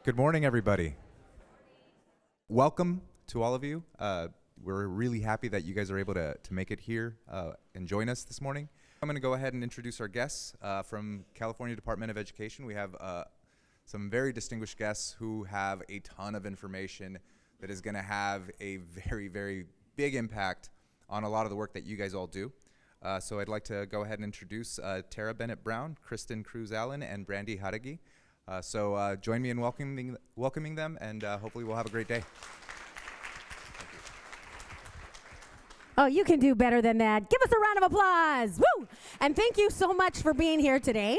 Good morning, everybody. Welcome to all of you. We're really happy that you guys are able to make it here and join us this morning. I'm going to go ahead and introduce our guests from California Department of Education. We have some very distinguished guests who have a ton of information that is going to have a very, very big impact on a lot of the work that you guys all do. So I'd like to go ahead and introduce Tara Bennett-Brown, Kristen Cruz-Allen, and Brandy Hadagi. So join me in welcoming them, and hopefully we'll have a great day. Oh, you can do better than that. Give us a round of applause. Woo! And thank you so much for being here today.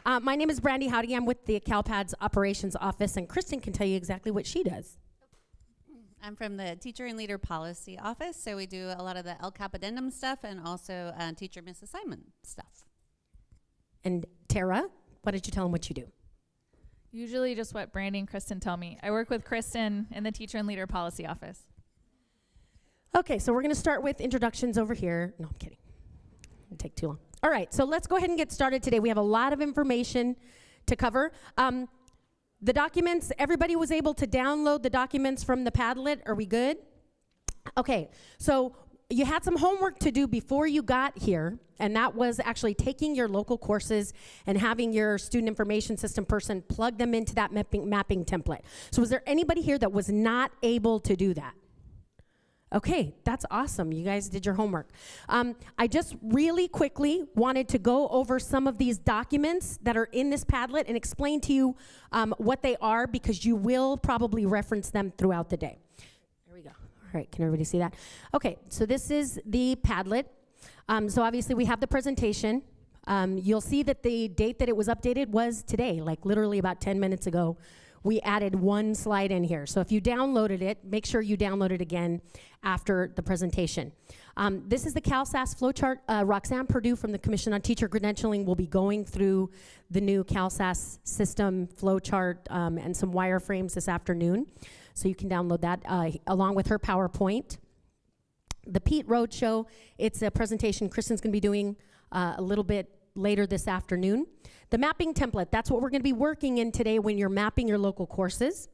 My name is Brandy Hadagi. I'm with the CalPADS Operations Office, and Kristen can tell you exactly what she does. I'm from the Teacher and Leader Policy Office, so we do a lot of the LCAP Addendum stuff and also teacher misassignment stuff. And Tara, why don't you tell them what you do? Usually just what Brandy and Kristen tell me. I work with Kristen in the Teacher and Leader Policy Office. Okay, so we're going to start with introductions over here. No, I'm kidding. It'll take too long. All right, so let's go ahead and get started today. We have a lot of information to cover. The documents, everybody was able to download the documents from the Padlet. Are we good? Okay, so you had some homework to do before you got here, and that was actually taking your local courses and having your student information system person plug them into that mapping template. So was there anybody here that was not able to do that? Okay, that's awesome. You guys did your homework. I just really quickly wanted to go over some of these documents that are in this Padlet and explain to you what they are, because you will probably reference them throughout the day. There we go. All right, can everybody see that? Okay, so this is the Padlet. So obviously we have the presentation. You'll see that the date that it was updated was today, like literally about 10 minutes ago. We added one slide in here. So if you downloaded it, make sure you download it again after the presentation. This is the CalSAAS flowchart. Roxanne Purdue from the Commission on Teacher Credentialing will be going through the new CalSAAS system flowchart and some wireframes this afternoon. So you can download that along with her PowerPoint. The PEAT Roadshow, it's a presentation Kristen's going to be doing a little bit later this afternoon. The mapping template, that's what we're going to be working in today when you're mapping your local courses.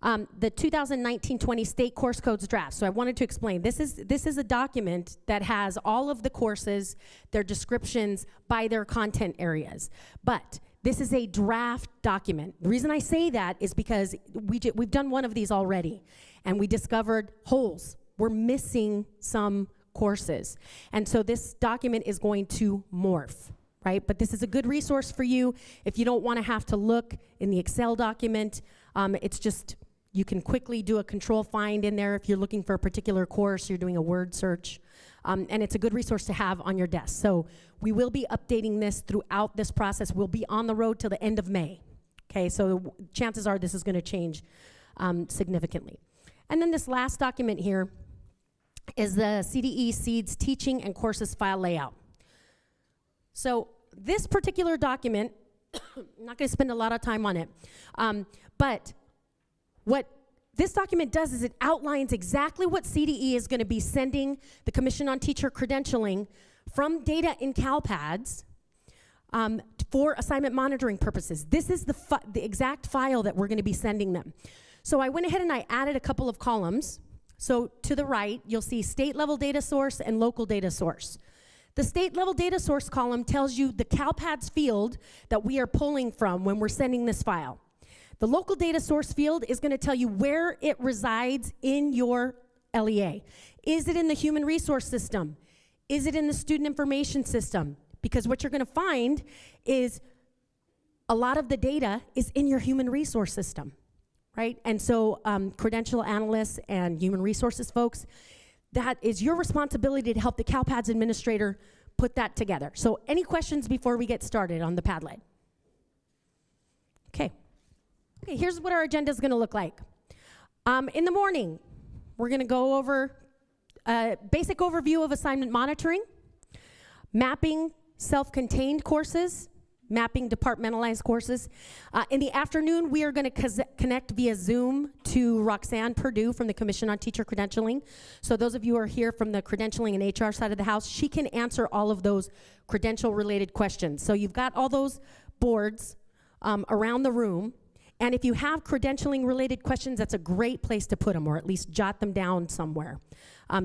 The 2019-20 state course codes draft. So I wanted to explain, this is a document that has all of the courses, their descriptions by their content areas. But this is a draft document. The reason I say that is because we've done one of these already, and we discovered holes. We're missing some courses. And so this document is going to morph, right? But this is a good resource for you if you don't want to have to look in the Excel document. It's just, you can quickly do a control find in there if you're looking for a particular course, you're doing a word search. And it's a good resource to have on your desk. So we will be updating this throughout this process. We'll be on the road till the end of May. Okay, so chances are this is going to change significantly. And then this last document here is the CDE Seeds Teaching and Courses File Layout. So this particular document, I'm not going to spend a lot of time on it, but what this document does is it outlines exactly what CDE is going to be sending the Commission on Teacher Credentialing from data in CalPADS for assignment monitoring purposes. This is the exact file that we're going to be sending them. So I went ahead and I added a couple of columns. So to the right, you'll see state level data source and local data source. The state level data source column tells you the CalPADS field that we are pulling from when we're sending this file. The local data source field is going to tell you where it resides in your LEA. Is it in the human resource system? Is it in the student information system? Because what you're going to find is a lot of the data is in your human resource system. Right? And so credential analysts and human resources folks, that is your responsibility to help the CalPADS administrator put that together. So any questions before we get started on the Padlet? Okay. Okay, here's what our agenda is going to look like. In the morning, we're going to go over a basic overview of assignment monitoring, mapping self-contained courses, mapping departmentalized courses. In the afternoon, we are going to connect via Zoom to Roxanne Purdue from the Commission on Teacher Credentialing. So those of you who are here from the credentialing and HR side of the house, she can answer all of those credential-related questions. So you've got all those boards around the room, And if you have credentialing related questions, that's a great place to put them, or at least jot them down somewhere.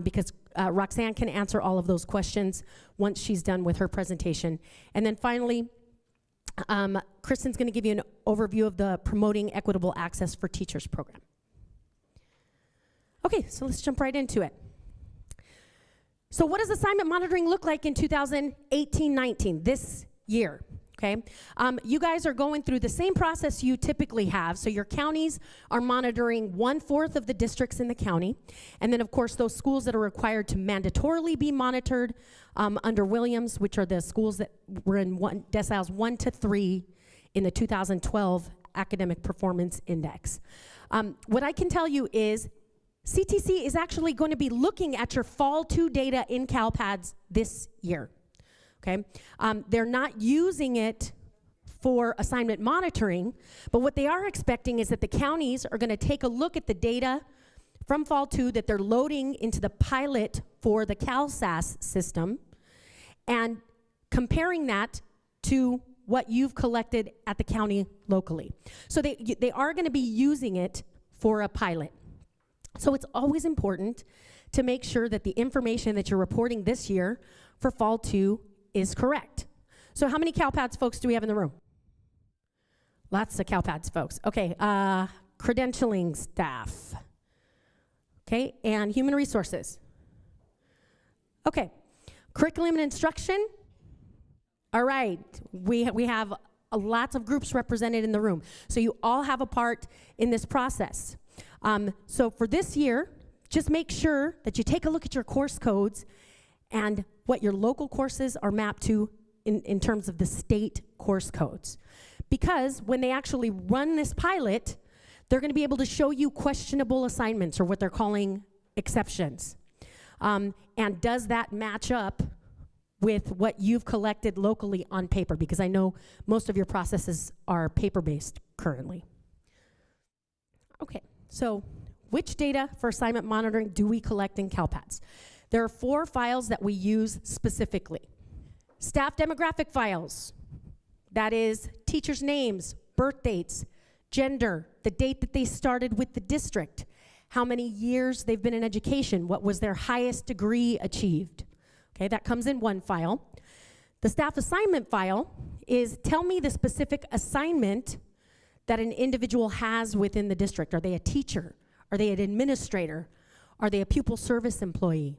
Because Roxanne can answer all of those questions once she's done with her presentation. And then finally, Kristen's gonna give you an overview of the Promoting Equitable Access for Teachers program. Okay, so let's jump right into it. So what does assignment monitoring look like in 2018-19, this year? Okay, you guys are going through the same process you typically have. So your counties are monitoring 1/4 of the districts in the county. And then of course those schools that are required to mandatorily be monitored under Williams, which are the schools that were in deciles 1 to 3 in the 2012 Academic Performance Index. What I can tell you is CTC is actually going to be looking at your Fall 2 data in CalPADS this year. Okay, they're not using it for assignment monitoring, but what they are expecting is that the counties are going to take a look at the data from Fall 2 that they're loading into the pilot for the CalSAAS system and comparing that to what you've collected at the county locally. So they are going to be using it for a pilot. So it's always important to make sure that the information that you're reporting this year for Fall 2 is correct. So how many CalPADS folks do we have in the room? Lots of CalPADS folks. Okay, credentialing staff. Okay, and human resources. Okay, curriculum and instruction. All right, we have lots of groups represented in the room. So you all have a part in this process. So for this year, just make sure that you take a look at your course codes and what your local courses are mapped to in terms of the state course codes. Because when they actually run this pilot, they're going to be able to show you questionable assignments, or what they're calling exceptions. And does that match up with what you've collected locally on paper? Because I know most of your processes are paper-based currently. Okay, so which data for assignment monitoring do we collect in CalPADS? There are 4 files that we use specifically. Staff demographic files. That is teachers' names, birth dates, gender, the date that they started with the district, how many years they've been in education, what was their highest degree achieved. Okay, that comes in one file. The staff assignment file is tell me the specific assignment that an individual has within the district. Are they a teacher? Are they an administrator? Are they a pupil service employee?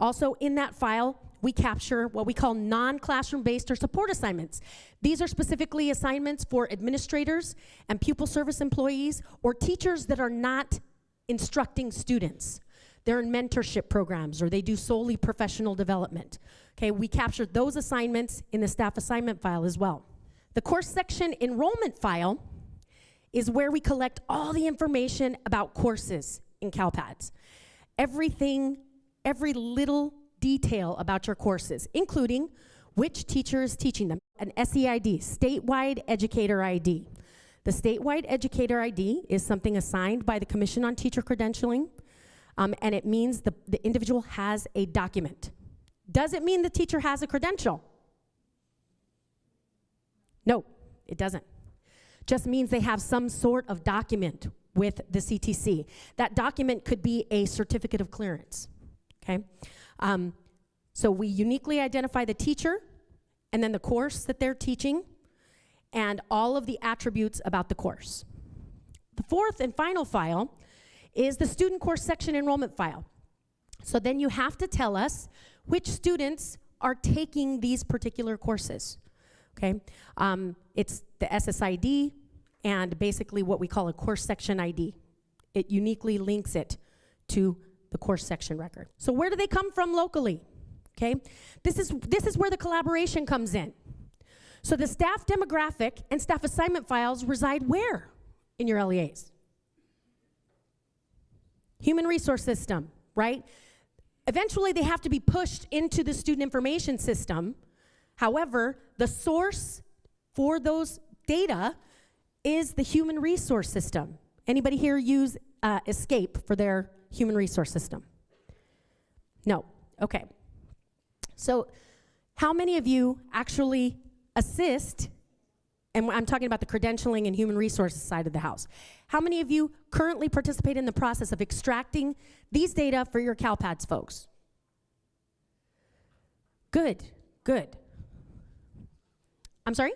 Also in that file, we capture what we call non-classroom based or support assignments. These are specifically assignments for administrators and pupil service employees or teachers that are not instructing students. They're in mentorship programs or they do solely professional development. Okay, we capture those assignments in the staff assignment file as well. The course section enrollment file is where we collect all the information about courses in CalPADS. Everything, every little detail about your courses, including which teacher is teaching them. An SEID, Statewide Educator ID. The Statewide Educator ID is something assigned by the Commission on Teacher Credentialing, and it means the individual has a document. Does it mean the teacher has a credential? No, it doesn't. Just means they have some sort of document with the CTC. That document could be a certificate of clearance, okay? So we uniquely identify the teacher and then the course that they're teaching and all of the attributes about the course. The fourth and final file is the student course section enrollment file. So then you have to tell us which students are taking these particular courses, okay? It's the SSID and basically what we call a course section ID. It uniquely links it to the course section record. So where do they come from locally? Okay, this is where the collaboration comes in. So the staff demographic and staff assignment files reside where in your LEAs? Human resource system, right? Eventually they have to be pushed into the student information system. However, the source for those data is the human resource system. Anybody here use Escape for their human resource system? No, okay. So how many of you actually assist And I'm talking about the credentialing and human resources side of the house. How many of you currently participate in the process of extracting these data for your CalPADS folks? Good, good. I'm sorry?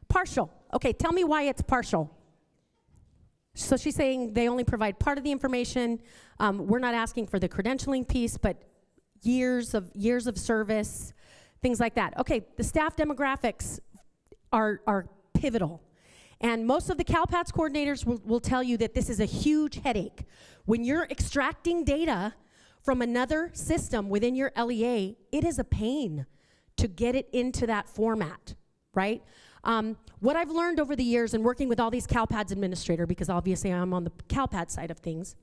Partial. Okay, tell me why it's partial. So she's saying they only provide part of the information. We're not asking for the credentialing piece, but years of service, things like that. Okay, the staff demographics are pivotal. And most of the CalPADS coordinators will tell you that this is a huge headache. When you're extracting data from another system within your LEA, it is a pain to get it into that format, right? What I've learned over the years in working with all these CalPADS administrators, because obviously I'm on the CalPADS side of things,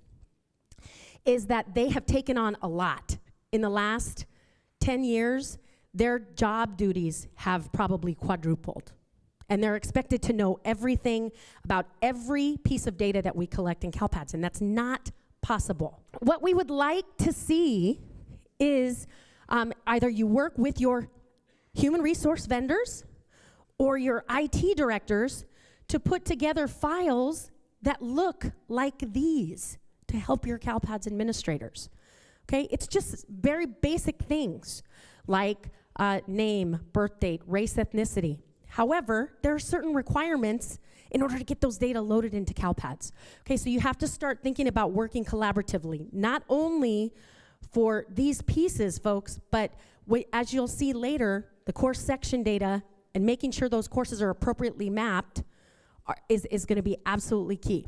is that they have taken on a lot. In the last 10 years, their job duties have probably quadrupled. And they're expected to know everything about every piece of data that we collect in CalPADS, and that's not possible. What we would like to see is either you work with your human resource vendors or your IT directors to put together files that look like these to help your CalPADS administrators. Okay, it's just very basic things like name, birth date, race, ethnicity. However, there are certain requirements in order to get those data loaded into CalPADS. Okay, so you have to start thinking about working collaboratively, not only for these pieces, folks, but as you'll see later, the course section data and making sure those courses are appropriately mapped is going to be absolutely key.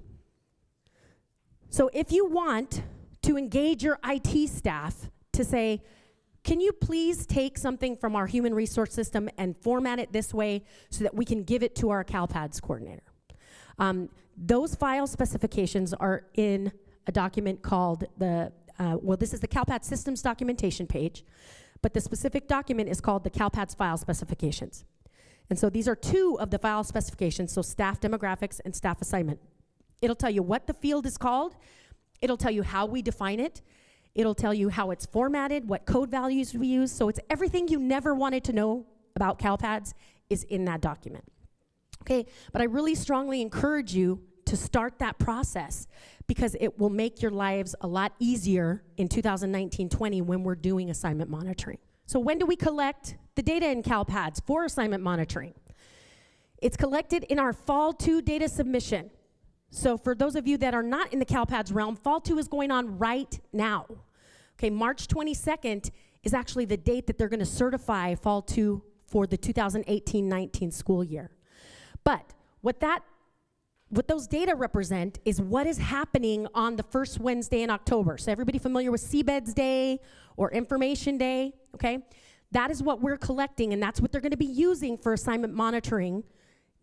So if you want to engage your IT staff to say, can you please take something from our human resource system and format it this way so that we can give it to our CalPADS coordinator? Those file specifications are in a document called this is the CalPADS Systems Documentation page, but the specific document is called the CalPADS File Specifications. And so these are two of the file specifications, so staff demographics and staff assignment. It'll tell you what the field is called. It'll tell you how we define it. It'll tell you how it's formatted, what code values we use. So it's everything you never wanted to know about CalPADS is in that document. Okay, but I really strongly encourage you to start that process because it will make your lives a lot easier in 2019-20 when we're doing assignment monitoring. So when do we collect the data in CalPADS for assignment monitoring? It's collected in our Fall 2 data submission. So for those of you that are not in the CalPADS realm, Fall 2 is going on right now. Okay, March 22nd is actually the date that they're going to certify Fall 2 for the 2018-19 school year. But what those data represent is what is happening on the first Wednesday in October. So everybody familiar with CBEDS Day or Information Day, okay? That is what we're collecting, and that's what they're going to be using for assignment monitoring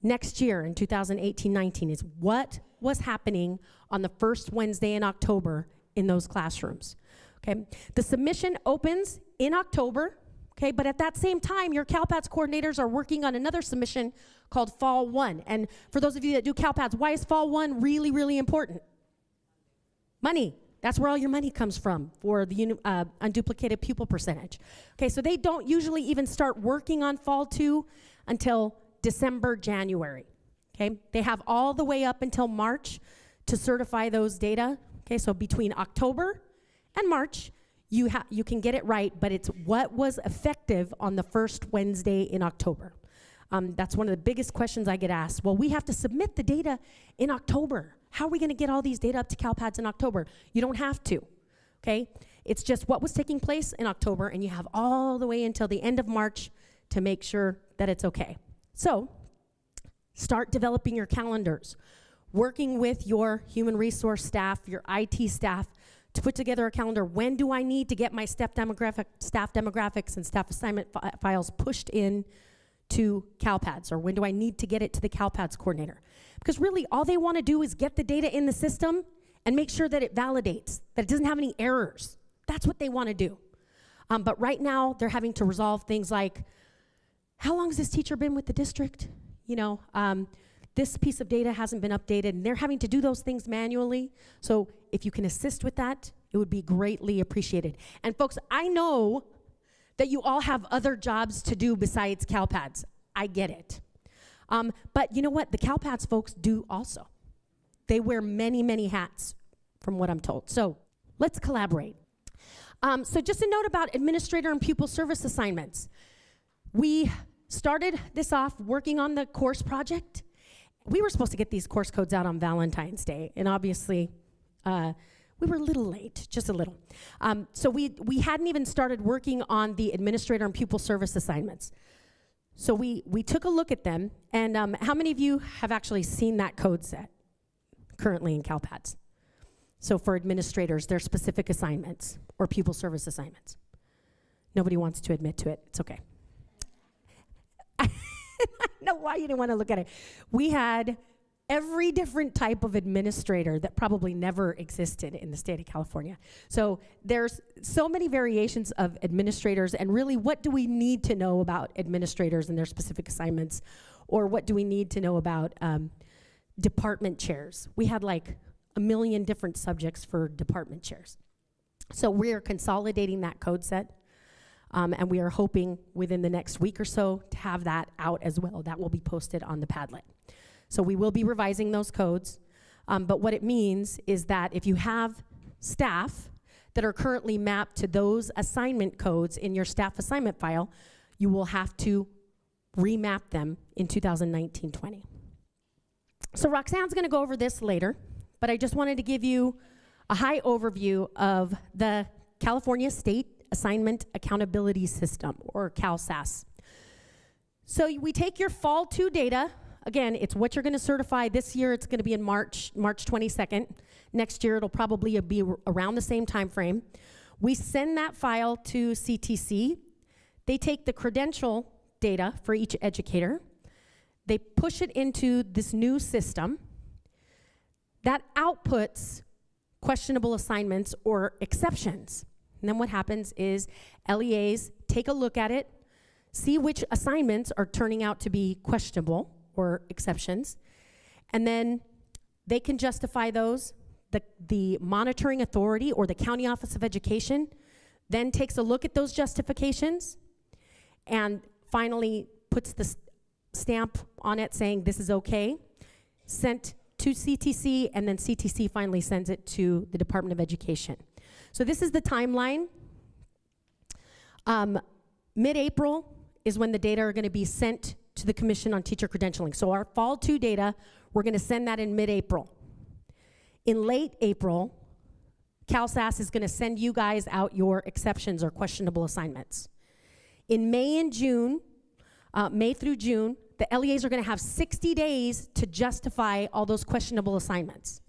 next year in 2018-19 is what was happening on the first Wednesday in October in those classrooms, okay? The submission opens in October, okay? But at that same time, your CalPADS coordinators are working on another submission called Fall 1. And for those of you that do CalPADS, why is Fall 1 really, really important? Money. That's where all your money comes from for the unduplicated pupil percentage. Okay, so they don't usually even start working on Fall 2 until December, January. Okay, they have all the way up until March to certify those data. Okay, so between October and March, you can get it right, but it's what was effective on the first Wednesday in October. That's one of the biggest questions I get asked. Well, we have to submit the data in October. How are we going to get all these data up to CalPADS in October? You don't have to, okay? It's just what was taking place in October, and you have all the way until the end of March to make sure that it's okay. So, start developing your calendars, working with your human resource staff, your IT staff, to put together a calendar. When do I need to get my staff demographics and staff assignment files pushed in to CalPADS, or when do I need to get it to the CalPADS coordinator? Because really, all they want to do is get the data in the system and make sure that it validates, that it doesn't have any errors. That's what they want to do. But right now, they're having to resolve things like, how long has this teacher been with the district? You know, this piece of data hasn't been updated, and they're having to do those things manually. So if you can assist with that, it would be greatly appreciated. And folks, I know that you all have other jobs to do besides CalPADS. I get it. But you know what? The CalPADS folks do also. They wear many, many hats, from what I'm told. So let's collaborate. So just a note about administrator and pupil service assignments. We started this off working on the course project. We were supposed to get these course codes out on Valentine's Day, and obviously we were a little late, just a little. So we hadn't even started working on the administrator and pupil service assignments. So we took a look at them, and how many of you have actually seen that code set currently in CalPADS? So for administrators, their specific assignments or pupil service assignments. Nobody wants to admit to it. It's okay. I know why you didn't want to look at it. We had every different type of administrator that probably never existed in the state of California. So there's so many variations of administrators, and really, what do we need to know about administrators and their specific assignments? Or what do we need to know about department chairs? We had like a million different subjects for department chairs. So we are consolidating that code set, and we are hoping within the next week or so to have that out as well. That will be posted on the Padlet. So we will be revising those codes, but what it means is that if you have staff that are currently mapped to those assignment codes in your staff assignment file, you will have to remap them in 2019-20. So Roxanne's gonna go over this later, but I just wanted to give you a high overview of the California State Assignment Accountability System, or CalSAAS. So we take your Fall 2 data. Again, it's what you're going to certify. This year it's going to be in March 22nd. Next year it'll probably be around the same time frame. We send that file to CTC. They take the credential data for each educator. They push it into this new system. That outputs questionable assignments or exceptions. And then what happens is LEAs take a look at it, see which assignments are turning out to be questionable or exceptions, and then they can justify those. The monitoring authority or the County Office of Education then takes a look at those justifications and finally puts the stamp on it saying this is okay, sent to CTC, and then CTC finally sends it to the Department of Education. So this is the timeline. Mid-April is when the data are going to be sent to the Commission on Teacher Credentialing. So our Fall 2 data, we're going to send that in mid-April. In late April, CalSAAS is going to send you guys out your exceptions or questionable assignments. In May and June, May through June, the LEAs are going to have 60 days to justify all those questionable assignments.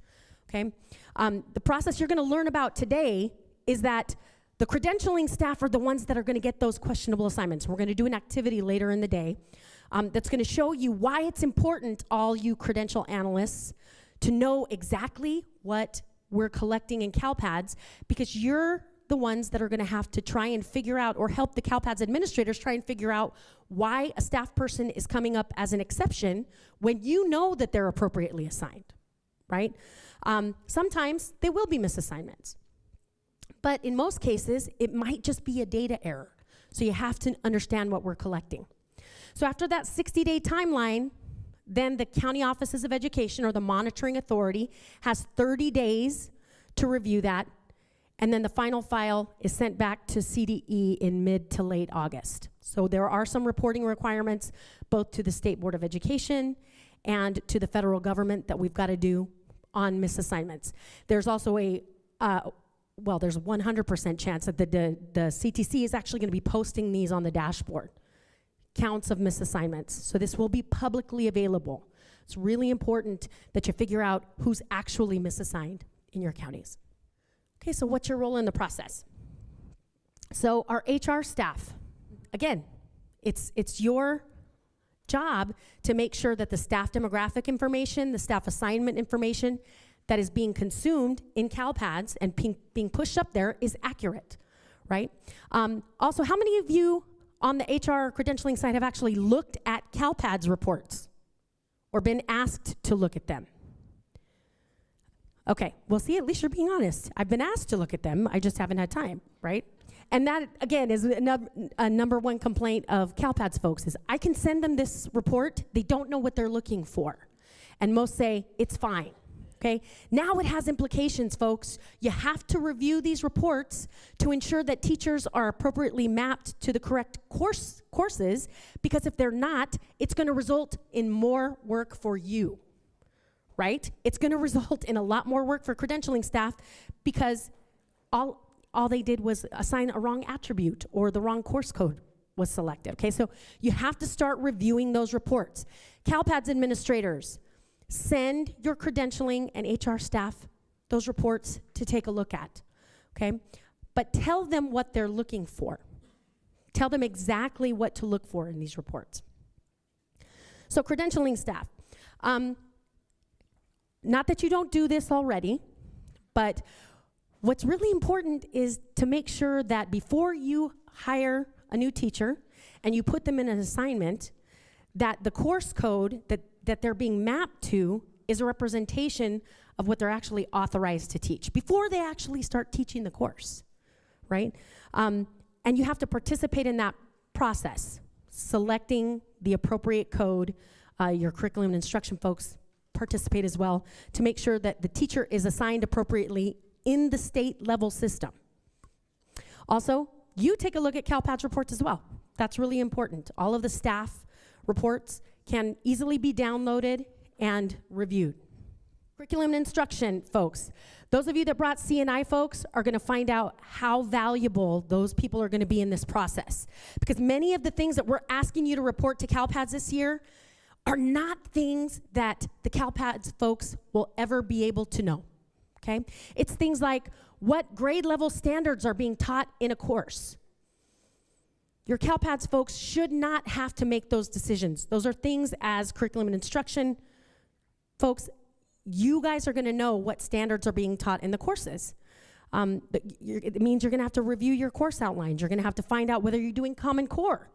Okay? The process you're going to learn about today is that the credentialing staff are the ones that are going to get those questionable assignments. We're going to do an activity later in the day that's going to show you why it's important, all you credential analysts, to know exactly what we're collecting in CalPADS, because you're the ones that are going to have to try and figure out, or help the CalPADS administrators try and figure out why a staff person is coming up as an exception when you know that they're appropriately assigned, right? Sometimes they will be misassignments, but in most cases, it might just be a data error. So you have to understand what we're collecting. So after that 60-day timeline, then the County Offices of Education, or the monitoring authority, has 30 days to review that, and then the final file is sent back to CDE in mid to late August. So there are some reporting requirements both to the State Board of Education and to the federal government that we've got to do on misassignments. There's also a, well, there's 100% chance that the CTC is actually going to be posting these on the dashboard, counts of misassignments. So this will be publicly available. It's really important that you figure out who's actually misassigned in your counties. Okay, so what's your role in the process? So our HR staff, again, it's your job to make sure that the staff demographic information, the staff assignment information that is being consumed in CalPADS and being pushed up there is accurate, right? Also, how many of you on the HR credentialing side have actually looked at CalPADS reports or been asked to look at them? Okay, well, see, at least you're being honest. I've been asked to look at them, I just haven't had time, right? And that, again, is a number one complaint of CalPADS folks is I can send them this report, they don't know what they're looking for. And most say, it's fine, okay? Now it has implications, folks. You have to review these reports to ensure that teachers are appropriately mapped to the correct courses, because if they're not, it's gonna result in more work for you, right? It's gonna result in a lot more work for credentialing staff because all they did was assign a wrong attribute or the wrong course code was selected, okay? So you have to start reviewing those reports. CalPADS administrators, send your credentialing and HR staff those reports to take a look at, okay? But tell them what they're looking for. Tell them exactly what to look for in these reports. So credentialing staff, not that you don't do this already, but what's really important is to make sure that before you hire a new teacher and you put them in an assignment, that the course code that they're being mapped to is a representation of what they're actually authorized to teach before they actually start teaching the course, right? And you have to participate in that process, selecting the appropriate code. Your curriculum and instruction folks participate as well to make sure that the teacher is assigned appropriately in the state level system. Also, you take a look at CalPADS reports as well. That's really important. All of the staff reports can easily be downloaded and reviewed. Curriculum and instruction folks. Those of you that brought C&I folks are gonna find out how valuable those people are gonna be in this process. Because many of the things that we're asking you to report to CalPADS this year are not things that the CalPADS folks will ever be able to know, okay? It's things like what grade level standards are being taught in a course. Your CalPADS folks should not have to make those decisions. Those are things as curriculum and instruction folks, you guys are gonna know what standards are being taught in the courses. It means you're gonna have to review your course outlines. You're gonna have to find out whether you're doing Common Core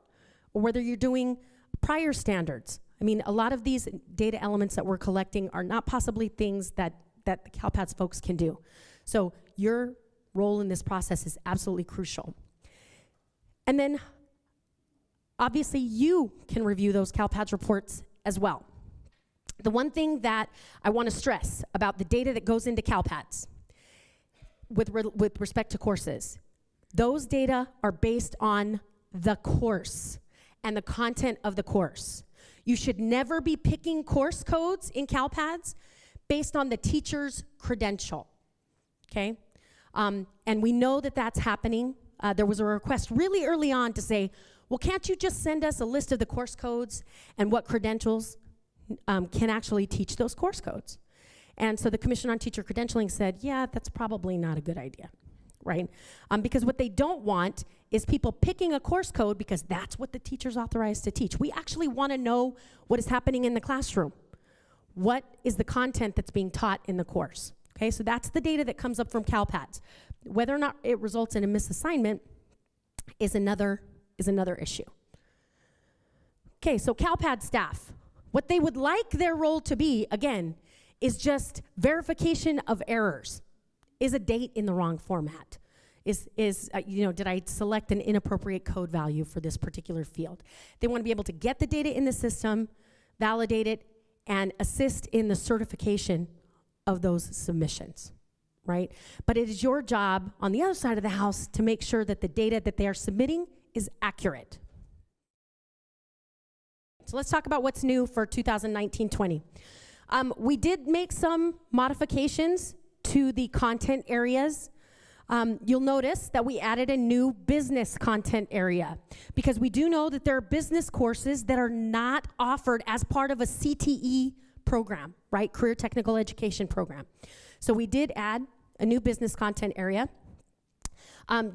or whether you're doing prior standards. I mean, a lot of these data elements that we're collecting are not possibly things that the CalPADS folks can do. So your role in this process is absolutely crucial. And then, obviously, you can review those CalPADS reports as well. The one thing that I want to stress about the data that goes into CalPADS with respect to courses, those data are based on the course and the content of the course. You should never be picking course codes in CalPADS based on the teacher's credential, okay? And we know that that's happening. There was a request really early on to say, well, can't you just send us a list of the course codes and what credentials can actually teach those course codes? And so the Commission on Teacher Credentialing said, yeah, that's probably not a good idea, right? Because what they don't want is people picking a course code because that's what the teacher's authorized to teach. We actually want to know what is happening in the classroom. What is the content that's being taught in the course? Okay, so that's the data that comes up from CalPADS. Whether or not it results in a misassignment is another issue. Okay, so CalPADS staff, what they would like their role to be, again, is just verification of errors. Is a date in the wrong format? Did I select an inappropriate code value for this particular field? They want to be able to get the data in the system, validate it, and assist in the certification of those submissions, right? But it is your job on the other side of the house to make sure that the data that they are submitting is accurate. So let's talk about what's new for 2019-20. We did make some modifications to the content areas. You'll notice that we added a new business content area because we do know that there are business courses that are not offered as part of a CTE program, right? Career Technical Education program. So we did add a new business content area.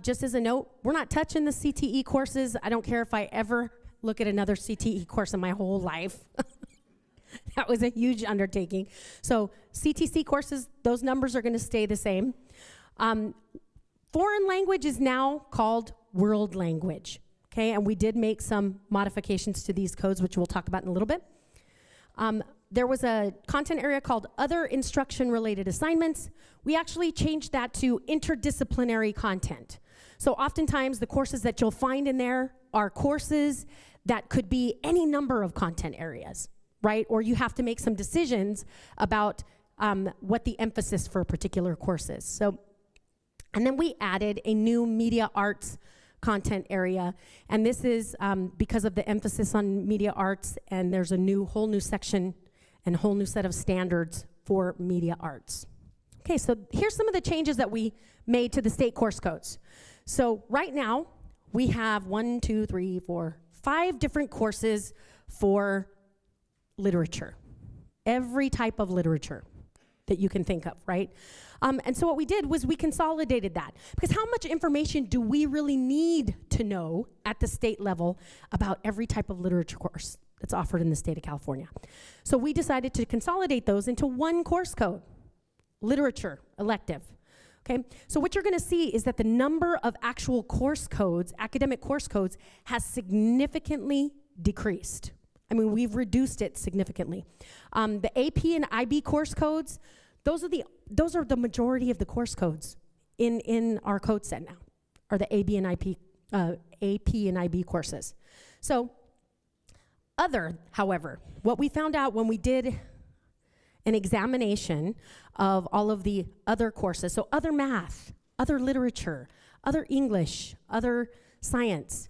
Just as a note, we're not touching the CTE courses. I don't care if I ever look at another CTE course in my whole life. That was a huge undertaking. So CTC courses, those numbers are going to stay the same. Foreign language is now called world language, okay? And we did make some modifications to these codes, which we'll talk about in a little bit. There was a content area called other instruction related assignments. We actually changed that to interdisciplinary content. So oftentimes the courses that you'll find in there are courses that could be any number of content areas, right? Or you have to make some decisions about what the emphasis for a particular course is. So, and then we added a new media arts content area, and this is because of the emphasis on media arts, and there's a whole new section and a whole new set of standards for media arts. Okay, so here's some of the changes that we made to the state course codes. So right now, we have 5 different courses for literature. Every type of literature that you can think of, right? And so what we did was we consolidated that. Because how much information do we really need to know at the state level about every type of literature course that's offered in the state of California? So we decided to consolidate those into one course code, literature elective. Okay, so what you're gonna see is that the number of actual course codes, academic course codes, has significantly decreased. I mean, we've reduced it significantly. The AP and IB course codes, those are the majority of the course codes in our code set now, are the AP and IB courses. So, however, what we found out when we did an examination of all of the other courses, so other math, other literature, other English, other science,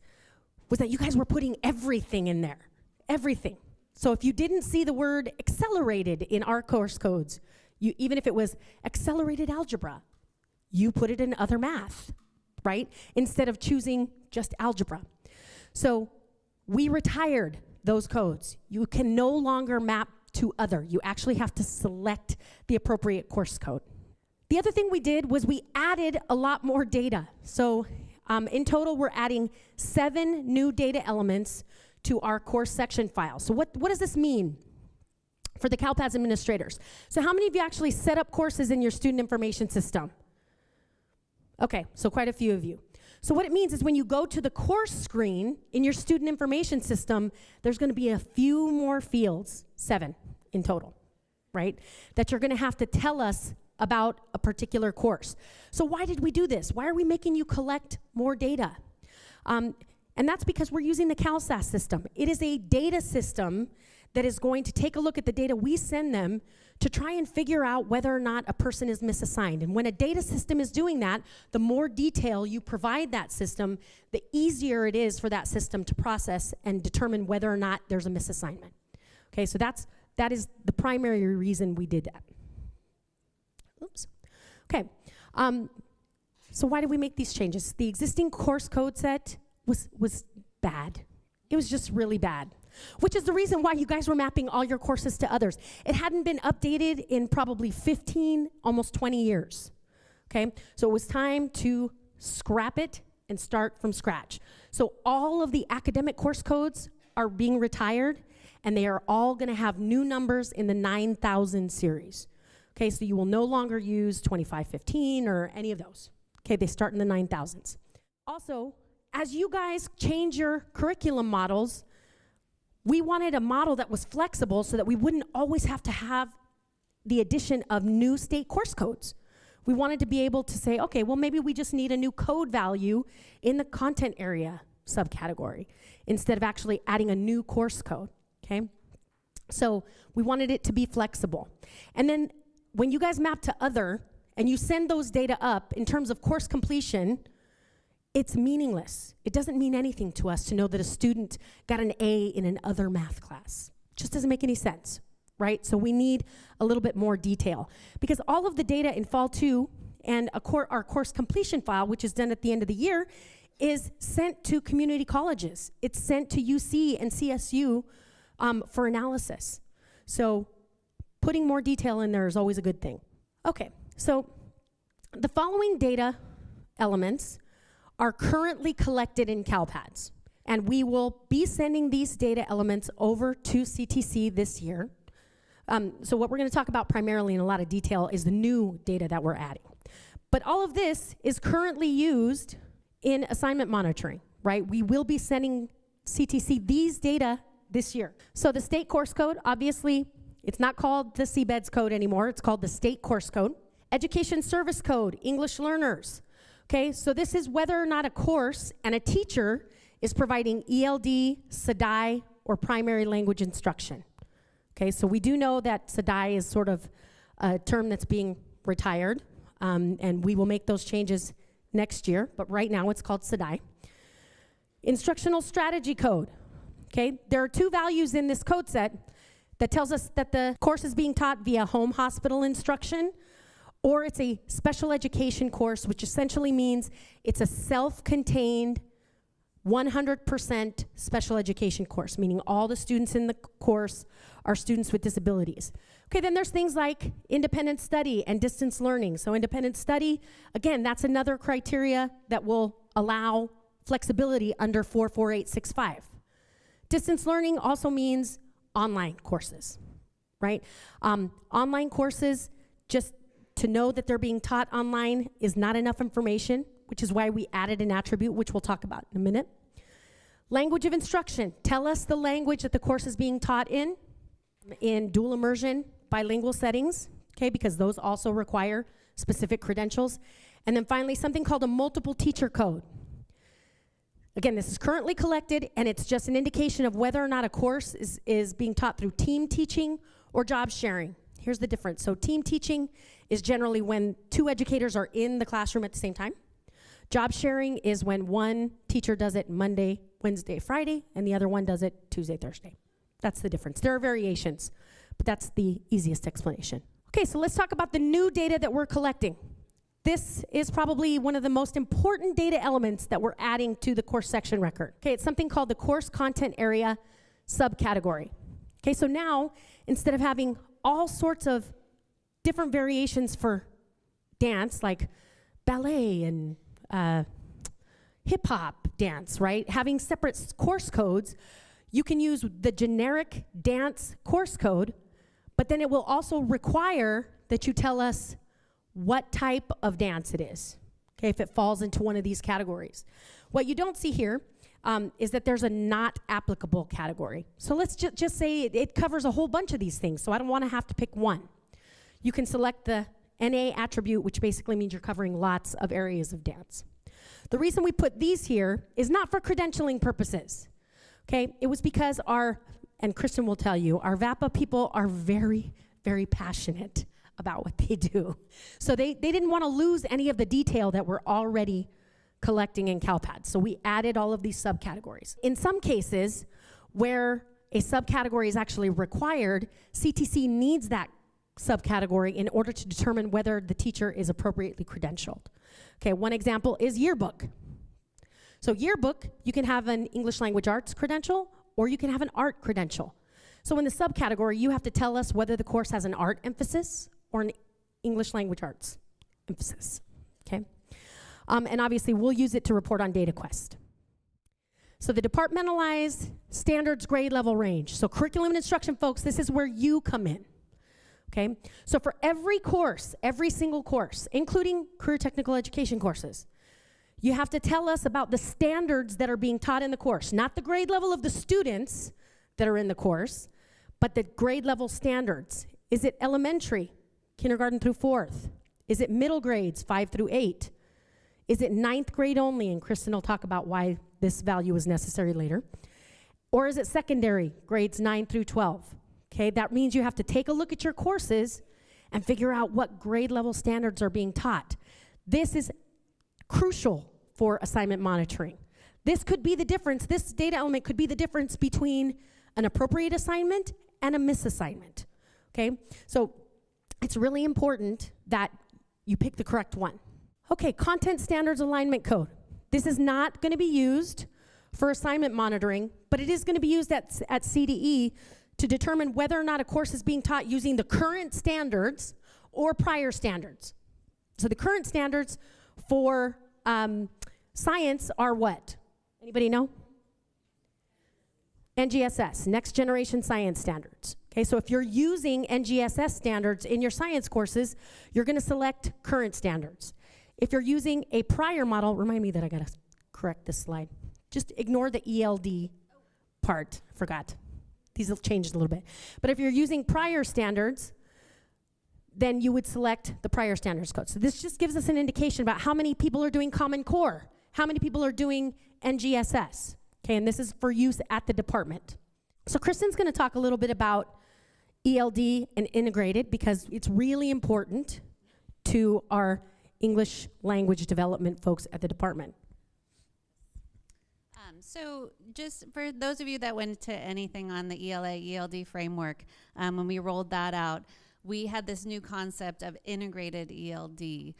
was that you guys were putting everything in there, everything. So if you didn't see the word accelerated in our course codes, even if it was accelerated algebra, you put it in other math, right? Instead of choosing just algebra. So we retired those codes. You can no longer map to other. You actually have to select the appropriate course code. The other thing we did was we added a lot more data. So in total, we're adding 7 new data elements to our course section file. So what does this mean for the CalPADS administrators? So how many of you actually set up courses in your student information system? Okay, so quite a few of you. So what it means is when you go to the course screen in your student information system, there's gonna be a few more fields, 7 in total, right? That you're gonna have to tell us about a particular course. So why did we do this? Why are we making you collect more data? And that's because we're using the CalSAAS system. It is a data system that is going to take a look at the data we send them to try and figure out whether or not a person is misassigned. And when a data system is doing that, the more detail you provide that system, the easier it is for that system to process and determine whether or not there's a misassignment. Okay, so that is the primary reason we did that. Oops. Okay, so why did we make these changes? The existing course code set was bad. It was just really bad, which is the reason why you guys were mapping all your courses to others. It hadn't been updated in probably 15, almost 20 years, okay? So it was time to scrap it and start from scratch. So all of the academic course codes are being retired, and they are all gonna have new numbers in the 9000 series. Okay, so you will no longer use 2515 or any of those. Okay, they start in the 9000s. Also, as you guys change your curriculum models, we wanted a model that was flexible so that we wouldn't always have to have the addition of new state course codes. We wanted to be able to say, okay, well, maybe we just need a new code value in the content area subcategory instead of actually adding a new course code, okay? So we wanted it to be flexible. And then when you guys map to other and you send those data up in terms of course completion, it's meaningless. It doesn't mean anything to us to know that a student got an A in an other math class. It just doesn't make any sense, right? So we need a little bit more detail because all of the data in Fall 2 and our course completion file, which is done at the end of the year, is sent to community colleges. It's sent to UC and CSU for analysis. So putting more detail in there is always a good thing. Okay, so the following data elements are currently collected in CalPADS, and we will be sending these data elements over to CTC this year. So what we're gonna talk about primarily in a lot of detail is the new data that we're adding. But all of this is currently used in assignment monitoring, right? We will be sending CTC these data this year. So the state course code, obviously, it's not called the CBEDS code anymore, it's called the state course code. Education service code, English learners. Okay, so this is whether or not a course and a teacher is providing ELD, CDE, or primary language instruction. Okay, so we do know that CDE is sort of a term that's being retired, and we will make those changes next year, but right now it's called CDE. Instructional strategy code. Okay, there are 2 values in this code set that tells us that the course is being taught via home hospital instruction, or it's a special education course, which essentially means it's a self-contained 100% special education course, meaning all the students in the course are students with disabilities. Okay, then there's things like independent study and distance learning. So independent study, again, that's another criteria that will allow flexibility under 44865. Distance learning also means online courses, right? Online courses, just to know that they're being taught online is not enough information, which is why we added an attribute, which we'll talk about in a minute. Language of instruction. Tell us the language that the course is being taught in dual immersion, bilingual settings, okay, because those also require specific credentials. And then finally, something called a multiple teacher code. Again, this is currently collected, and it's just an indication of whether or not a course is being taught through team teaching or job sharing. Here's the difference. So team teaching is generally when 2 educators are in the classroom at the same time. Job sharing is when one teacher does it Monday, Wednesday, Friday, and the other one does it Tuesday, Thursday. That's the difference. There are variations, but that's the easiest explanation. Okay, so let's talk about the new data that we're collecting. This is probably one of the most important data elements that we're adding to the course section record. Okay, it's something called the course content area subcategory. Okay, so now, instead of having all sorts of different variations for dance, like ballet and hip-hop dance, right? Having separate course codes, you can use the generic dance course code, but then it will also require that you tell us what type of dance it is, okay, if it falls into one of these categories. What you don't see here is that there's a not applicable category. So let's just say it covers a whole bunch of these things, so I don't want to have to pick one. You can select the NA attribute, which basically means you're covering lots of areas of dance. The reason we put these here is not for credentialing purposes, okay? It was because and Kristen will tell you, our VAPA people are very, very passionate about what they do. So they didn't want to lose any of the detail that we're already collecting in CalPADS. So we added all of these subcategories. In some cases where a subcategory is actually required, CTC needs that subcategory in order to determine whether the teacher is appropriately credentialed. Okay, one example is yearbook. So yearbook, you can have an English language arts credential or you can have an art credential. So in the subcategory, you have to tell us whether the course has an art emphasis or an English language arts emphasis, okay? And obviously, we'll use it to report on DataQuest. So the departmentalized standards grade level range. So curriculum and instruction, folks, this is where you come in, okay? So for every course, every single course, including career technical education courses, you have to tell us about the standards that are being taught in the course, not the grade level of the students that are in the course, but the grade level standards. Is it elementary, kindergarten through 4th? Is it middle grades, 5 through 8? Is it 9th grade only? And Kristen will talk about why this value is necessary later. Or is it secondary, grades 9 through 12? Okay, that means you have to take a look at your courses and figure out what grade level standards are being taught. This is crucial for assignment monitoring. This could be the difference, this data element could be the difference between an appropriate assignment and a misassignment, okay? So it's really important that you pick the correct one. Okay, content standards alignment code. This is not gonna be used for assignment monitoring, but it is gonna be used at CDE to determine whether or not a course is being taught using the current standards or prior standards. So the current standards for science are what? Anybody know? NGSS, Next Generation Science Standards. Okay, so if you're using NGSS standards in your science courses, you're gonna select current standards. If you're using a prior model, remind me that I gotta correct this slide. Just ignore the ELD part, forgot. These have changed a little bit. But if you're using prior standards, then you would select the prior standards code. So this just gives us an indication about how many people are doing Common Core, how many people are doing NGSS, okay, and this is for use at the department. So Kristen's gonna talk a little bit about ELD and integrated because it's really important to our English language development folks at the department. So just for those of you that went to anything on the ELA, ELD framework, when we rolled that out, we had this new concept of integrated ELD,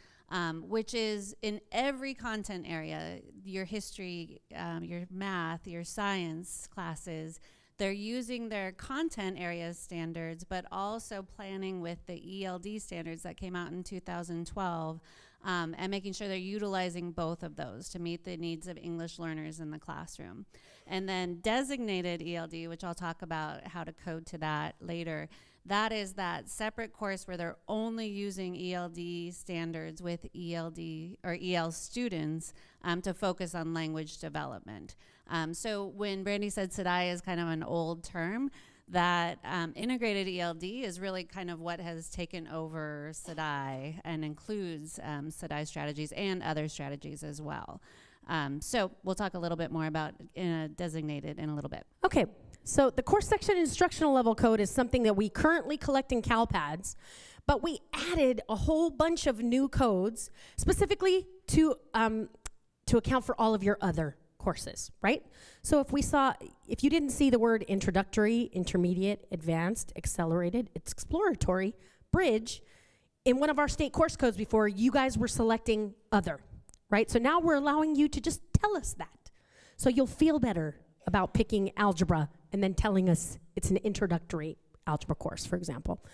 which is in every content area, your history, your math, your science classes, they're using their content area standards, but also planning with the ELD standards that came out in 2012, and making sure they're utilizing both of those to meet the needs of English learners in the classroom. And then designated ELD, which I'll talk about how to code to that later, that is that separate course where they're only using ELD standards with ELD or EL students to focus on language development. So when Brandy said CDE is kind of an old term, that integrated ELD is really kind of what has taken over CDE and includes CDE strategies and other strategies as well. So we'll talk a little bit more about designated in a little bit. Okay, so the course section instructional level code is something that we currently collect in CalPADS, but we added a whole bunch of new codes specifically to account for all of your other courses, right? So if you didn't see the word introductory, intermediate, advanced, accelerated, exploratory, bridge, in one of our state course codes before, you guys were selecting other, right? So now we're allowing you to just tell us that. So you'll feel better about picking algebra and then telling us it's an introductory algebra course, for example.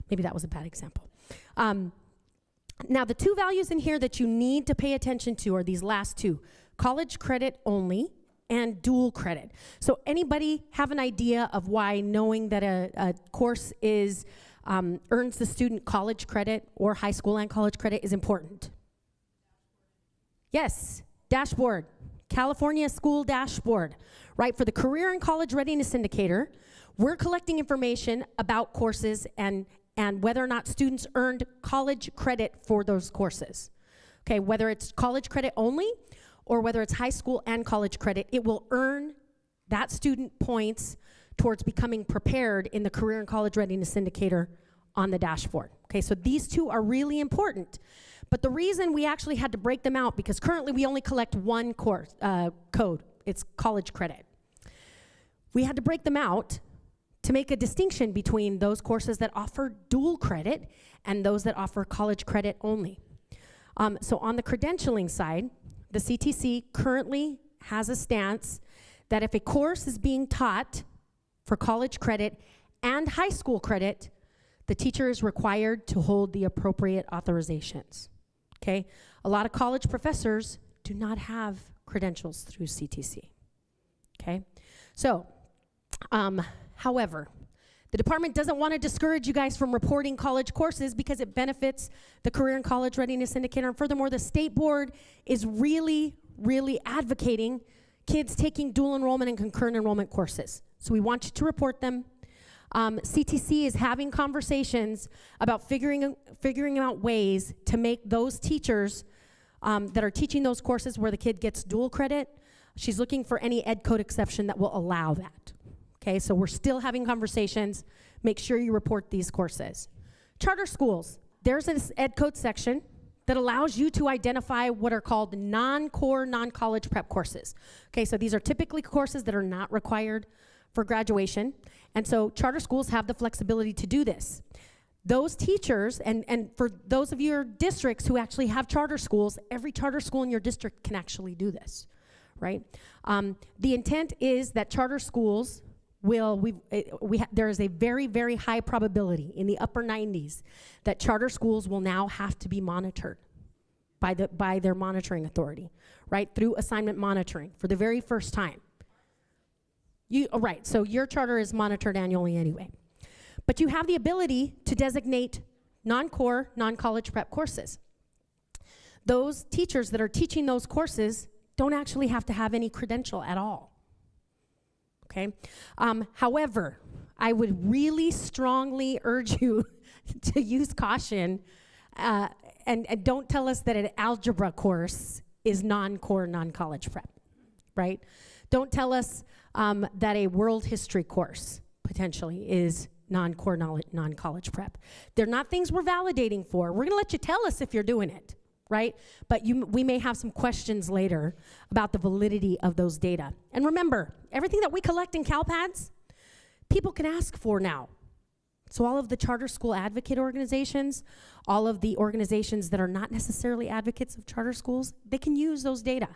Maybe that was a bad example. Now the two values in here that you need to pay attention to are these last two, college credit only and dual credit. So anybody have an idea of why knowing that a course is earns the student college credit or high school and college credit is important? Yes, dashboard, California School Dashboard, right? For the Career and College Readiness Indicator, we're collecting information about courses and whether or not students earned college credit for those courses. Okay, whether it's college credit only or whether it's high school and college credit, it will earn that student points towards becoming prepared in the Career and College Readiness Indicator on the dashboard. Okay, so these two are really important. But the reason we actually had to break them out, because currently we only collect one course code, it's college credit. We had to break them out to make a distinction between those courses that offer dual credit and those that offer college credit only. So on the credentialing side, the CTC currently has a stance that if a course is being taught for college credit and high school credit, the teacher is required to hold the appropriate authorizations, okay? A lot of college professors do not have credentials through CTC, okay? So, however, the department doesn't want to discourage you guys from reporting college courses because it benefits the Career and College Readiness Indicator. And furthermore, the state board is really, really advocating kids taking dual enrollment and concurrent enrollment courses. So we want you to report them. CTC is having conversations about figuring out ways to make those teachers that are teaching those courses where the kid gets dual credit, she's looking for any ed code exception that will allow that. Okay, so we're still having conversations. Make sure you report these courses. Charter schools, there's an ed code section that allows you to identify what are called non-core, non-college prep courses. Okay, so these are typically courses that are not required for graduation. And so charter schools have the flexibility to do this. Those teachers, and for those of your districts who actually have charter schools, every charter school in your district can actually do this, right? The intent is that charter schools there is a very, very high probability in the upper 90s that charter schools will now have to be monitored by their monitoring authority, right? Through assignment monitoring for the very first time. Right, so your charter is monitored annually anyway. But you have the ability to designate non-core, non-college prep courses. Those teachers that are teaching those courses don't actually have to have any credential at all. Okay. However, I would really strongly urge you to use caution, and don't tell us that an algebra course is non-core, non-college prep, right? Don't tell us that a world history course potentially is non-core, non-college prep. They're not things we're validating for. We're gonna let you tell us if you're doing it, right? But we may have some questions later about the validity of those data. And remember, everything that we collect in CalPADS, people can ask for now. So all of the charter school advocate organizations, all of the organizations that are not necessarily advocates of charter schools, they can use those data,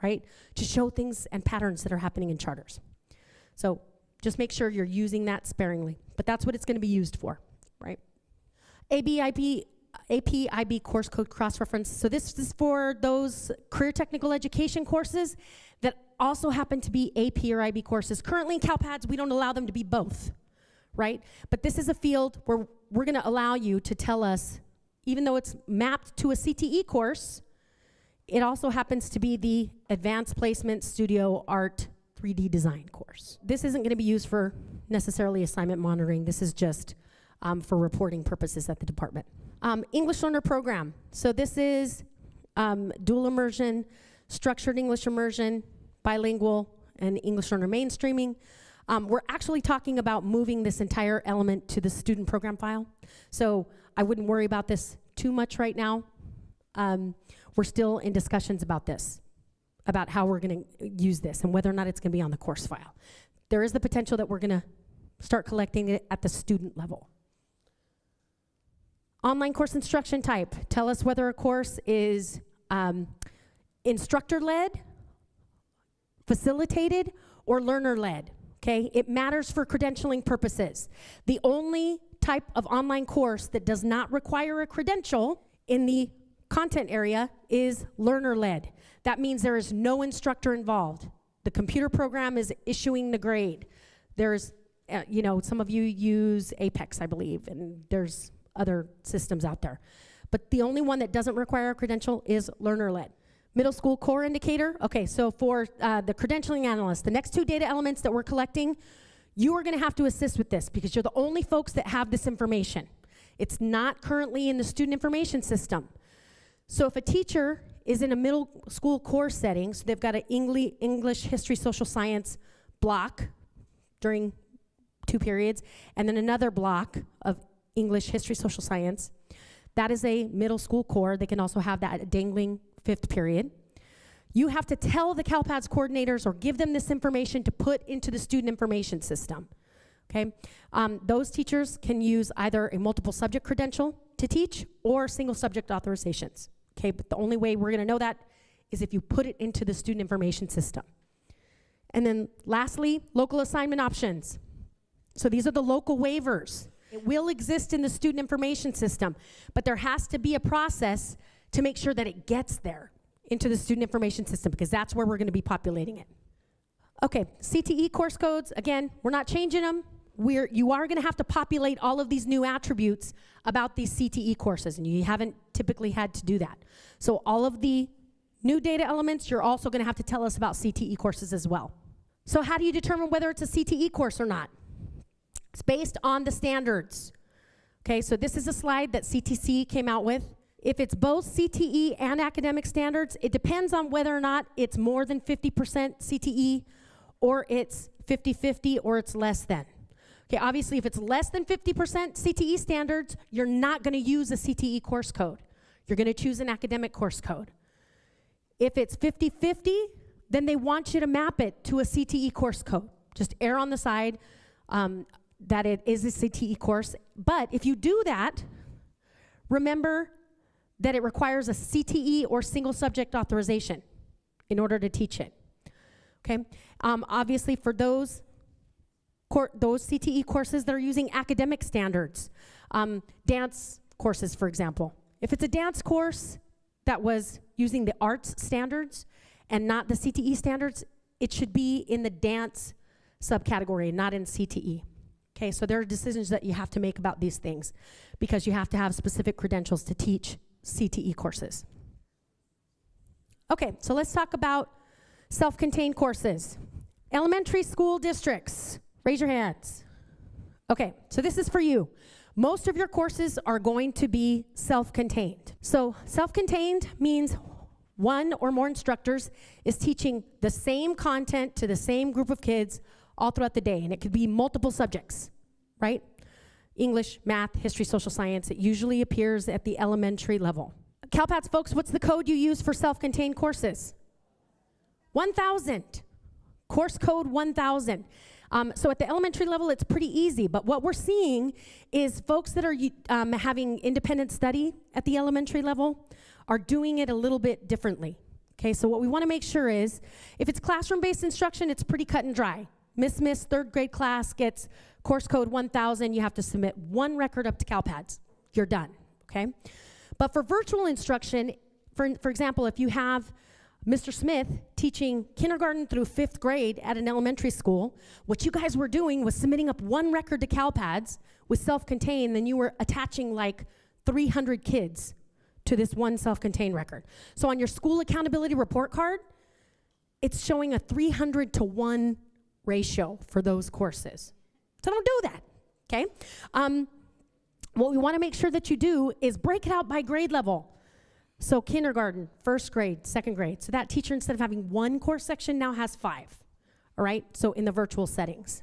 right, to show things and patterns that are happening in charters. So just make sure you're using that sparingly, but that's what it's gonna be used for, right? AP/IB course code cross-reference. So this is for those career technical education courses that also happen to be AP or IB courses. Currently in CalPADS, we don't allow them to be both, right? But this is a field where we're gonna allow you to tell us, even though it's mapped to a CTE course, it also happens to be the Advanced Placement Studio Art 3D Design course. This isn't gonna be used for necessarily assignment monitoring. This is just for reporting purposes at the department. English Learner Program. So this is dual immersion, structured English immersion, bilingual, and English Learner mainstreaming. We're actually talking about moving this entire element to the student program file. So I wouldn't worry about this too much right now. We're still in discussions about this, about how we're gonna use this and whether or not it's gonna be on the course file. There is the potential that we're gonna start collecting it at the student level. Online course instruction type. Tell us whether a course is instructor-led, facilitated, or learner-led, okay? It matters for credentialing purposes. The only type of online course that does not require a credential in the content area is learner-led. That means there is no instructor involved. The computer program is issuing the grade. There's, you know, some of you use Apex, I believe, and there's other systems out there. But the only one that doesn't require a credential is learner-led. Middle school core indicator. Okay, so for the credentialing analyst, the next two data elements that we're collecting, you are gonna have to assist with this because you're the only folks that have this information. It's not currently in the student information system. So if a teacher is in a middle school core setting, so they've got an English, history, social science block during 2 periods, and then another block of English, history, social science, that is a middle school core. They can also have that dangling 5th period. You have to tell the CalPADS coordinators or give them this information to put into the student information system, okay? Those teachers can use either a multiple subject credential to teach or single subject authorizations, okay? But the only way we're gonna know that is if you put it into the student information system. And then lastly, local assignment options. So these are the local waivers. It will exist in the student information system, but there has to be a process to make sure that it gets there into the student information system because that's where we're gonna be populating it. Okay, CTE course codes, again, we're not changing them. You are gonna have to populate all of these new attributes about these CTE courses, and you haven't typically had to do that. So all of the new data elements, you're also gonna have to tell us about CTE courses as well. So how do you determine whether it's a CTE course or not? It's based on the standards. Okay, so this is a slide that CTC came out with. If it's both CTE and academic standards, it depends on whether or not it's more than 50% CTE or it's 50-50 or it's less than. Okay, obviously if it's less than 50% CTE standards, you're not gonna use a CTE course code. You're gonna choose an academic course code. If it's 50-50, then they want you to map it to a CTE course code. Just err on the side that it is a CTE course. But if you do that, remember that it requires a CTE or single subject authorization in order to teach it, okay? Obviously for those CTE courses that are using academic standards, dance courses, for example. If it's a dance course that was using the arts standards and not the CTE standards, it should be in the dance subcategory, not in CTE. Okay, so there are decisions that you have to make about these things because you have to have specific credentials to teach CTE courses. Okay, so let's talk about self-contained courses. Elementary school districts, raise your hands. Okay, so this is for you. Most of your courses are going to be self-contained. So self-contained means one or more instructors is teaching the same content to the same group of kids all throughout the day, and it could be multiple subjects, right? English, math, history, social science. It usually appears at the elementary level. CalPADS folks, what's the code you use for self-contained courses? 1000. Course code 1000. So at the elementary level, it's pretty easy, but what we're seeing is folks that are having independent study at the elementary level are doing it a little bit differently. Okay, so what we want to make sure is, if it's classroom-based instruction, it's pretty cut and dry. Miss, third grade class gets course code 1000, you have to submit one record up to CalPADS. You're done, okay? But for virtual instruction, for example, if you have Mr. Smith teaching kindergarten through 5th grade at an elementary school, what you guys were doing was submitting up one record to CalPADS with self-contained, then you were attaching like 300 kids to this one self-contained record. So on your school accountability report card, it's showing a 300-to-1 ratio for those courses. So don't do that, okay? What we want to make sure that you do is break it out by grade level. So kindergarten, 1st grade, 2nd grade. So that teacher, instead of having one course section, now has 5, all right? So in the virtual settings.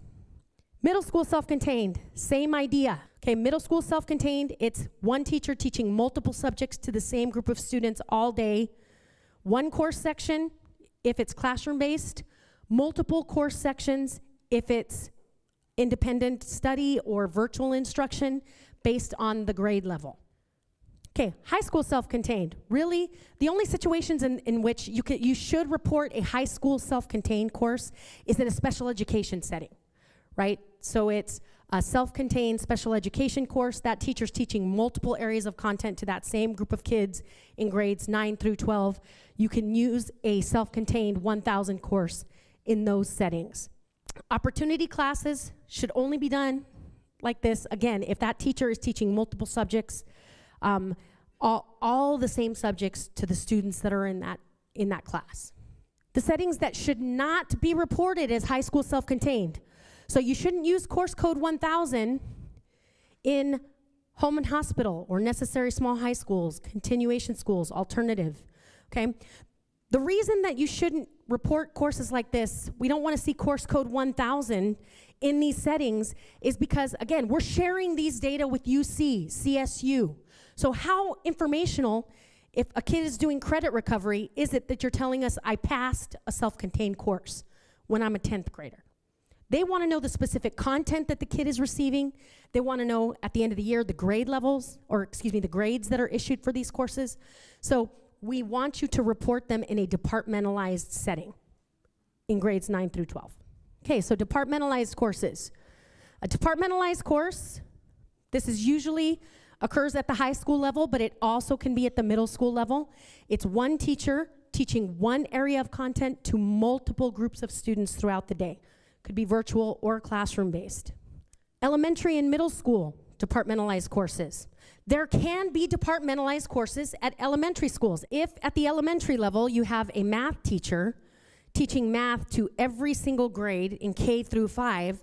Middle school self-contained, same idea. Okay, middle school self-contained, it's one teacher teaching multiple subjects to the same group of students all day. One course section, if it's classroom-based. Multiple course sections, if it's independent study or virtual instruction based on the grade level. Okay, high school self-contained. Really, the only situations in which you should report a high school self-contained course is in a special education setting, right? So it's a self-contained special education course. That teacher's teaching multiple areas of content to that same group of kids in grades 9 through 12. You can use a self-contained 1000 course in those settings. Opportunity classes should only be done like this. Again, if that teacher is teaching multiple subjects, all the same subjects to the students that are in that class. The settings that should not be reported as high school self-contained. So you shouldn't use course code 1000 in home and hospital or necessary small high schools, continuation schools, alternative, okay? The reason that you shouldn't report courses like this, we don't want to see course code 1000 in these settings, is because, again, we're sharing these data with UC, CSU. So how informational, if a kid is doing credit recovery, is it that you're telling us I passed a self-contained course when I'm a 10th grader? They want to know the specific content that the kid is receiving. They want to know at the end of the year the grade levels, or excuse me, the grades that are issued for these courses. So we want you to report them in a departmentalized setting in grades 9 through 12. Okay, so departmentalized courses. A departmentalized course, this is usually occurs at the high school level, but it also can be at the middle school level. It's one teacher teaching one area of content to multiple groups of students throughout the day. Could be virtual or classroom-based. Elementary and middle school departmentalized courses. There can be departmentalized courses at elementary schools. If at the elementary level you have a math teacher teaching math to every single grade in K through 5,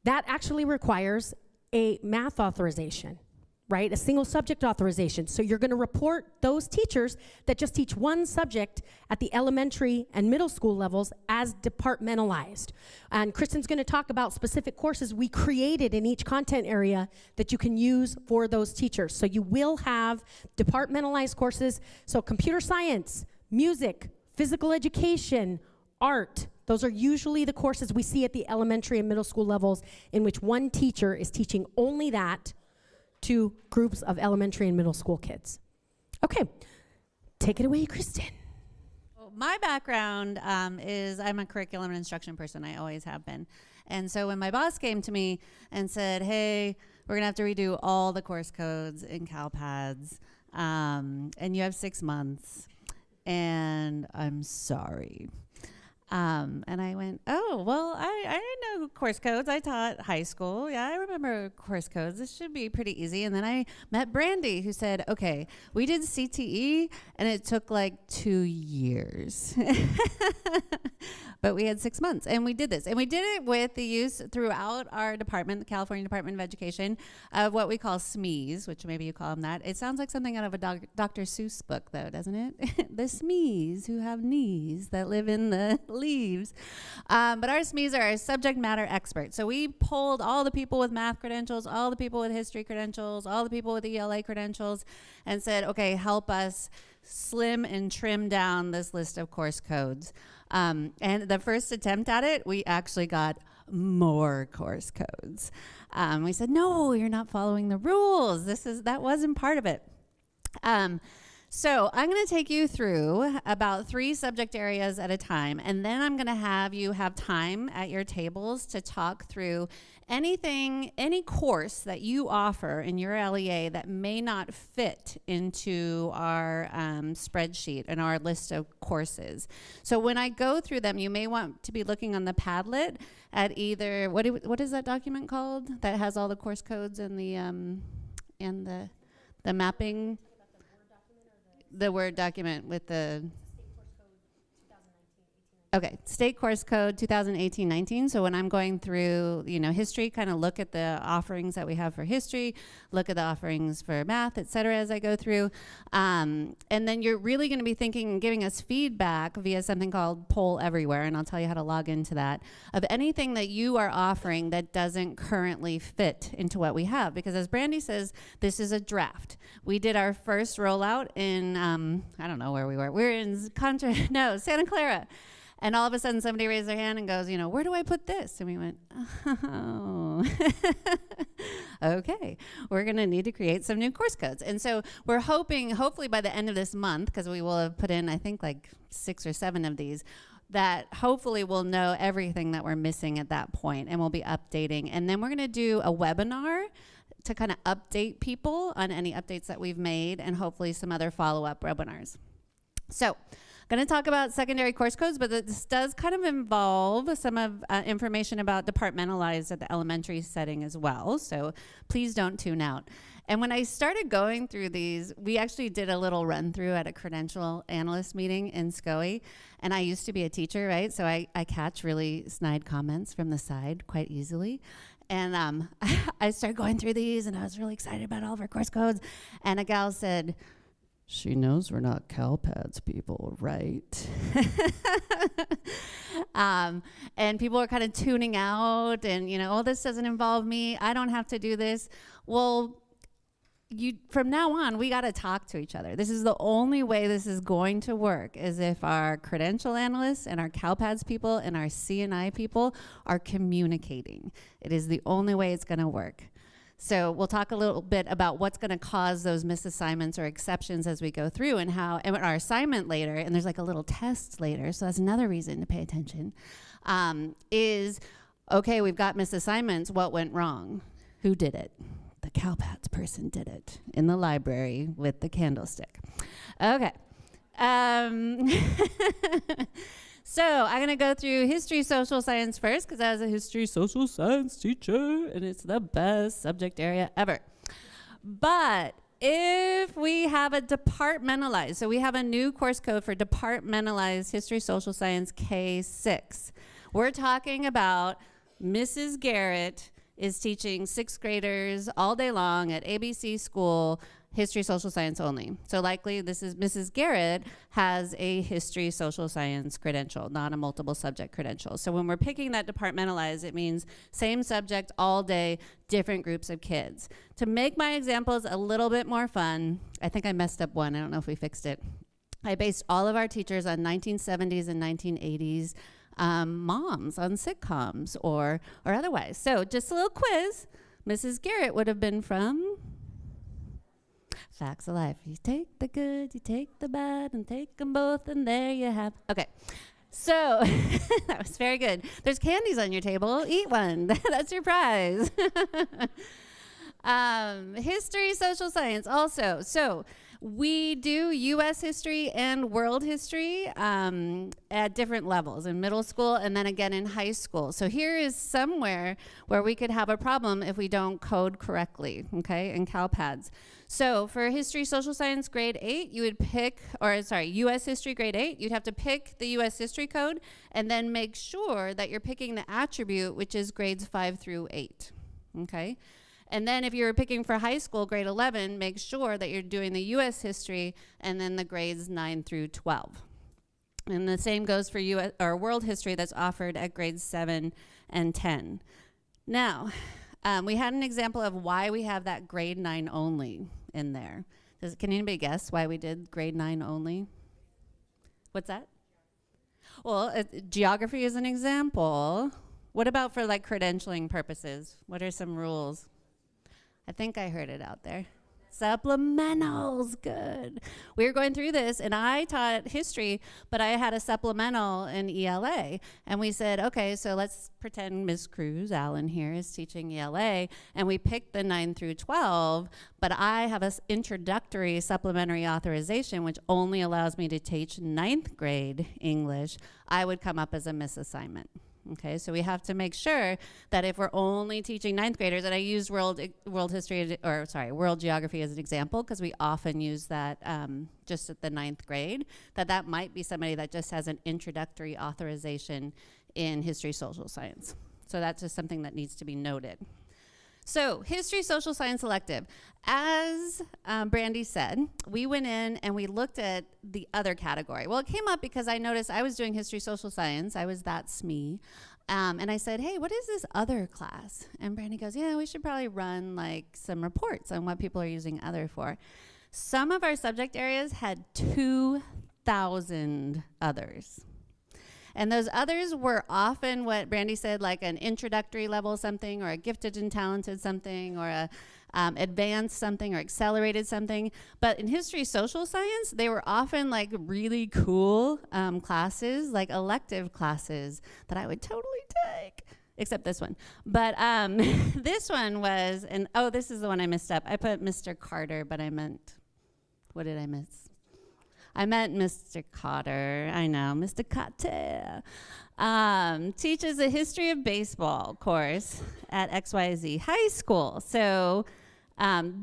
that actually requires a math authorization, right? A single subject authorization. So you're going to report those teachers that just teach one subject at the elementary and middle school levels as departmentalized. And Kristen's going to talk about specific courses we created in each content area that you can use for those teachers. So you will have departmentalized courses. So computer science, music, physical education, art. Those are usually the courses we see at the elementary and middle school levels in which one teacher is teaching only that to groups of elementary and middle school kids. Okay, take it away, Kristen. Well, my background is I'm a curriculum and instruction person. I always have been. And so when my boss came to me and said, hey, we're gonna have to redo all the course codes in CalPADS, and you have 6 months, and I'm sorry. And I went, oh, well, I didn't know course codes. I taught high school. Yeah, I remember course codes. This should be pretty easy. And then I met Brandy, who said, okay, we did CTE, and it took like 2 years. But we had 6 months, and we did this. And we did it with the use throughout our department, the California Department of Education, of what we call SMEs, which maybe you call them that. It sounds like something out of a Dr. Seuss book, though, doesn't it? The SMEs who have knees that live in the leaves. But our SMEs are our subject matter experts. So we pulled all the people with math credentials, all the people with history credentials, all the people with ELA credentials, and said, okay, help us slim and trim down this list of course codes. And the first attempt at it, we actually got more course codes. We said, no, you're not following the rules. That wasn't part of it. So I'm going to take you through about 3 subject areas at a time, and then I'm going to have you have time at your tables to talk through any course that you offer in your LEA that may not fit into our spreadsheet and our list of courses. So when I go through them, you may want to be looking on the Padlet at either, what is that document called that has all the course codes and the mapping? The Word document with the State Course Code 2018-19. So when I'm going through, history, kind of look at the offerings that we have for history, look at the offerings for math, et cetera, as I go through. And then you're really going to be thinking and giving us feedback via something called Poll Everywhere, and I'll tell you how to log into that, of anything that you are offering that doesn't currently fit into what we have. Because as Brandy says, this is a draft. We did our first rollout in, I don't know where we were. We were in Santa Clara. And all of a sudden, somebody raised their hand and goes, where do I put this? And we went, oh, okay. We're going to need to create some new course codes. And so we're hopefully by the end of this month, because we will have put in, I think, like 6 or 7 of these, that hopefully we'll know everything that we're missing at that point, and we'll be updating. And then we're going to do a webinar to kind of update people on any updates that we've made, and hopefully some other follow-up webinars. So I'm going to talk about secondary course codes, but this does kind of involve some of information about departmentalized at the elementary setting as well, so please don't tune out. And when I started going through these, we actually did a little run-through at a credential analyst meeting in SCOE, and I used to be a teacher, right? So I catch really snide comments from the side quite easily. And I started going through these, and I was really excited about all of our course codes, and a gal said, "She knows we're not CalPADS people, right?" And people are kind of tuning out, and oh, this doesn't involve me. I don't have to do this. Well, from now on, we got to talk to each other. This is the only way this is going to work, is if our credential analysts and our CalPADS people and our C&I people are communicating. It is the only way it's going to work. So we'll talk a little bit about what's going to cause those misassignments or exceptions as we go through, and our assignment later, and there's like a little test later, so that's another reason to pay attention, is, okay, we've got misassignments, what went wrong? Who did it? The CalPADS person did it in the library with the candlestick. Okay. So I'm going to go through history, social science first, because I was a history, social science teacher, and it's the best subject area ever. But if we have a departmentalized, so we have a new course code for departmentalized history, social science K6. We're talking about Mrs. Garrett is teaching 6th graders all day long at ABC school, history, social science only. So likely this is Mrs. Garrett has a history, social science credential, not a multiple subject credential. So when we're picking that departmentalized, it means same subject all day, different groups of kids. To make my examples a little bit more fun, I think I messed up one. I don't know if we fixed it. I based all of our teachers on 1970s and 1980s moms on sitcoms or otherwise. So just a little quiz. Mrs. Garrett would have been from Facts of Life. You take the good, you take the bad, and take them both, and there you have. Okay. So that was very good. There's candies on your table. Eat one. That's your prize. History, social science also. So We do U.S. history and world history at different levels, in middle school and then again in high school. So here is somewhere where we could have a problem if we don't code correctly, okay, in CalPADS. So for history, social science, grade 8, you would pick, U.S. history, grade 8, you'd have to pick the U.S. history code and then make sure that you're picking the attribute, which is grades 5 through 8, okay? And then if you're picking for high school, grade 11, make sure that you're doing the U.S. history and then the grades 9 through 12. And the same goes for US or world history that's offered at grades 7 and 10. Now, we had an example of why we have that grade 9 only in there. Can anybody guess why we did grade 9 only? What's that? Well, geography is an example. What about for like credentialing purposes? What are some rules? I think I heard it out there. Supplementals, good. We were going through this, and I taught history, but I had a supplemental in ELA. And we said, okay, so let's pretend Ms. Cruz, Allen here, is teaching ELA, and we picked the 9 through 12, but I have an introductory supplementary authorization, which only allows me to teach 9th grade English. I would come up as a misassignment. Okay, so we have to make sure that if we're only teaching 9th graders, and I use world geography as an example because we often use that just at the 9th grade, that might be somebody that just has an introductory authorization in history, social science. So that's just something that needs to be noted. So history, social science elective. As Brandy said, we went in and we looked at the other category. Well, it came up because I noticed I was doing history, social science. I was that SME. And I said, hey, what is this other class? And Brandy goes, yeah, we should probably run like some reports on what people are using other for. Some of our subject areas had 2,000 others. And those others were often what Brandy said, like an introductory level something, or a gifted and talented something, or a advanced something, or accelerated something. But in history, social science, they were often like really cool classes, like elective classes that I would totally take, except this one. But this one was, and oh, this is the one I messed up. I put Mr. Carter, but I meant, what did I miss? I meant Mr. Cotter. I know, Mr. Cotter. Teaches a history of baseball course at XYZ High School. So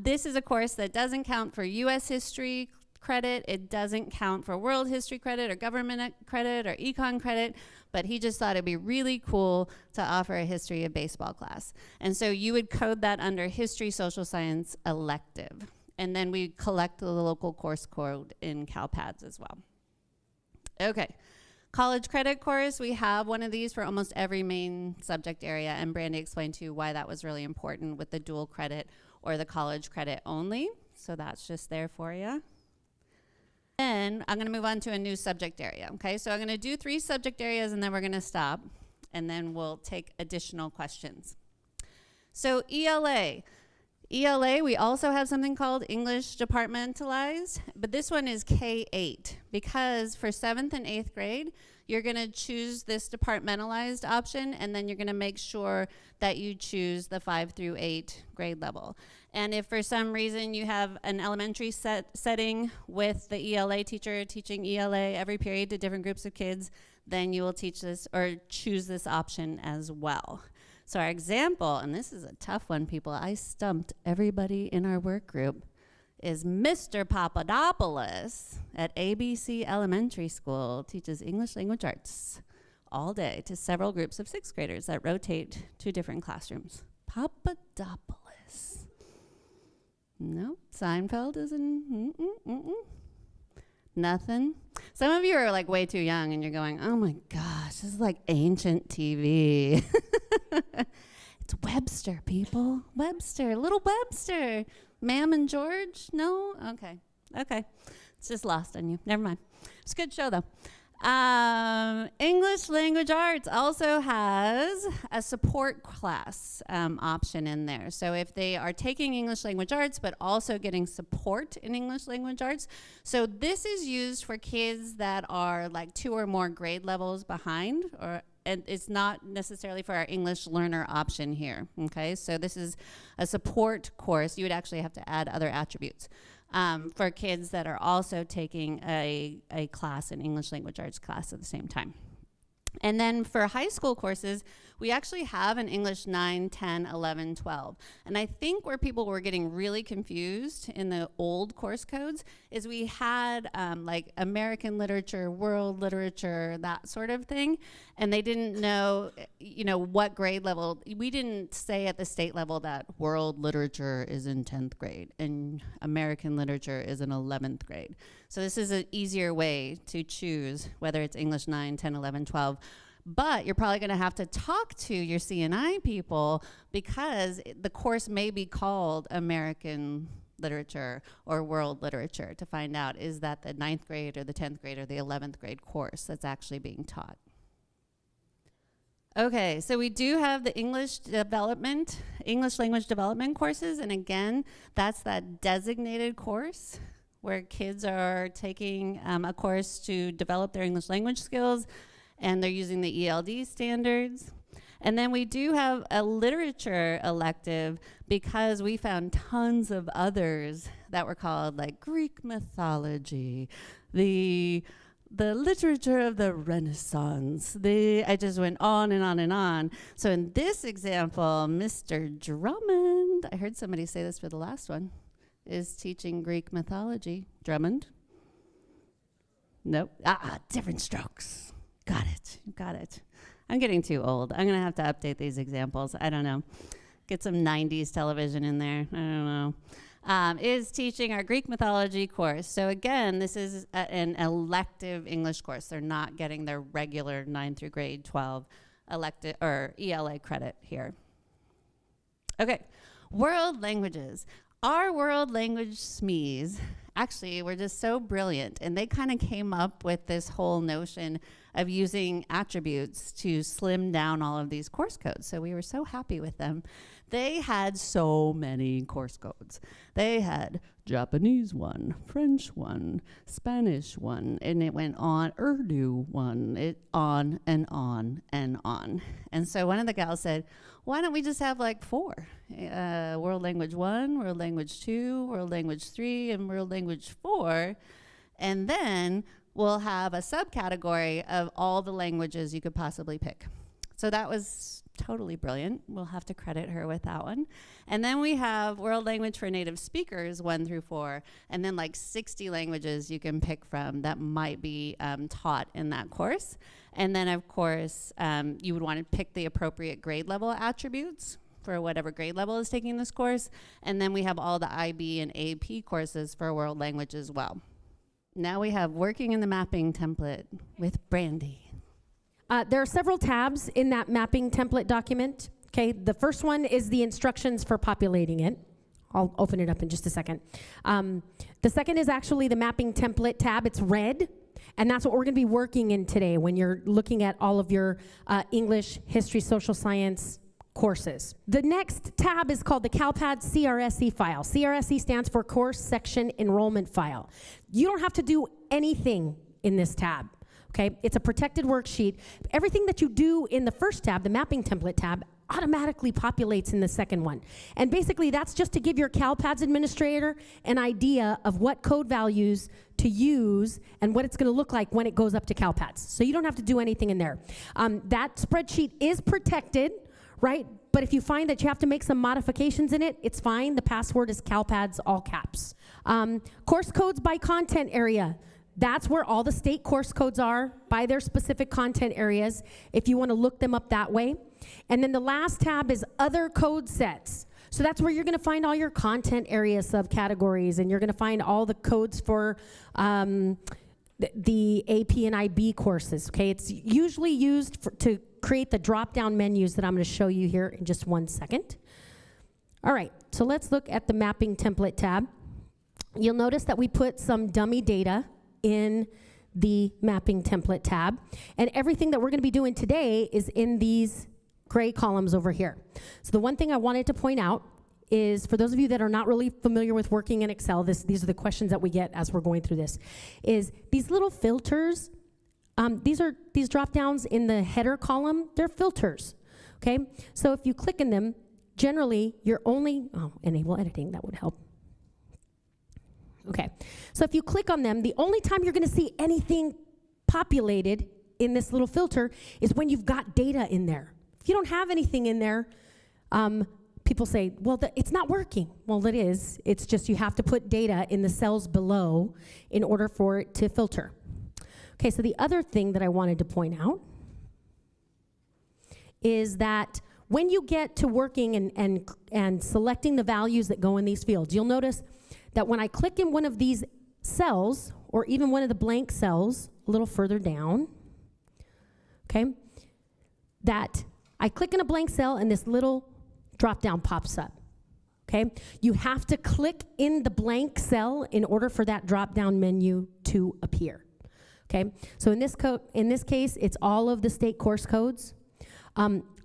this is a course that doesn't count for U.S. history credit. It doesn't count for world history credit or government credit or econ credit. But he just thought it'd be really cool to offer a history of baseball class. And so you would code that under history, social science elective. And then we collect the local course code in CalPADS as well. Okay, college credit course, we have one of these for almost every main subject area, and Brandy explained to you why that was really important with the dual credit or the college credit only. So that's just there for you. Then I'm gonna move on to a new subject area, okay? So I'm gonna do 3 subject areas and then we're gonna stop, and then we'll take additional questions. So ELA, we also have something called English Departmentalized, but this one is K-8 because for 7th and 8th grade, you're gonna choose this departmentalized option, and then you're gonna make sure that you choose the 5 through 8 grade level. And if for some reason you have an elementary setting with the ELA teacher teaching ELA every period to different groups of kids, then you will teach this or choose this option as well. So our example, and this is a tough one, people, I stumped everybody in our work group, is Mr. Papadopoulos at ABC Elementary School teaches English Language Arts all day to several groups of 6th graders that rotate to different classrooms. Papadopoulos. No, Seinfeld isn't, nothing. Some of you are like way too young and you're going, oh my gosh, this is like ancient TV. It's Webster, people. Webster, little Webster. Ma'am and George? No? Okay. It's just lost on you. Never mind. It's a good show though. English Language Arts also has a support class option in there. So if they are taking English Language Arts but also getting support in English Language Arts, so this is used for kids that are like 2 or more grade levels behind, and it's not necessarily for our English learner option here, okay? So this is a support course. You would actually have to add other attributes. for kids that are also taking a class, an English language arts class at the same time. And then for high school courses, we actually have an English 9, 10, 11, 12. And I think where people were getting really confused in the old course codes is we had like American literature, world literature, that sort of thing. And they didn't know, you know, what grade level. We didn't say at the state level that world literature is in 10th grade and American literature is in 11th grade. So this is an easier way to choose whether it's English 9, 10, 11, 12. But you're probably going to have to talk to your CNI people because the course may be called American literature or world literature to find out, is that the 9th grade or the 10th grade or the 11th grade course that's actually being taught. Okay, so we do have the English language development courses, and again, that's that designated course where kids are taking a course to develop their English language skills, and they're using the ELD standards. And then we do have a literature elective because we found tons of others that were called like Greek mythology, the literature of the Renaissance. I just went on and on and on. So in this example, Mr. Drummond, I heard somebody say this for the last one, is teaching Greek mythology. Drummond? Nope. Different strokes. Got it. I'm getting too old. I'm going to have to update these examples. I don't know. Get some 90s television in there. I don't know. Is teaching our Greek mythology course. So again, this is an elective English course. They're not getting their regular 9 through grade 12 elective or ELA credit here. Okay, world languages. Our world language SMEs actually were just so brilliant, and they kind of came up with this whole notion of using attributes to slim down all of these course codes. So we were so happy with them. They had so many course codes. They had Japanese one, French one, Spanish one, and it went on, Urdu one, on and on and on. And so one of the gals said, why don't we just have like 4? World Language 1, World Language 2, World Language 3, and World Language 4. And then we'll have a subcategory of all the languages you could possibly pick. So that was totally brilliant. We'll have to credit her with that one. And then we have World Language for Native Speakers 1 through 4, and then like 60 languages you can pick from that might be taught in that course. And then of course, you would want to pick the appropriate grade level attributes for whatever grade level is taking this course. And then we have all the IB and AP courses for world language as well. Now we have working in the mapping template with Brandy. There are several tabs in that mapping template document. Okay, the first one is the instructions for populating it. I'll open it up in just a second. The second is actually the mapping template tab. It's red, and that's what we're going to be working in today when you're looking at all of your English, history, social science courses. The next tab is called the CalPADS CRSE file. CRSE stands for Course Section Enrollment File. You don't have to do anything in this tab. Okay, it's a protected worksheet. Everything that you do in the first tab, the mapping template tab, automatically populates in the second one. And basically that's just to give your CalPADS administrator an idea of what code values to use and what it's going to look like when it goes up to CalPADS. So you don't have to do anything in there. That spreadsheet is protected, right? But if you find that you have to make some modifications in it, it's fine. The password is CalPADS, all caps. Course codes by content area. That's where all the state course codes are by their specific content areas, if you want to look them up that way. And then the last tab is other code sets. So that's where you're going to find all your content area subcategories, and you're going to find all the codes for the AP and IB courses. Okay, it's usually used to create the drop-down menus that I'm going to show you here in just 1 second. All right, so let's look at the mapping template tab. You'll notice that we put some dummy data in the mapping template tab, and everything that we're going to be doing today is in these gray columns over here. So the one thing I wanted to point out is, for those of you that are not really familiar with working in Excel, these are the questions that we get as we're going through this, is these little filters, these drop downs in the header column, they're filters, okay? So if you click in them, generally you're only, enable editing, that would help. Okay, so if you click on them, the only time you're going to see anything populated in this little filter is when you've got data in there. If you don't have anything in there, people say, well, it's not working. Well, it is. It's just you have to put data in the cells below in order for it to filter. Okay, so the other thing that I wanted to point out is that when you get to working and selecting the values that go in these fields, you'll notice that when I click in one of these cells, or even one of the blank cells a little further down, okay, that I click in a blank cell and this little drop down pops up. Okay, you have to click in the blank cell in order for that drop down menu to appear. Okay, so in this case, it's all of the state course codes.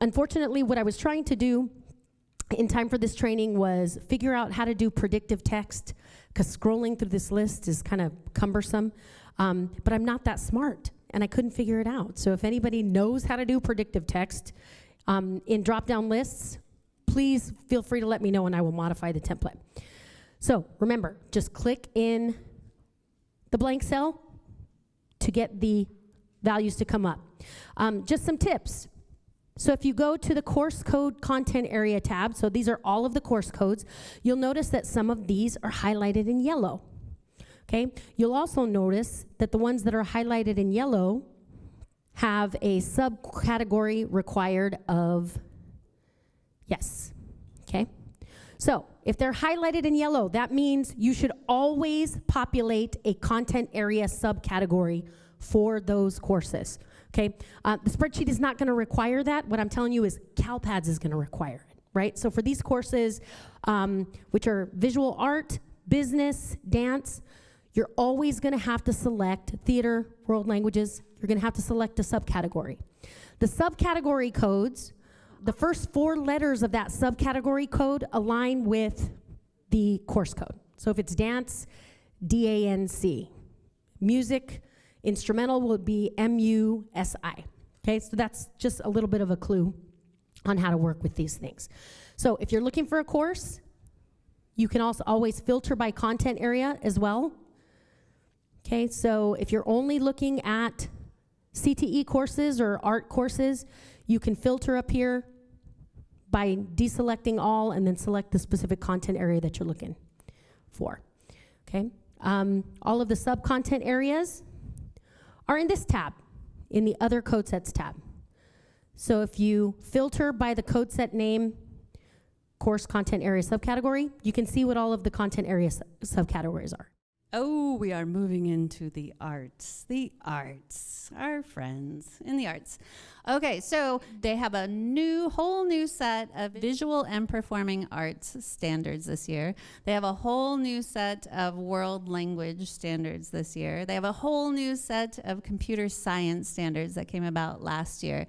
Unfortunately, what I was trying to do in time for this training was figure out how to do predictive text, because scrolling through this list is kind of cumbersome, but I'm not that smart, and I couldn't figure it out. So if anybody knows how to do predictive text in drop-down lists, please feel free to let me know and I will modify the template. So remember, just click in the blank cell to get the values to come up. Just some tips. So if you go to the course code content area tab, so these are all of the course codes, you'll notice that some of these are highlighted in yellow. Okay? You'll also notice that the ones that are highlighted in yellow have a subcategory required of yes. Okay? So if they're highlighted in yellow, that means you should always populate a content area subcategory for those courses. Okay, the spreadsheet is not going to require that. What I'm telling you is CalPADS is going to require it, right? So for these courses, which are visual art, business, dance, you're always going to have to select theater, world languages. You're going to have to select a subcategory. The subcategory codes, the first 4 letters of that subcategory code align with the course code. So if it's dance, D-A-N-C. Music, instrumental would be M-U-S-I. Okay, so that's just a little bit of a clue on how to work with these things. So if you're looking for a course, you can also always filter by content area as well. Okay, so if you're only looking at CTE courses or art courses, you can filter up here by deselecting all and then select the specific content area that you're looking for. Okay, all of the sub-content areas are in this tab, in the Other Code Sets tab. So if you filter by the code set name, course content area subcategory, you can see what all of the content area subcategories are. Oh, we are moving into the arts, our friends in the arts. Okay, so they have a whole new set of visual and performing arts standards this year. They have a whole new set of world language standards this year. They have a whole new set of computer science standards that came about last year.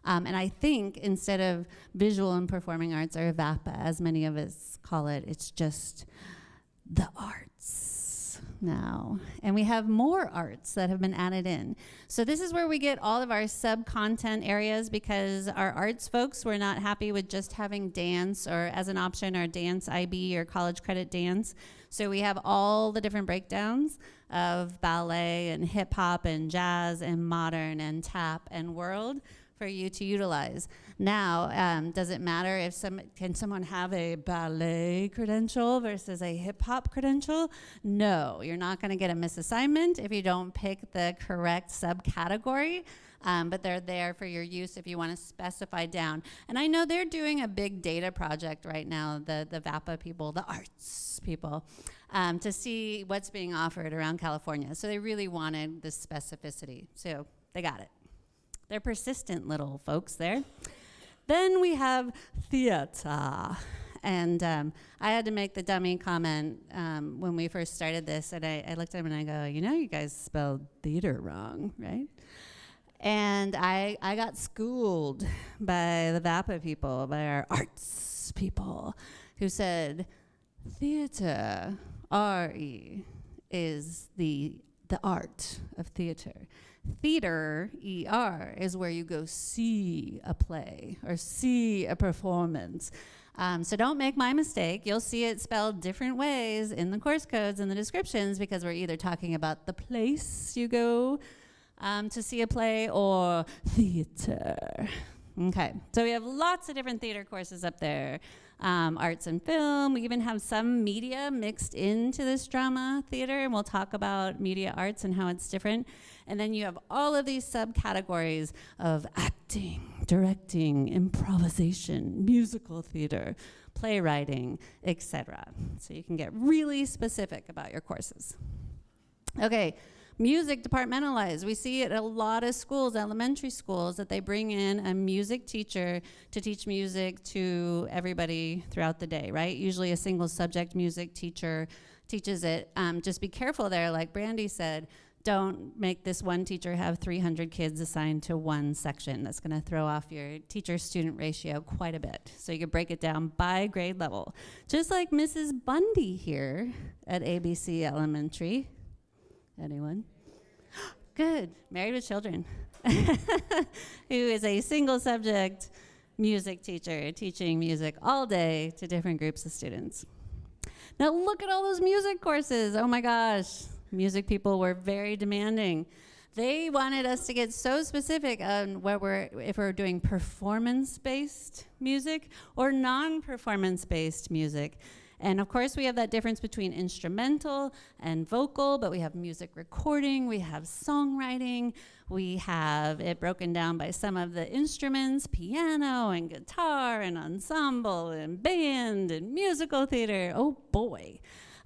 And I think instead of visual and performing arts, or VAPA, as many of us call it, it's just the arts now. And we have more arts that have been added in. So this is where we get all of our sub-content areas, because our arts folks were not happy with just having dance or as an option, or dance IB or college credit dance. So we have all the different breakdowns of ballet and hip hop and jazz and modern and tap and world for you to utilize. Now, does it matter if can someone have a ballet credential versus a hip hop credential? No, you're not gonna get a misassignment if you don't pick the correct subcategory, but they're there for your use if you wanna specify down. And I know they're doing a big data project right now, the VAPA people, the arts people, to see what's being offered around California. So they really wanted this specificity, so they got it. They're persistent little folks there. Then we have theater. And I had to make the dummy comment when we first started this, and I looked at him and I go, you know, you guys spelled theater wrong, right? And I got schooled by the VAPA people, by our arts people, who said, theater, R-E, is the the art of theater. Theater, ER, is where you go see a play or see a performance. So don't make my mistake. You'll see it spelled different ways in the course codes and the descriptions because we're either talking about the place you go to see a play or theater. Okay, so we have lots of different theater courses up there. Arts and film. We even have some media mixed into this drama theater, and we'll talk about media arts and how it's different. And then you have all of these subcategories of acting, directing, improvisation, musical theater, playwriting, etc. So you can get really specific about your courses. Okay. Music departmentalized. We see it at a lot of schools, elementary schools, that they bring in a music teacher to teach music to everybody throughout the day, right? Usually a single subject music teacher teaches it. Just be careful there, like Brandy said. Don't make this one teacher have 300 kids assigned to one section. That's going to throw off your teacher-student ratio quite a bit. So you can break it down by grade level. Just like Mrs. Bundy here at ABC Elementary. Anyone? Good. Married with children. Who is a single subject music teacher teaching music all day to different groups of students. Now look at all those music courses. Oh my gosh. Music people were very demanding. They wanted us to get so specific on if we're doing performance-based music or non-performance-based music. And of course, we have that difference between instrumental and vocal, but we have music recording, we have songwriting, we have it broken down by some of the instruments, piano and guitar and ensemble and band and musical theater. Oh boy.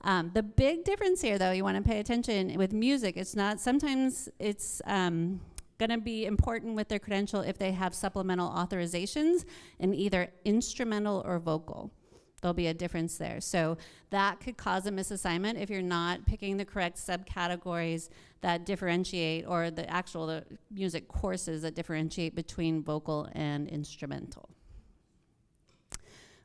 The big difference here, though, you want to pay attention with music. Sometimes it's going to be important with their credential if they have supplemental authorizations in either instrumental or vocal. There'll be a difference there. So that could cause a misassignment if you're not picking the correct subcategories that differentiate, or the music courses that differentiate between vocal and instrumental.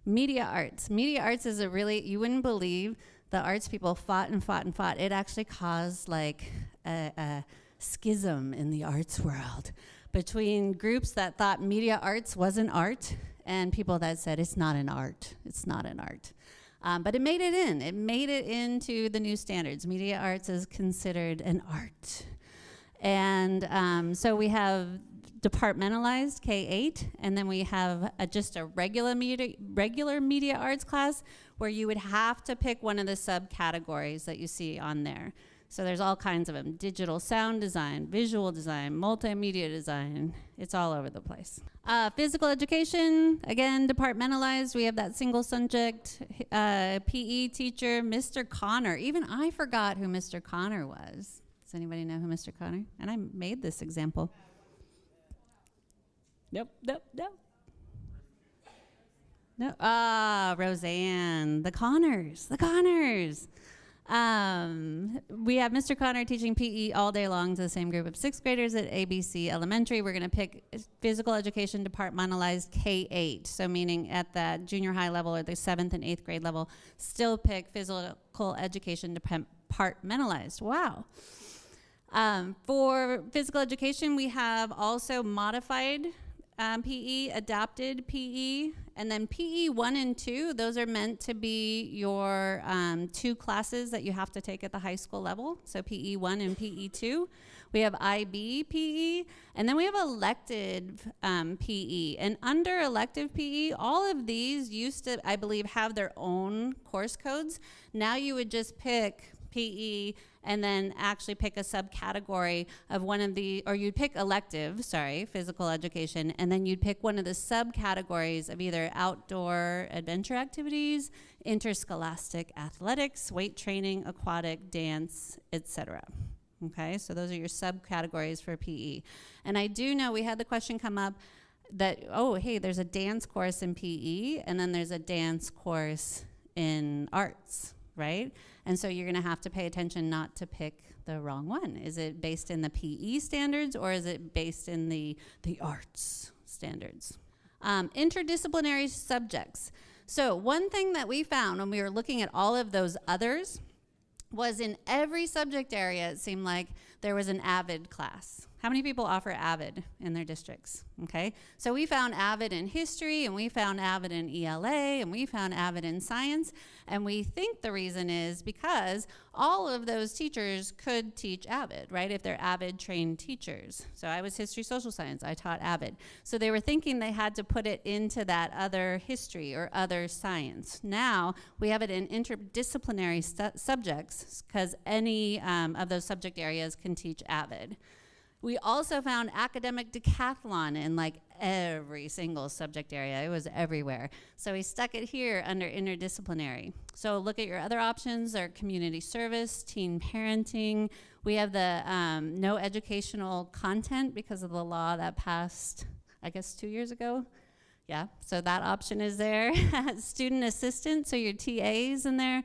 Media arts. Media arts is you wouldn't believe the arts people fought and fought and fought. It actually caused like a schism in the arts world between groups that thought media arts wasn't art and people that said it's not an art. It's not an art. But it made it in. It made it into the new standards. Media arts is considered an art. And so we have departmentalized K-8, and then we have just a regular media arts class where you would have to pick one of the subcategories that you see on there. So there's all kinds of them: digital sound design, visual design, multimedia design. It's all over the place. Physical education, again, departmentalized. We have that single subject PE teacher, Mr. Connor. Even I forgot who Mr. Connor was. Does anybody know who Mr. Connor? And I made this example. Nope. No. Roseanne. The Connors. We have Mr. Connor teaching PE all day long to the same group of 6th graders at ABC Elementary. We're going to pick physical education departmentalized K-8, so meaning at that junior high level or the 7th and 8th grade level, still pick physical education departmentalized. Wow. For physical education, we have also modified PE, adapted PE, and then PE 1 and 2, those are meant to be your 2 classes that you have to take at the high school level, so PE 1 and PE 2. We have IB PE, and then we have elective PE. And under elective PE, all of these used to, I believe, have their own course codes. Now you would just pick PE and then actually pick a subcategory of one of the, or you'd pick physical education, and then you'd pick one of the subcategories of either outdoor adventure activities, interscholastic athletics, weight training, aquatic, dance, etc. Okay, so those are your subcategories for PE. And I do know we had the question come up that, oh, hey, there's a dance course in PE, and then there's a dance course in arts, right? And so you're going to have to pay attention not to pick the wrong one. Is it based in the PE standards, or is it based in the arts standards? Interdisciplinary subjects. So one thing that we found when we were looking at all of those others was in every subject area, it seemed like there was an AVID class. How many people offer AVID in their districts? Okay, so we found AVID in history, and we found AVID in ELA, and we found AVID in science, and we think the reason is because all of those teachers could teach AVID, right, if they're AVID trained teachers. So I was history, social science, I taught AVID. So they were thinking they had to put it into that other history or other science. Now we have it in interdisciplinary subjects, because any of those subject areas can teach AVID. We also found academic decathlon in like every single subject area. It was everywhere. So we stuck it here under interdisciplinary. So look at your other options. Are community service, teen parenting. We have the no educational content because of the law that passed, I guess, 2 years ago. Yeah, so that option is there. Student assistant, so your TAs in there.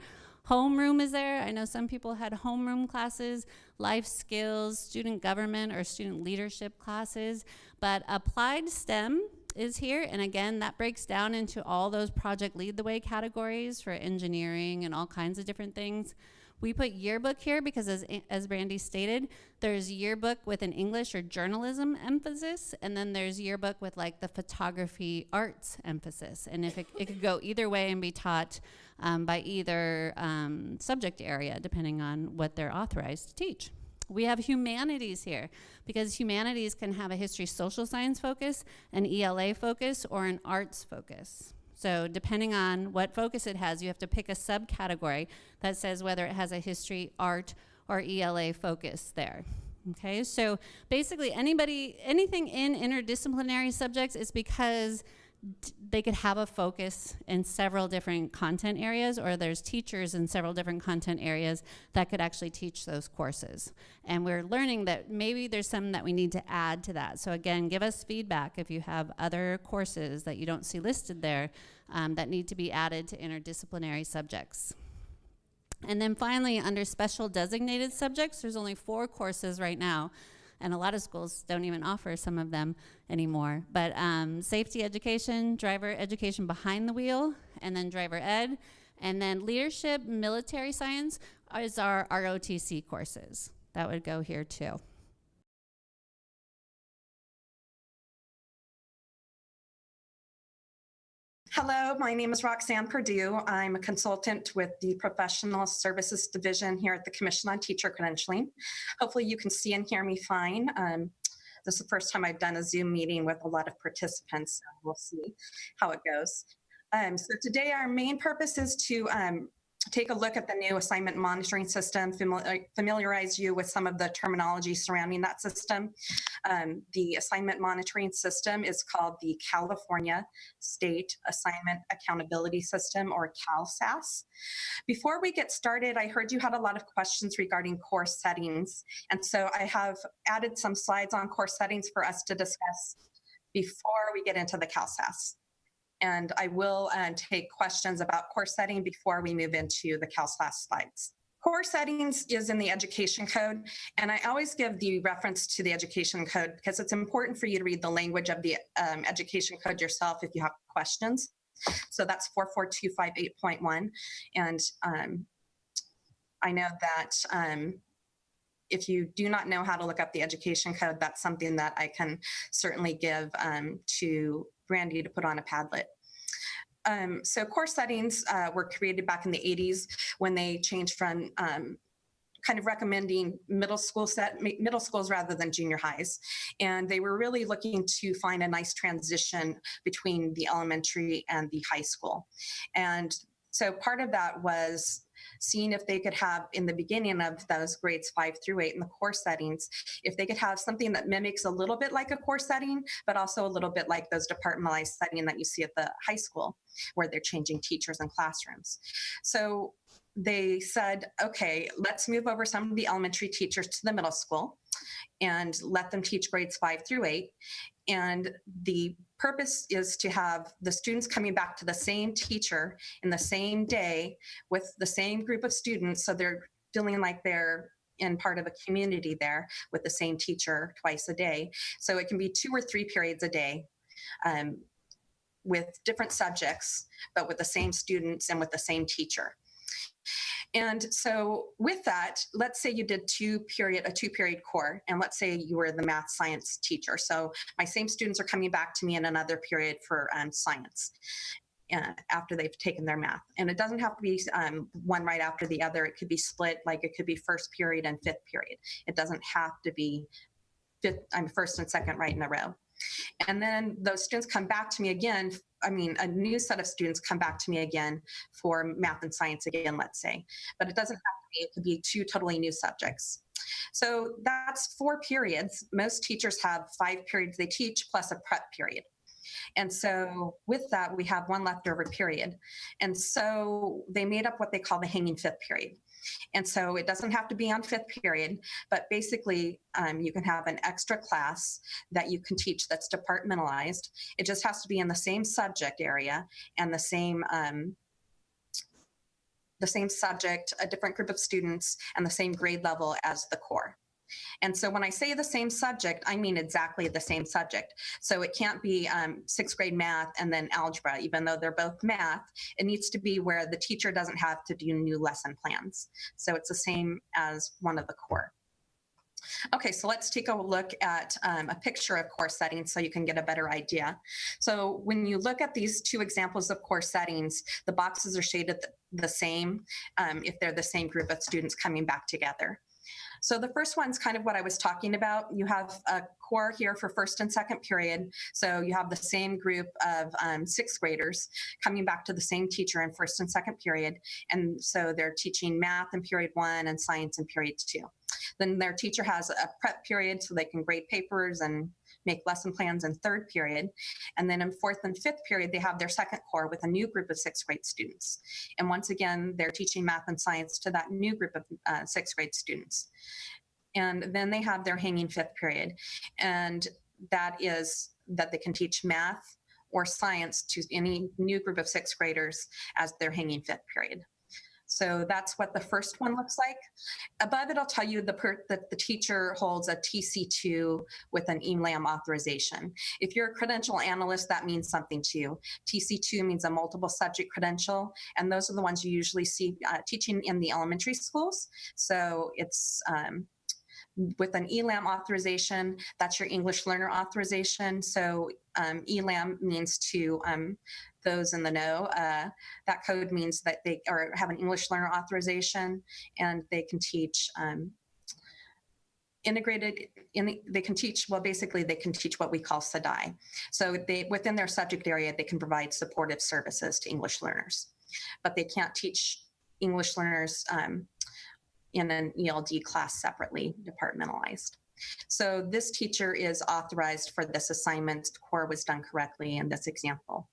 Homeroom is there. I know some people had homeroom classes, life skills, student government or student leadership classes, but applied STEM is here, and again, that breaks down into all those project lead the way categories for engineering and all kinds of different things. We put yearbook here because as Brandy stated, there's yearbook with an English or journalism emphasis, and then there's yearbook with like the photography arts emphasis. And if it could go either way and be taught by either subject area, depending on what they're authorized to teach. We have humanities here because humanities can have a history social science focus, an ELA focus, or an arts focus. So depending on what focus it has, you have to pick a subcategory that says whether it has a history, art, or ELA focus there. Okay, so basically anything in interdisciplinary subjects is because they could have a focus in several different content areas, or there's teachers in several different content areas that could actually teach those courses. And we're learning that maybe there's some that we need to add to that. So again, give us feedback if you have other courses that you don't see listed there that need to be added to interdisciplinary subjects. And then finally, under special designated subjects, there's only 4 courses right now. And a lot of schools don't even offer some of them anymore. But safety education, driver education behind the wheel, and then driver ed. And then leadership, military science is our ROTC courses. That would go here too. Hello, my name is Roxanne Perdue. I'm a consultant with the Professional Services Division here at the Commission on Teacher Credentialing. Hopefully you can see and hear me fine. This is the first time I've done a Zoom meeting with a lot of participants, so we'll see how it goes. So today our main purpose is to take a look at the new assignment monitoring system, familiarize you with some of the terminology surrounding that system. The assignment monitoring system is called the California State Assignment Accountability System, or CalSAAS. Before we get started, I heard you had a lot of questions regarding course settings, and so I have added some slides on course settings for us to discuss before we get into the CalSAAS. And I will take questions about course setting before we move into the CalSAAS slides. Course settings is in the education code, and I always give the reference to the education code because it's important for you to read the language of the education code yourself if you have questions. So that's 44258.1, and I know that if you do not know how to look up the education code, that's something that I can certainly give to Brandy to put on a Padlet. So course settings were created back in the 80s when they changed from kind of recommending middle schools rather than junior highs. And they were really looking to find a nice transition between the elementary and the high school. And so part of that was seeing if they could have, in the beginning of those grades 5 through 8 in the course settings, if they could have something that mimics a little bit like a course setting, but also a little bit like those departmentalized setting that you see at the high school, where they're changing teachers and classrooms. So they said, okay, let's move over some of the elementary teachers to the middle school and let them teach grades 5 through 8. And the purpose is to have the students coming back to the same teacher in the same day with the same group of students, so they're feeling like they're in part of a community there with the same teacher twice a day. So it can be 2 or 3 periods a day with different subjects, but with the same students and with the same teacher. And so with that, let's say you did a two-period core, and let's say you were the math science teacher. So my same students are coming back to me in another period for science after they've taken their math. And it doesn't have to be one right after the other. It could be split, like it could be first period and fifth period. It doesn't have to be first and second right in a row. And then those students come back to me again. A new set of students come back to me again for math and science again, let's say. But it doesn't have to be, it could be two totally new subjects. So that's 4 periods. Most teachers have 5 periods they teach plus a prep period. And so with that, we have 1 leftover period. And so they made up what they call the hanging fifth period. And so it doesn't have to be on 5th period, but basically you can have an extra class that you can teach that's departmentalized. It just has to be in the same subject area and the same subject, a different group of students, and the same grade level as the core. And so when I say the same subject, I mean exactly the same subject. So it can't be 6th grade math and then algebra, even though they're both math. It needs to be where the teacher doesn't have to do new lesson plans. So it's the same as one of the core. Okay, so let's take a look at a picture of core settings so you can get a better idea. So when you look at these 2 examples of core settings, the boxes are shaded the same if they're the same group of students coming back together. So the first one's kind of what I was talking about. You have a core here for 1st and 2nd period. So you have the same group of 6th graders coming back to the same teacher in 1st and 2nd period. And so they're teaching math in period 1 and science in period 2. Then their teacher has a prep period so they can grade papers and make lesson plans in 3rd period. And then in 4th and 5th period, they have their 2nd core with a new group of 6th grade students. And once again, they're teaching math and science to that new group of 6th grade students. And then they have their hanging 5th period. And that is that they can teach math or science to any new group of 6th graders as their hanging 5th period. So that's what the first one looks like. Above it, I'll tell you that the teacher holds a TC2 with an ELAM authorization. If you're a credential analyst, that means something to you. TC2 means a multiple subject credential, and those are the ones you usually see teaching in the elementary schools. So it's with an ELAM authorization, that's your English learner authorization. So ELAM means to those in the know, that code means that they have an English learner authorization and they can teach they can teach what we call CDE. So within their subject area, they can provide supportive services to English learners, but they can't teach English learners in an ELD class separately, departmentalized. So this teacher is authorized for this assignment. The core was done correctly in this example.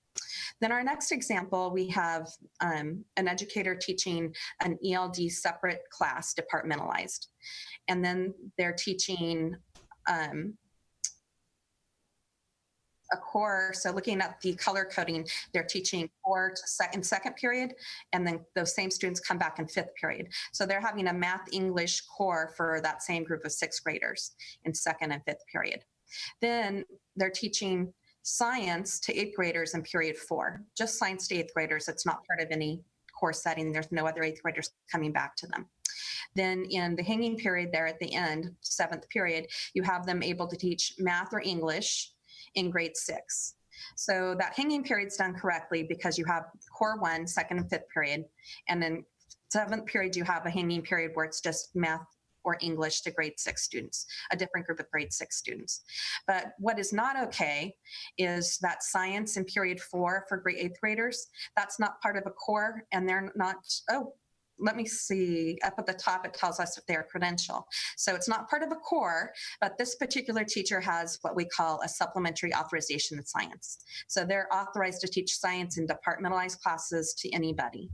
Then our next example, we have an educator teaching an ELD separate class, departmentalized. And then they're teaching a core, so looking at the color coding, they're teaching core to second period, and then those same students come back in 5th period. So they're having a math English core for that same group of 6th graders in 2nd and 5th period. Then they're teaching science to 8th graders in period 4, just science to 8th graders. It's not part of any course setting. There's no other 8th graders coming back to them. Then in the hanging period there at the end, 7th period, you have them able to teach math or English in grade 6. So that hanging period's done correctly because you have core 1, 2nd and 5th period, and then 7th period you have a hanging period where it's just math or English to grade 6 students, a different group of grade 6 students. But what is not okay is that science in period 4 for grade 8th graders, that's not part of a core, and they're not, let me see, up at the top it tells us if they're a credential. So it's not part of a core, but this particular teacher has what we call a supplementary authorization in science. So they're authorized to teach science in departmentalized classes to anybody,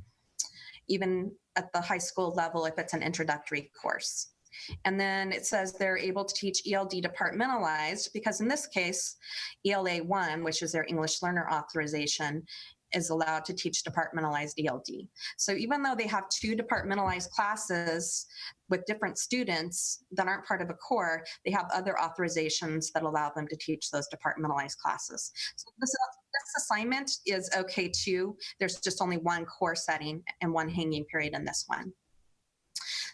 even at the high school level if it's an introductory course. And then it says they're able to teach ELD departmentalized because in this case, ELA 1, which is their English learner authorization, is allowed to teach departmentalized ELD. So even though they have 2 departmentalized classes with different students that aren't part of a core, they have other authorizations that allow them to teach those departmentalized classes. So this assignment is okay too. There's just only 1 core setting and 1 hanging period in this one.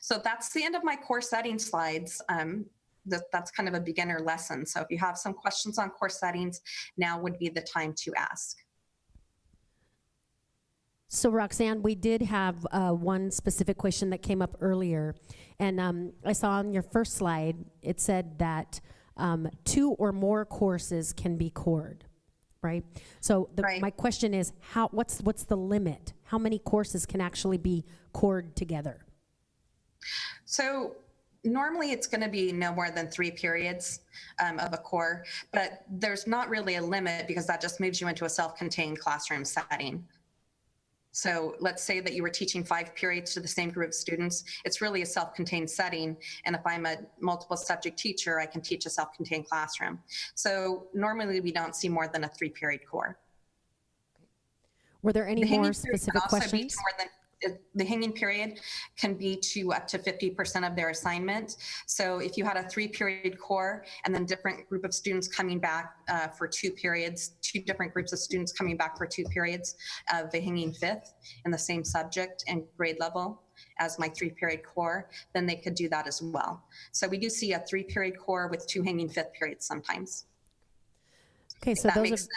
So that's the end of my core setting slides. That's kind of a beginner lesson. So if you have some questions on core settings, now would be the time to ask. So Roxanne, we did have one specific question that came up earlier, and I saw on your first slide, it said that 2 or more courses can be cored, right? So Right. my question is, what's the limit? How many courses can actually be cored together? So normally it's going to be no more than 3 periods of a core, but there's not really a limit because that just moves you into a self-contained classroom setting. So let's say that you were teaching 5 periods to the same group of students. It's really a self-contained setting. And if I'm a multiple subject teacher, I can teach a self-contained classroom. So normally we don't see more than a 3-period core. Were there any The hanging more period can specific also be questions? to more than the hanging period can be to up to 50% of their assignment. So if you had a 3-period core and then different group of students coming back for 2 periods, 2 different groups of students coming back for 2 periods of the hanging fifth in the same subject and grade level as my 3-period core, then they could do that as well. So we do see a 3-period core with 2 hanging fifth periods sometimes. Okay, If so that those makes are, sense.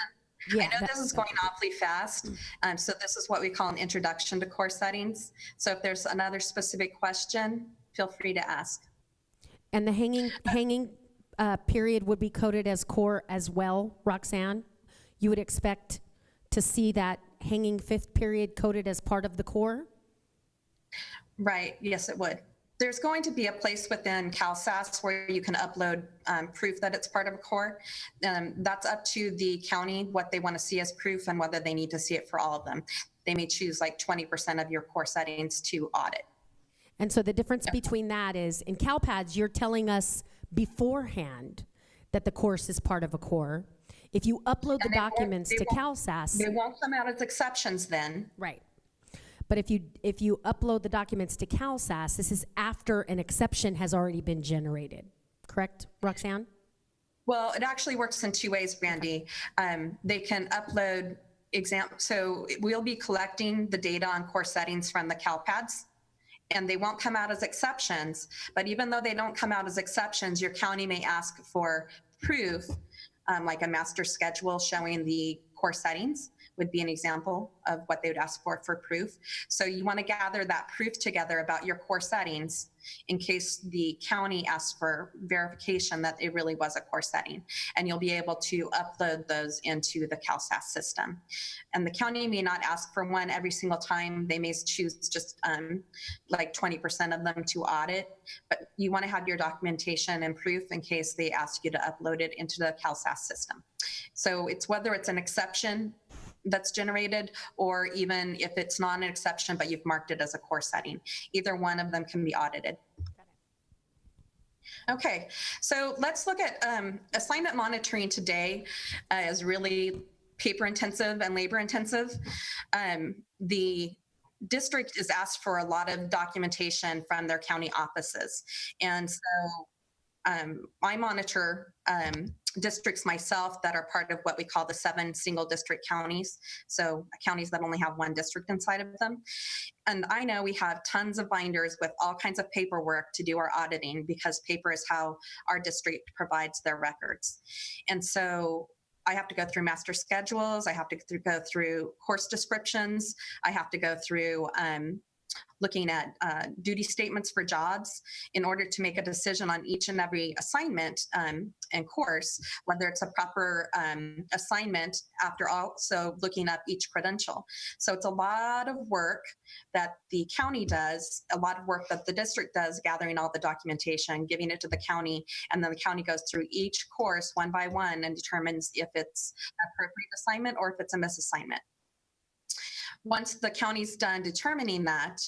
yeah. I know this is going awfully fast. So this is what we call an introduction to core settings. So if there's another specific question, feel free to ask. And the hanging period would be coded as core as well, Roxanne? You would expect to see that hanging fifth period coded as part of the core? Right, yes, it would. There's going to be a place within CalSAAS where you can upload proof that it's part of a core. That's up to the county, what they want to see as proof and whether they need to see it for all of them. They may choose like 20% of your core settings to audit. And so the difference between that is, in CalPADS, you're telling us beforehand that the course is part of a core. If you upload the documents to CalSAAS, They won't come out as exceptions then. right. But if you upload the documents to CalSAAS, this is after an exception has already been generated. Correct, Roxanne? Well, it actually works in 2 ways, Brandy. They can upload so we'll be collecting the data on core settings from the CalPADS, and they won't come out as exceptions. But even though they don't come out as exceptions, your county may ask for proof, like a master schedule showing the core settings would be an example of what they would ask for proof. So you want to gather that proof together about your core settings in case the county asks for verification that it really was a core setting. And you'll be able to upload those into the CalSAAS system. And the county may not ask for one every single time. They may choose just like 20% of them to audit, but you want to have your documentation and proof in case they ask you to upload it into the CalSAAS system. So it's whether it's an exception that's generated, or even if it's not an exception, but you've marked it as a core setting. Either one of them can be audited. Okay, so let's look at assignment monitoring today is really paper intensive and labor intensive. The district is asked for a lot of documentation from their county offices. And so I monitor districts myself that are part of what we call the 7 single district counties. So counties that only have 1 district inside of them. And I know we have tons of binders with all kinds of paperwork to do our auditing because paper is how our district provides their records. And so I have to go through master schedules. I have to go through course descriptions. I have to go through looking at duty statements for jobs in order to make a decision on each and every assignment and course, whether it's a proper assignment, after also looking up each credential. So it's a lot of work that the county does, a lot of work that the district does, gathering all the documentation, giving it to the county, and then the county goes through each course one by one and determines if it's an appropriate assignment or if it's a misassignment. Once the county's done determining that,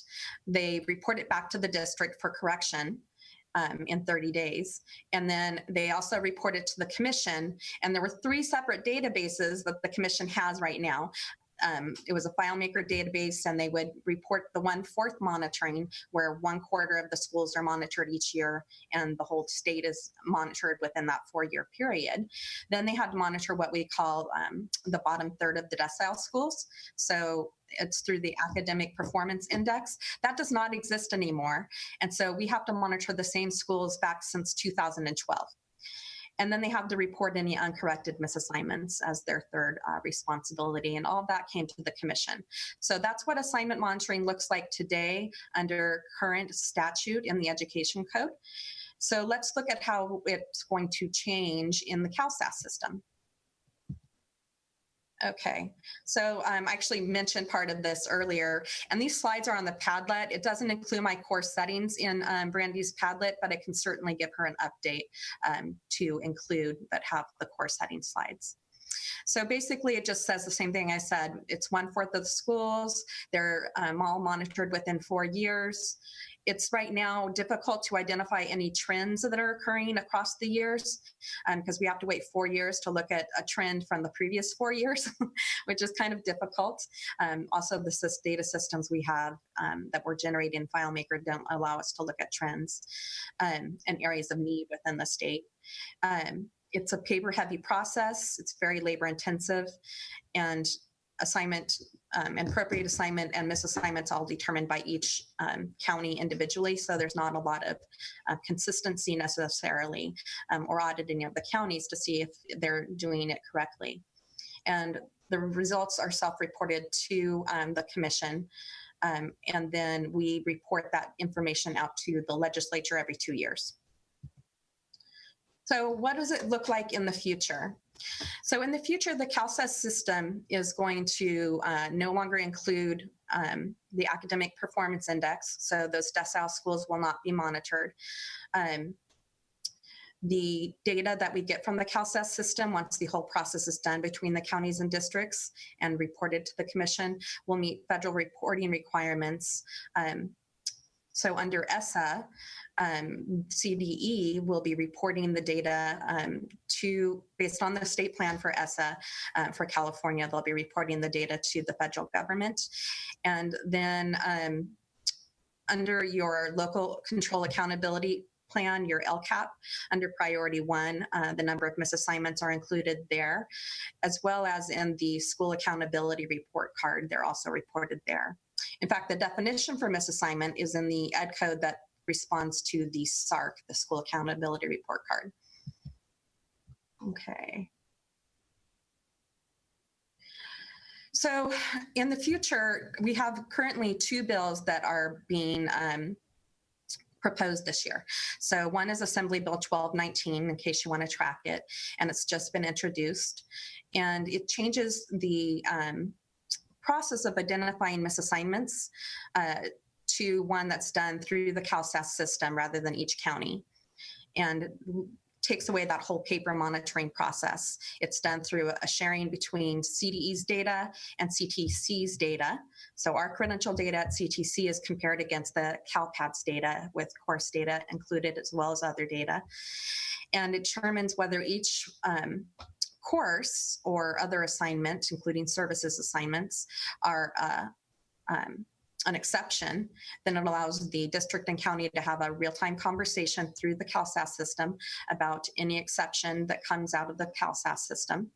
they report it back to the district for correction in 30 days. And then they also report it to the commission. And there were 3 separate databases that the commission has right now. it was a FileMaker database, and they would report the 1/4 monitoring, where 1/4 of the schools are monitored each year, and the whole state is monitored within that 4-year period. Then they had to monitor what we call the bottom third of the decile schools. So it's through the Academic Performance Index. That does not exist anymore. And so we have to monitor the same schools back since 2012. And then they have to report any uncorrected misassignments as their third responsibility. And all of that came to the commission. So that's what assignment monitoring looks like today under current statute in the Education Code. So let's look at how it's going to change in the CalSAAS system. Okay, so I actually mentioned part of this earlier, and these slides are on the Padlet. It doesn't include my course settings in Brandy's Padlet, but I can certainly give her an update to include that have the course setting slides. So basically, it just says the same thing I said. It's 1/4 of the schools. They're all monitored within 4 years. It's right now difficult to identify any trends that are occurring across the years because we have to wait 4 years to look at a trend from the previous 4 years, which is kind of difficult. Also, the data systems we have that we're generating in FileMaker don't allow us to look at trends and areas of need within the state. It's a paper-heavy process. It's very labor-intensive, and assignment and appropriate assignment and misassignments all determined by each county individually. So there's not a lot of consistency necessarily or auditing of the counties to see if they're doing it correctly. And the results are self-reported to the commission. And then we report that information out to the legislature every 2 years. So what does it look like in the future? So in the future, the CalSAAS system is going to no longer include the Academic Performance Index. So those decile schools will not be monitored. The data that we get from the CalSAAS system, once the whole process is done between the counties and districts and reported to the commission, will meet federal reporting requirements. So under ESSA, CDE will be reporting the data based on the state plan for ESSA for California, they'll be reporting the data to the federal government. And then under your local control accountability plan, your LCAP, under priority 1, the number of misassignments are included there, as well as in the school accountability report card, they're also reported there. In fact, the definition for misassignment is in the Ed Code that responds to the SARC, the School Accountability Report Card. Okay. So in the future, we have currently 2 bills that are being proposed this year. So one is Assembly Bill 1219, in case you want to track it, and it's just been introduced. And it changes the process of identifying misassignments to one that's done through the CalSAAS system rather than each county, and takes away that whole paper monitoring process. It's done through a sharing between CDE's data and CTC's data. So our credential data at CTC is compared against the CalPADS data with course data included as well as other data. And it determines whether each course or other assignment, including services assignments, are an exception. Then it allows the district and county to have a real-time conversation through the CalSAAS system about any exception that comes out of the CalSAAS system.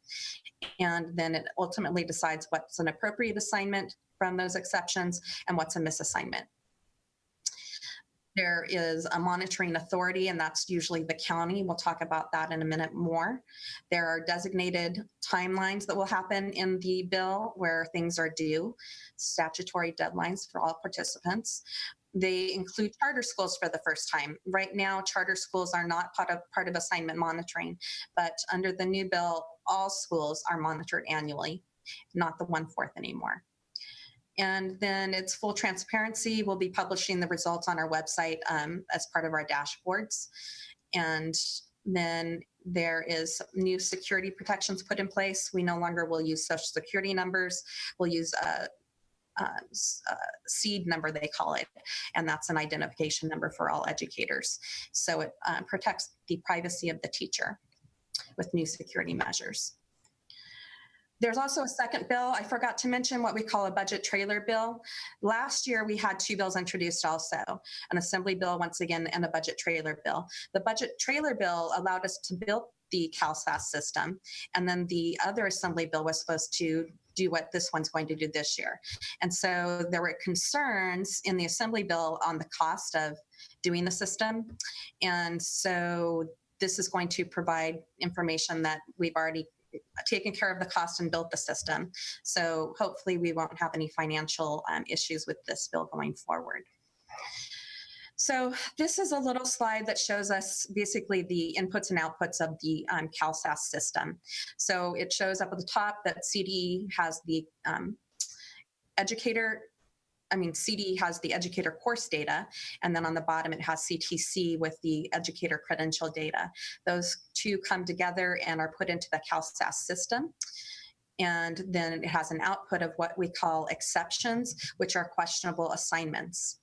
And then it ultimately decides what's an appropriate assignment from those exceptions and what's a misassignment. There is a monitoring authority, and that's usually the county. We'll talk about that in a minute more. There are designated timelines that will happen in the bill where things are due, statutory deadlines for all participants. They include charter schools for the first time. Right now, charter schools are not part of assignment monitoring, but under the new bill, all schools are monitored annually, not the 1/4 anymore. And then it's full transparency. We'll be publishing the results on our website as part of our dashboards. And then there is new security protections put in place. We no longer will use social security numbers. We'll use a seed number, they call it, and that's an identification number for all educators. So it protects the privacy of the teacher with new security measures. There's also a second bill. I forgot to mention what we call a budget trailer bill. Last year, we had 2 bills introduced also, an assembly bill once again and a budget trailer bill. The budget trailer bill allowed us to build the CalSAAS system, and then the other assembly bill was supposed to do what this one's going to do this year. And so there were concerns in the assembly bill on the cost of doing the system. And so this is going to provide information that we've already taken care of the cost and built the system. So hopefully we won't have any financial issues with this bill going forward. So this is a little slide that shows us basically the inputs and outputs of the CalSAAS system. So it shows up at the top that CDE has the CDE has the educator course data, and then on the bottom it has CTC with the educator credential data. Those two come together and are put into the CalSAAS system. And then it has an output of what we call exceptions, which are questionable assignments.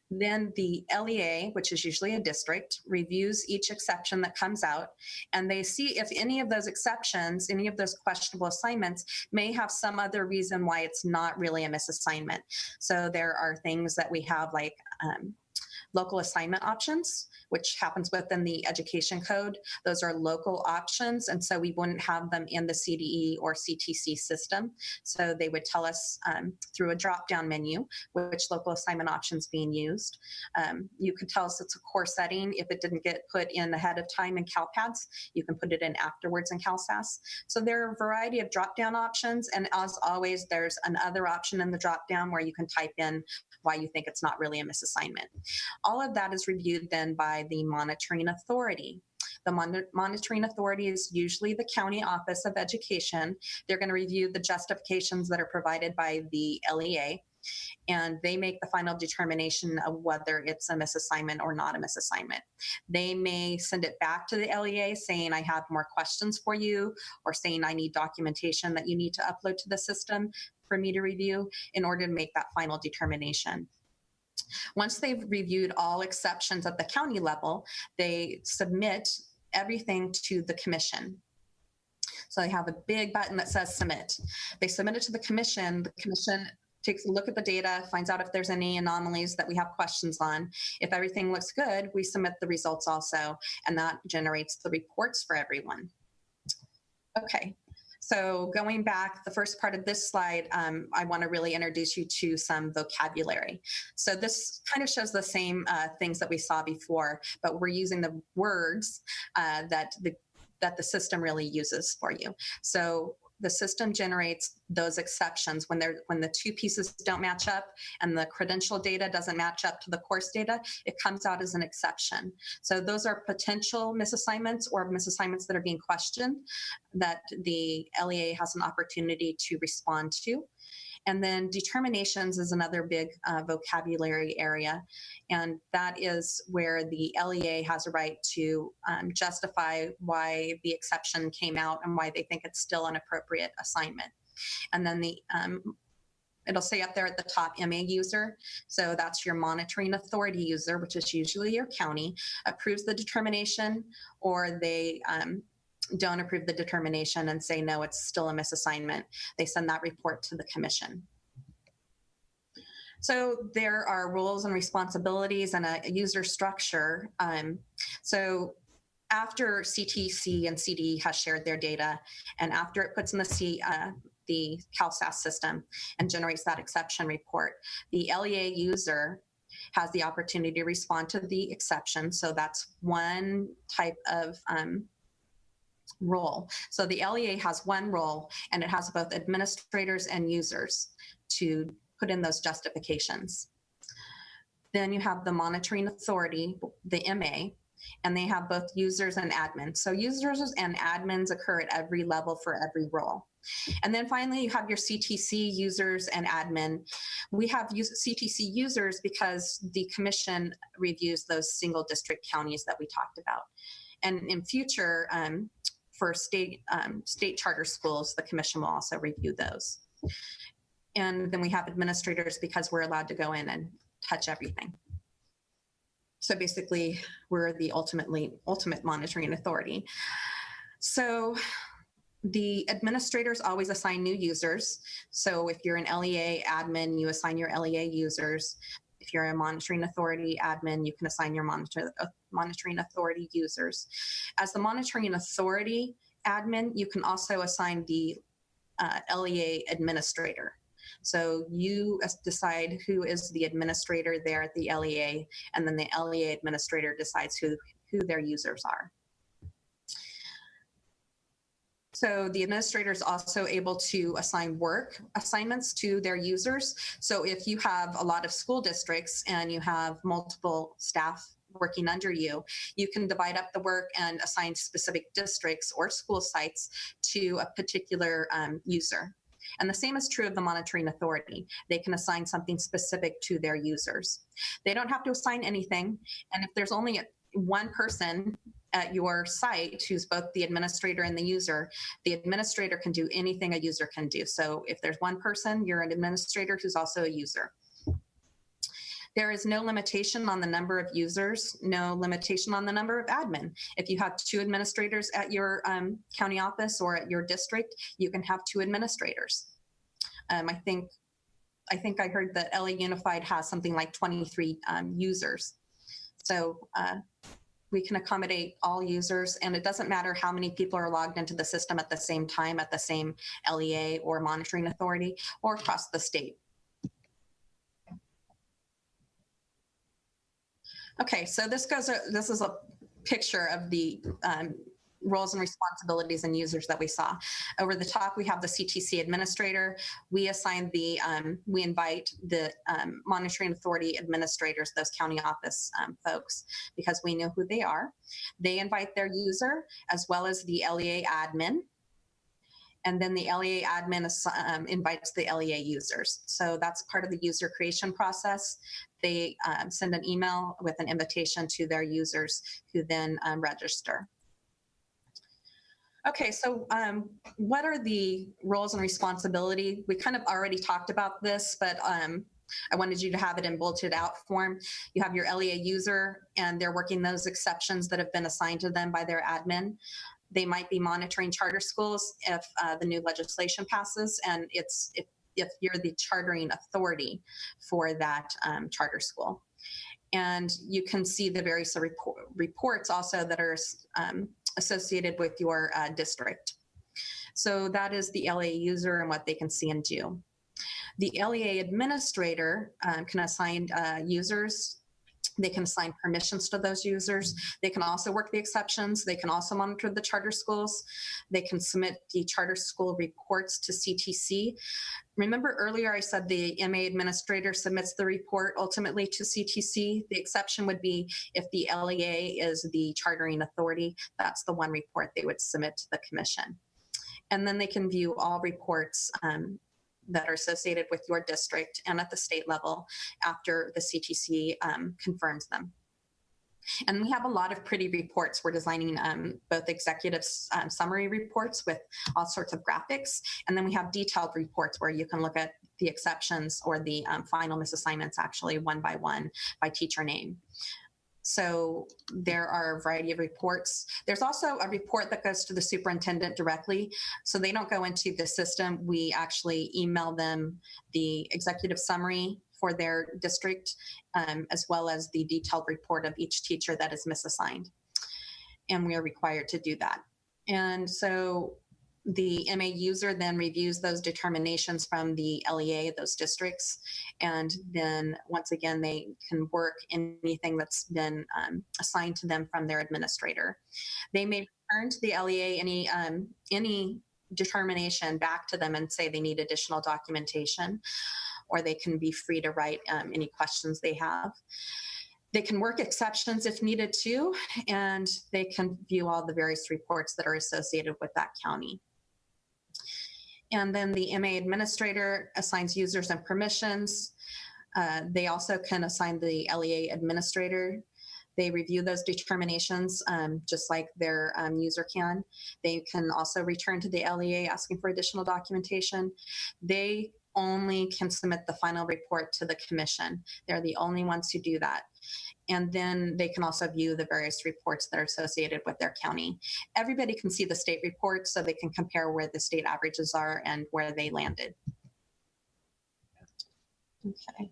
Then the LEA, which is usually a district, reviews each exception that comes out, and they see if any of those exceptions, any of those questionable assignments may have some other reason why it's not really a misassignment. So there are things that we have like local assignment options, which happens within the education code. Those are local options, and so we wouldn't have them in the CDE or CTC system. So they would tell us through a drop-down menu which local assignment options being used. You could tell us it's a course setting. If it didn't get put in ahead of time in CalPADS, you can put it in afterwards in CalSAAS. So there are a variety of drop-down options, and as always, there's another option in the drop-down where you can type in why you think it's not really a misassignment. All of that is reviewed then by the monitoring authority. The monitoring authority is usually the county office of education. They're going to review the justifications that are provided by the LEA, and they make the final determination of whether it's a misassignment or not a misassignment. They may send it back to the LEA saying, I have more questions for you, or saying I need documentation that you need to upload to the system for me to review in order to make that final determination. Once they've reviewed all exceptions at the county level, they submit everything to the commission. So they have a big button that says submit. They submit it to the commission. The commission takes a look at the data, finds out if there's any anomalies that we have questions on. If everything looks good, we submit the results also, and that generates the reports for everyone. Okay. So going back, the first part of this slide, I want to really introduce you to some vocabulary. So this kind of shows the same things that we saw before, but we're using the words that the system really uses for you. So the system generates those exceptions when the two pieces don't match up and the credential data doesn't match up to the course data. It comes out as an exception. So those are potential misassignments or misassignments that are being questioned that the LEA has an opportunity to respond to. And then determinations is another big vocabulary area. And that is where the LEA has a right to justify why the exception came out and why they think it's still an appropriate assignment. And then it'll say up there at the top, MA user. So that's your monitoring authority user, which is usually your county, approves the determination, or they don't approve the determination and say, no, it's still a misassignment. They send that report to the commission. So there are roles and responsibilities and a user structure. So after CTC and CDE has shared their data, and after it puts in the CalSAAS system and generates that exception report, the LEA user has the opportunity to respond to the exception. So that's one type of role. So the LEA has one role, and it has both administrators and users to put in those justifications. Then you have the monitoring authority, the MA, and they have both users and admins. So users and admins occur at every level for every role. And then finally, you have your CTC users and admin. We have CTC users because the commission reviews those single district counties that we talked about. And in future, for state charter schools, the commission will also review those. And then we have administrators because we're allowed to go in and touch everything. So basically, we're the ultimate monitoring authority. So The administrators always assign new users. So if you're an LEA admin, you assign your LEA users. If you're a monitoring authority admin, you can assign your monitoring authority users. As the monitoring authority admin, you can also assign the LEA administrator. So you decide who is the administrator there at the LEA, and then the LEA administrator decides who their users are. So the administrator is also able to assign work assignments to their users. So if you have a lot of school districts and you have multiple staff working under you, you can divide up the work and assign specific districts or school sites to a particular user. And the same is true of the monitoring authority. They can assign something specific to their users. They don't have to assign anything. And if there's only one person at your site who's both the administrator and the administrator can do anything a user can do. So if there's one person, you're an administrator who's also a user. There is no limitation on the number of users, no limitation on the number of admin. If you have 2 administrators at your county office or at your district, you can have 2 administrators. I think I heard that LA Unified has something like 23 users. So we can accommodate all users, and it doesn't matter how many people are logged into the system at the same time at the same LEA or monitoring authority or across the state. Okay, so this is a picture of the roles and responsibilities and users that we saw. Over the top, we have the CTC administrator. We assign we invite the monitoring authority administrators, those county office folks, because we know who they are. They invite their user as well as the LEA admin. And then the LEA admin invites the LEA users. So that's part of the user creation process. They send an email with an invitation to their users who then register. Okay, so what are the roles and responsibility? We kind of already talked about this, but I wanted you to have it in bulleted out form. You have your LEA user, and they're working those exceptions that have been assigned to them by their admin. They might be monitoring charter schools if the new legislation passes, and if you're the chartering authority for that charter school. And you can see the various reports also that are associated with your district. So that is the LEA user and what they can see and do. The LEA administrator can assign users. They can assign permissions to those users. They can also work the exceptions. They can also monitor the charter schools. They can submit the charter school reports to CTC. Remember earlier I said the MA administrator submits the report ultimately to CTC. The exception would be if the LEA is the chartering authority. That's the one report they would submit to the commission. And then they can view all reports that are associated with your district and at the state level after the CTC confirms them. And we have a lot of pretty reports. We're designing both executive summary reports with all sorts of graphics. And then we have detailed reports where you can look at the exceptions or the final misassignments actually one by one by teacher name. So there are a variety of reports. There's also a report that goes to the superintendent directly. So they don't go into the system. We actually email them the executive summary for their district, as well as the detailed report of each teacher that is misassigned. And we are required to do that. And so the MA user then reviews those determinations from the LEA, those districts, and then once again, they can work anything that's been assigned to them from their administrator. They may return to the LEA any determination back to them and say they need additional documentation, or they can be free to write any questions they have. They can work exceptions if needed too, and they can view all the various reports that are associated with that county. And then the MA administrator assigns users and permissions. They also can assign the LEA administrator. They review those determinations just like their user can. They can also return to the LEA asking for additional documentation. They only can submit the final report to the commission. They're the only ones who do that. And then they can also view the various reports that are associated with their county. Everybody can see the state reports, so they can compare where the state averages are and where they landed. Okay.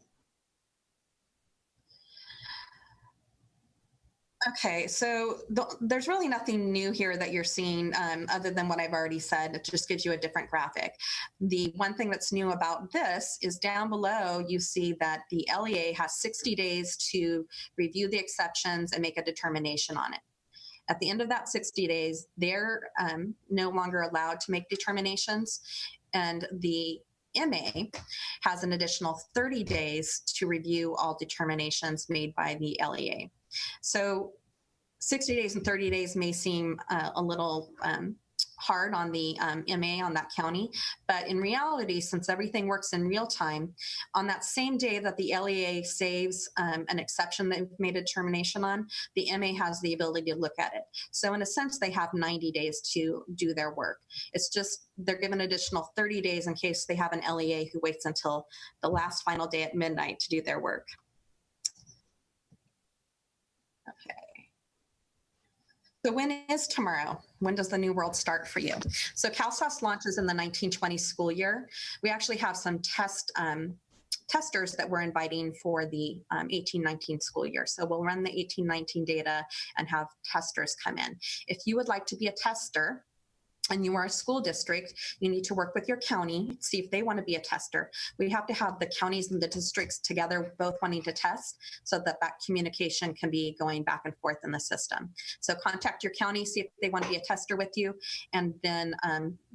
Okay, so there's really nothing new here that you're seeing other than what I've already said. It just gives you a different graphic. The one thing that's new about this is down below, you see that the LEA has 60 days to review the exceptions and make a determination on it. At the end of that 60 days, they're no longer allowed to make determinations, and the MA has an additional 30 days to review all determinations made by the LEA. So 60 days and 30 days may seem a little hard on the MA on that county, but in reality, since everything works in real time, on that same day that the LEA saves an exception that they've made a determination on, the MA has the ability to look at it. So in a sense, they have 90 days to do their work. It's just they're given additional 30 days in case they have an LEA who waits until the last final day at midnight to do their work. Okay. So when is tomorrow? When does the new world start for you? So CalSAAS launches in the 1920 school year. We actually have some testers that we're inviting for the 18-19 school year. So we'll run the 18-19 data and have testers come in. If you would like to be a tester, and you are a school district, you need to work with your county, see if they want to be a tester. We have to have the counties and the districts together, both wanting to test, so that that communication can be going back and forth in the system. So contact your county, see if they want to be a tester with you, and then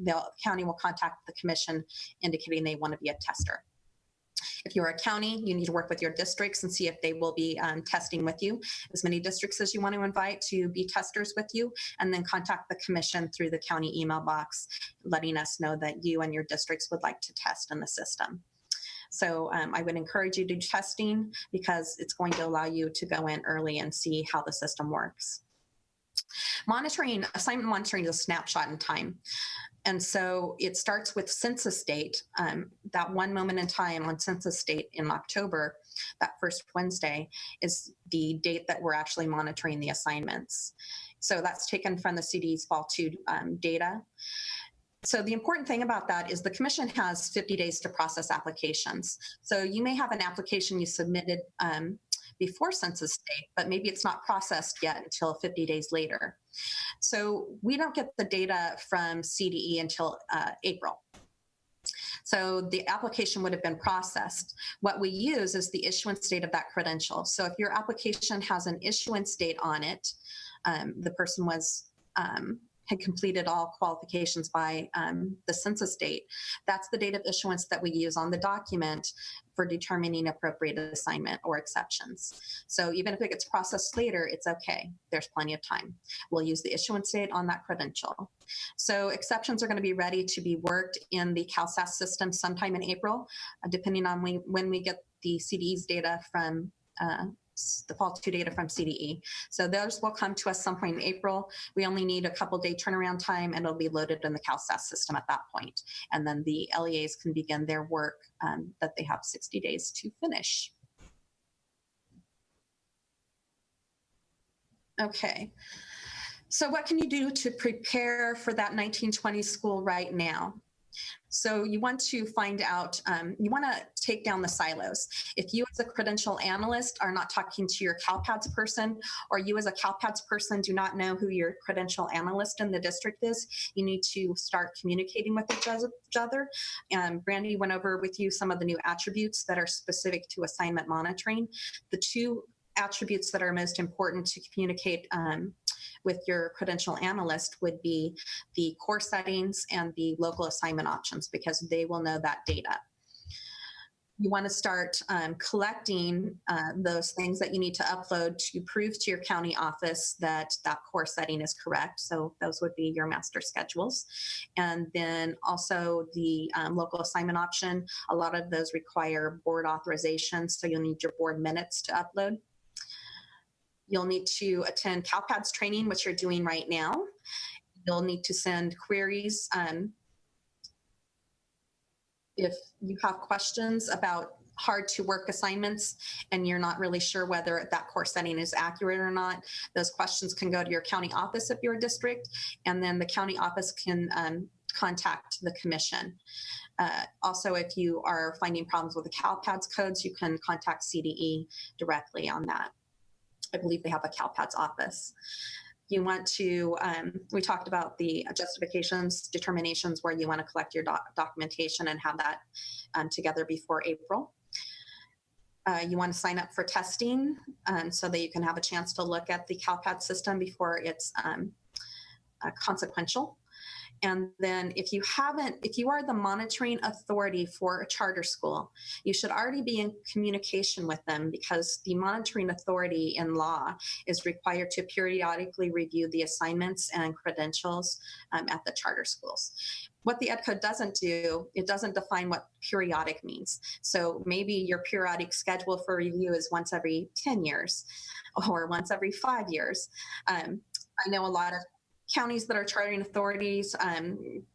the county will contact the commission indicating they want to be a tester. If you're a county, you need to work with your districts and see if they will be testing with you. As many districts as you want to invite to be testers with you, and then contact the commission through the county email box, letting us know that you and your districts would like to test in the system. So I would encourage you to do testing because it's going to allow you to go in early and see how the system works. Monitoring, assignment monitoring is a snapshot in time. And so it starts with census date, that one moment in time on census date in October, that first Wednesday is the date that we're actually monitoring the assignments. So that's taken from the CDE's Fall 2 data. So the important thing about that is the commission has 50 days to process applications. So you may have an application you submitted before census date, but maybe it's not processed yet until 50 days later. So we don't get the data from CDE until April. So the application would have been processed. What we use is the issuance date of that credential. So if your application has an issuance date on it, the person was had completed all qualifications by the census date, that's the date of issuance that we use on the document for determining appropriate assignment or exceptions. So even if it gets processed later, it's okay. There's plenty of time. We'll use the issuance date on that credential. So exceptions are going to be ready to be worked in the CalSAAS system sometime in April, depending on when we get the CDE's data from the Fall 2 data from CDE. So those will come to us some point in April. We only need a couple day turnaround time and it'll be loaded in the CalSAAS system at that point. And then the LEAs can begin their work that they have 60 days to finish. Okay. So what can you do to prepare for that 1920 school right now? So you want to find out, you want to take down the silos. If you as a credential analyst are not talking to your CalPADS person, or you as a CalPADS person do not know who your credential analyst in the district is, you need to start communicating with each other. Brandy went over with you some of the new attributes that are specific to assignment monitoring. The two attributes that are most important to communicate with your credential analyst would be the course settings and the local assignment options, because they will know that data. You want to start collecting those things that you need to upload to prove to your county office that that course setting is correct. So those would be your master schedules. And then also the local assignment option, a lot of those require board authorization, so you'll need your board minutes to upload. You'll need to attend CalPADS training, which you're doing right now. You'll need to send queries if you have questions about hard to work assignments and you're not really sure whether that course setting is accurate or not, those questions can go to your county office of your district, and then the county office can contact the commission. Also, if you are finding problems with the CalPADS codes, you can contact CDE directly on that. I believe they have a CalPADS office. You want to, we talked about the justifications, determinations, where you want to collect your documentation and have that together before April. You want to sign up for testing so that you can have a chance to look at the CalPADS system before it's consequential. And then if you are the monitoring authority for a charter school, you should already be in communication with them, because the monitoring authority in law is required to periodically review the assignments and credentials at the charter schools. What the Ed Code doesn't do, it doesn't define what periodic means. So maybe your periodic schedule for review is once every 10 years or once every 5 years. I know a lot of counties that are chartering authorities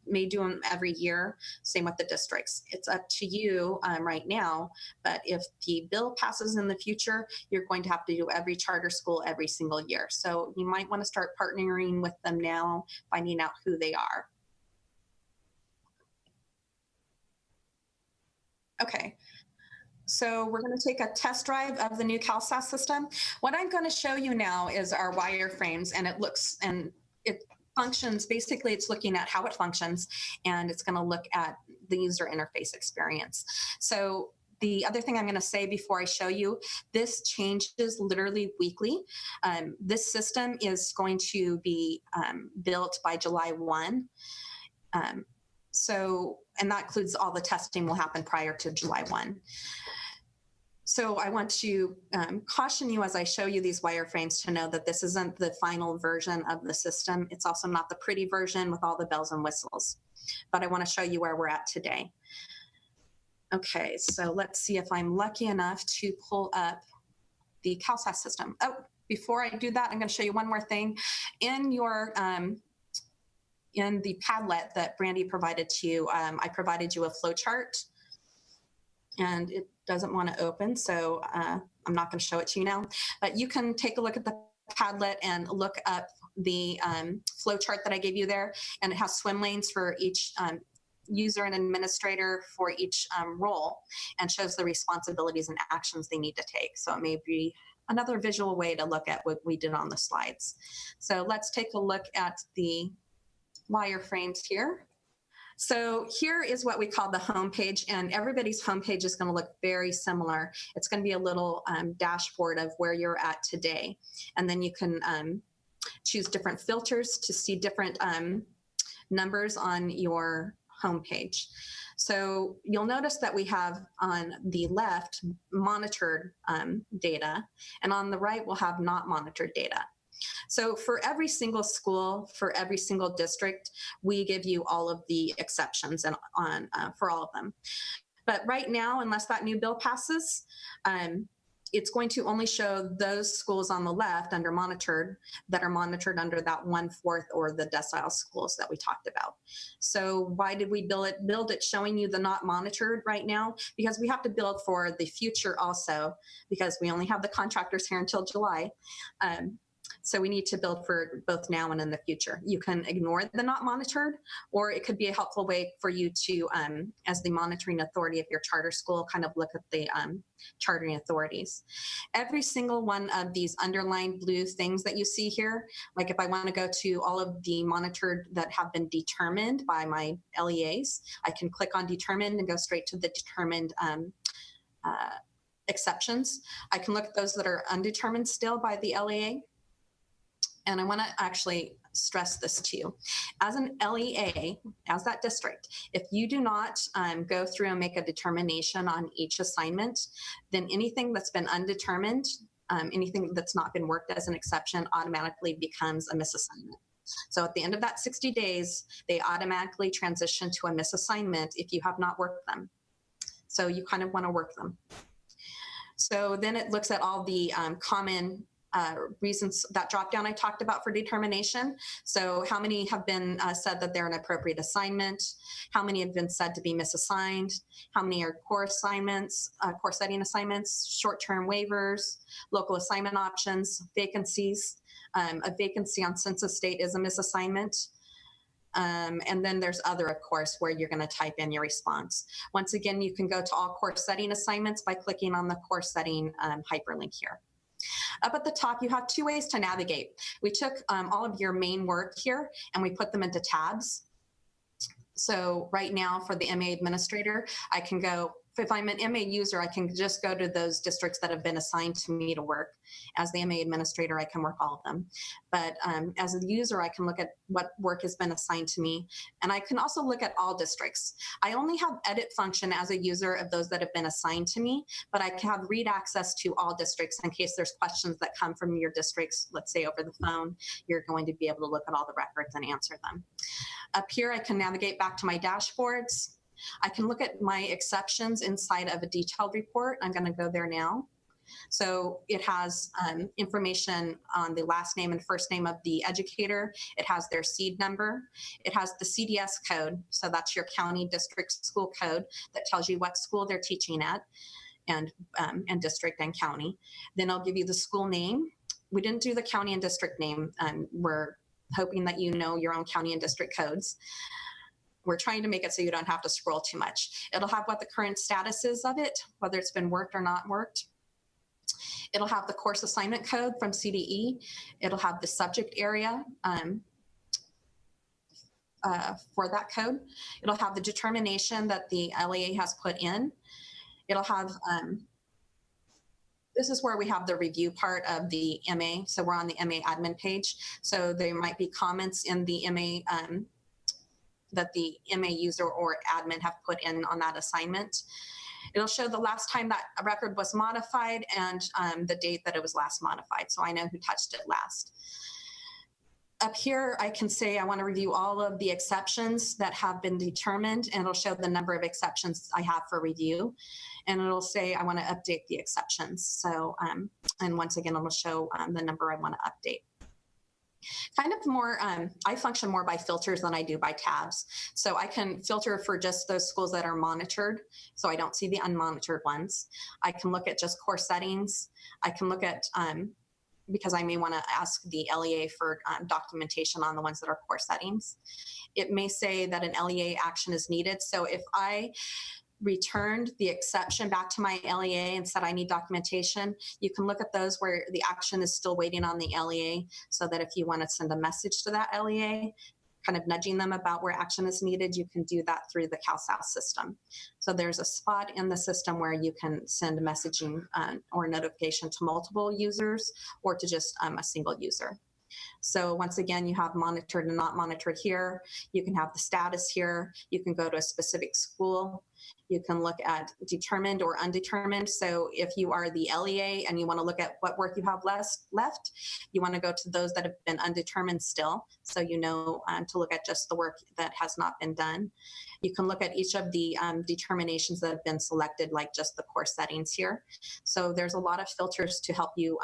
may do them every year, same with the districts. It's up to you right now, but if the bill passes in the future, you're going to have to do every charter school every single year. So you might want to start partnering with them now, finding out who they are. Okay. So we're going to take a test drive of the new CalSAAS system. What I'm going to show you now is our wireframes, and it looks, and it functions, basically it's looking at how it functions, and it's going to look at the user interface experience. So the other thing I'm going to say before I show you, this changes literally weekly. This system is going to be built by July 1. And that includes all the testing will happen prior to July 1. So I want to caution you as I show you these wireframes to know that this isn't the final version of the system. It's also not the pretty version with all the bells and whistles, but I want to show you where we're at today. Okay, so let's see if I'm lucky enough to pull up the CalSAAS system. Oh, before I do that, I'm going to show you one more thing. In your in the Padlet that Brandy provided to you, I provided you a flow chart, and it doesn't want to open, so I'm not going to show it to you now. But you can take a look at the Padlet and look up the flow chart that I gave you there, and it has swim lanes for each user and administrator for each role, and shows the responsibilities and actions they need to take. So it may be another visual way to look at what we did on the slides. So let's take a look at the wireframes here. So here is what we call the home page, and everybody's home page is going to look very similar. It's going to be a little dashboard of where you're at today, and then you can choose different filters to see different numbers on your home page. So you'll notice that we have on the left monitored data, and on the right we'll have not monitored data. So for every single school, for every single district, we give you all of the exceptions and for all of them. But right now, unless that new bill passes, it's going to only show those schools on the left under monitored that are monitored under that 1/4 or the decile schools that we talked about. So why did we build it showing you the not monitored right now? Because we have to build for the future also, because we only have the contractors here until July. So we need to build for both now and in the future. You can ignore the not monitored, or it could be a helpful way for you to, as the monitoring authority of your charter school, kind of look at the chartering authorities. Every single one of these underlined blue things that you see here, like if I want to go to all of the monitored that have been determined by my LEAs, I can click on determined and go straight to the determined exceptions. I can look at those that are undetermined still by the LEA. And I want to actually stress this to you. As an LEA, as that district, if you do not go through and make a determination on each assignment, then anything that's been undetermined, anything that's not been worked as an exception automatically becomes a misassignment. So at the end of that 60 days, they automatically transition to a misassignment if you have not worked them. So you kind of want to work them. So then it looks at all the common reasons, that drop down I talked about for determination. So how many have been said that they're an appropriate assignment? How many have been said to be misassigned? How many are core assignments, core setting assignments, short-term waivers, local assignment options, vacancies? A vacancy on census date is a misassignment. And then there's other, of course, where you're going to type in your response. Once again, you can go to all course setting assignments by clicking on the course setting hyperlink here. Up at the top, you have 2 ways to navigate. We took all of your main work here and we put them into tabs. So right now for the MA administrator, I can go, if I'm an MA user, I can just go to those districts that have been assigned to me to work. As the MA administrator, I can work all of them. But as a user, I can look at what work has been assigned to me. And I can also look at all districts. I only have edit function as a user of those that have been assigned to me, but I can have read access to all districts in case there's questions that come from your districts, let's say over the phone, you're going to be able to look at all the records and answer them. Up here, I can navigate back to my dashboards. I can look at my exceptions inside of a detailed report. I'm going to go there now. So it has information on the last name and first name of the educator. It has their seed number. It has the CDS code. So that's your county district school code that tells you what school they're teaching at, and district and county. Then I'll give you the school name. We didn't do the county and district name. We're hoping that you know your own county and district codes. We're trying to make it so you don't have to scroll too much. It'll have what the current status is of it, whether it's been worked or not worked. It'll have the course assignment code from CDE. It'll have the subject area for that code. It'll have the determination that the LEA has put in. It'll have, this is where we have the review part of the MA. So we're on the MA admin page. So there might be comments in the MA that the MA user or admin have put in on that assignment. It'll show the last time that a record was modified and the date that it was last modified, so I know who touched it last. Up here, I can say I want to review all of the exceptions that have been determined, and it'll show the number of exceptions I have for review. And it'll say I want to update the exceptions. So, and once again, it'll show the number I want to update. Kind of more, I function more by filters than I do by tabs. So I can filter for just those schools that are monitored, so I don't see the unmonitored ones. I can look at just course settings. I can look at, because I may want to ask the LEA for documentation on the ones that are course settings. It may say that an LEA action is needed. So if I returned the exception back to my LEA and said I need documentation, you can look at those where the action is still waiting on the LEA, so that if you want to send a message to that LEA, kind of nudging them about where action is needed, you can do that through the CalSAAS system. So there's a spot in the system where you can send messaging or notification to multiple users or to just a single user. So once again, you have monitored and not monitored here. You can have the status here. You can go to a specific school. You can look at determined or undetermined. So if you are the LEA and you want to look at what work you have left, you want to go to those that have been undetermined still. So you know to look at just the work that has not been done. You can look at each of the determinations that have been selected, like just the course settings here. So there's a lot of filters to help you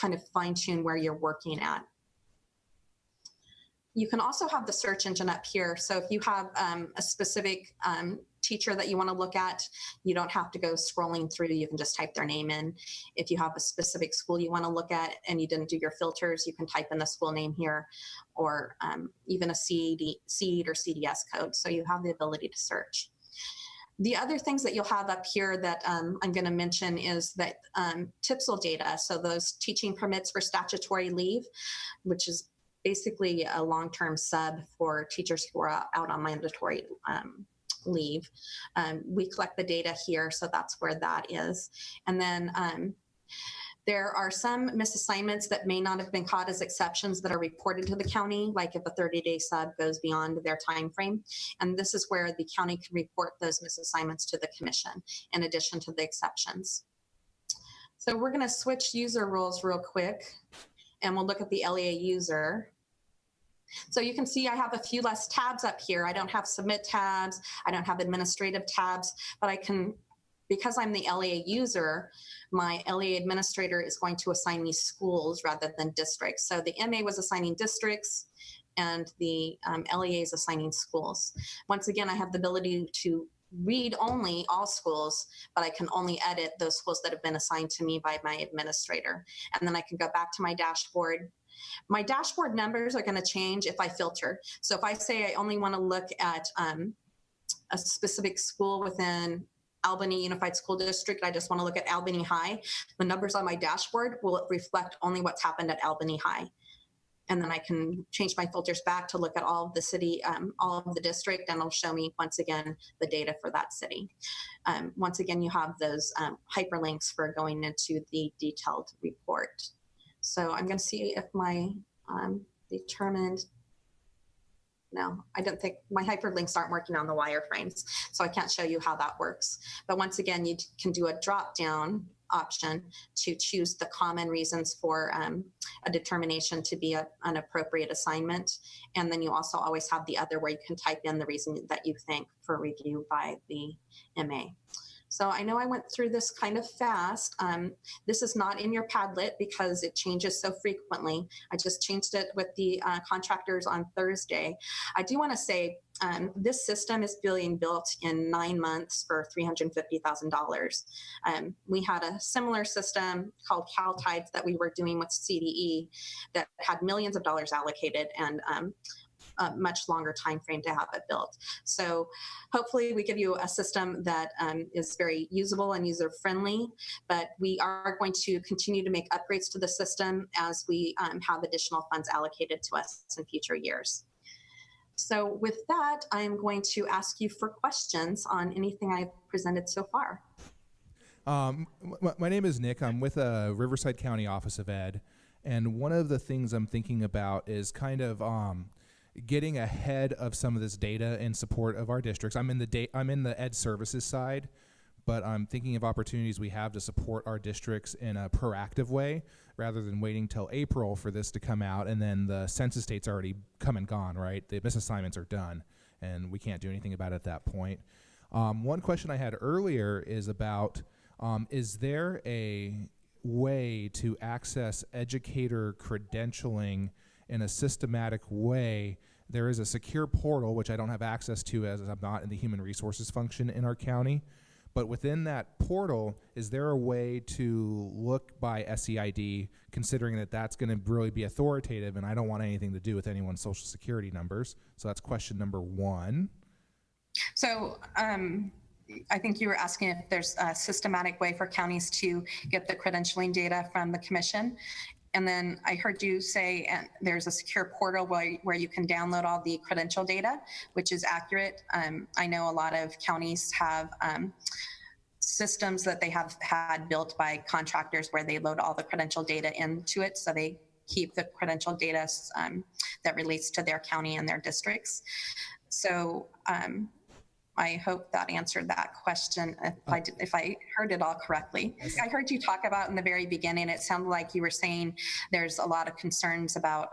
kind of fine tune where you're working at. You can also have the search engine up here. So if you have a specific teacher that you want to look at, you don't have to go scrolling through. You can just type their name in. If you have a specific school you want to look at and you didn't do your filters, you can type in the school name here, or even a seed or CDS code. So you have the ability to search. The other things that you'll have up here that I'm going to mention is that TPSL data. So those teaching permits for statutory leave, which is basically a long-term sub for teachers who are out on mandatory leave. We collect the data here, so that's where that is. And then there are some misassignments that may not have been caught as exceptions that are reported to the county, like if a 30-day sub goes beyond their time frame. And this is where the county can report those misassignments to the commission, in addition to the exceptions. So we're going to switch user roles real quick, and we'll look at the LEA user. So you can see I have a few less tabs up here. I don't have submit tabs. I don't have administrative tabs, but I can because I'm the LEA user, my LEA administrator is going to assign me schools rather than districts. So the MA was assigning districts, and the LEA is assigning schools. Once again, I have the ability to read only all schools, but I can only edit those schools that have been assigned to me by my administrator. And then I can go back to my dashboard. My dashboard numbers are going to change if I filter. So if I say I only want to look at a specific school within Albany Unified School District, I just want to look at Albany High, the numbers on my dashboard will reflect only what's happened at Albany High. And then I can change my filters back to look at all of the city, all of the district, and it'll show me once again the data for that city. Once again, you have those hyperlinks for going into the detailed report. So I'm going to see if my determined, no, I don't think my hyperlinks aren't working on the wireframes, so I can't show you how that works. But once again, you can do a drop down option to choose the common reasons for a determination to be an appropriate assignment. And then you also always have the other where you can type in the reason that you think for review by the MA. So I know I went through this kind of fast. This is not in your Padlet because it changes so frequently. I just changed it with the contractors on Thursday. I do want to say this system is being built in 9 months for $350,000. We had a similar system called CalPADS that we were doing with CDE that had millions of dollars allocated and a much longer time frame to have it built. So hopefully we give you a system that is very usable and user friendly, but we are going to continue to make upgrades to the system as we have additional funds allocated to us in future years. So with that, I'm going to ask you for questions on anything I've presented so far. My name is Nick. I'm with Riverside County Office of Ed, and one of the things I'm thinking about is kind of getting ahead of some of this data in support of our districts. I'm in the ed services side, but I'm thinking of opportunities we have to support our districts in a proactive way rather than waiting till April for this to come out and then the census date's already come and gone, right? The misassignments are done and we can't do anything about it at that point. One question I had earlier is about, is there a way to access educator credentialing in a systematic way? There is a secure portal, which I don't have access to as I'm not in the human resources function in our county. But within that portal, is there a way to look by SEID, considering that that's going to really be authoritative and I don't want anything to do with anyone's social security numbers? So that's question number one. So I think you were asking if there's a systematic way for counties to get the credentialing data from the commission. And then I heard you say there's a secure portal where you can download all the credential data, which is accurate. I know a lot of counties have systems that they have had built by contractors where they load all the credential data into it. So they keep the credential data that relates to their county and their districts. So I hope that answered that question if I heard it all correctly. I heard you talk about in the very beginning, it sounded like you were saying there's a lot of concerns about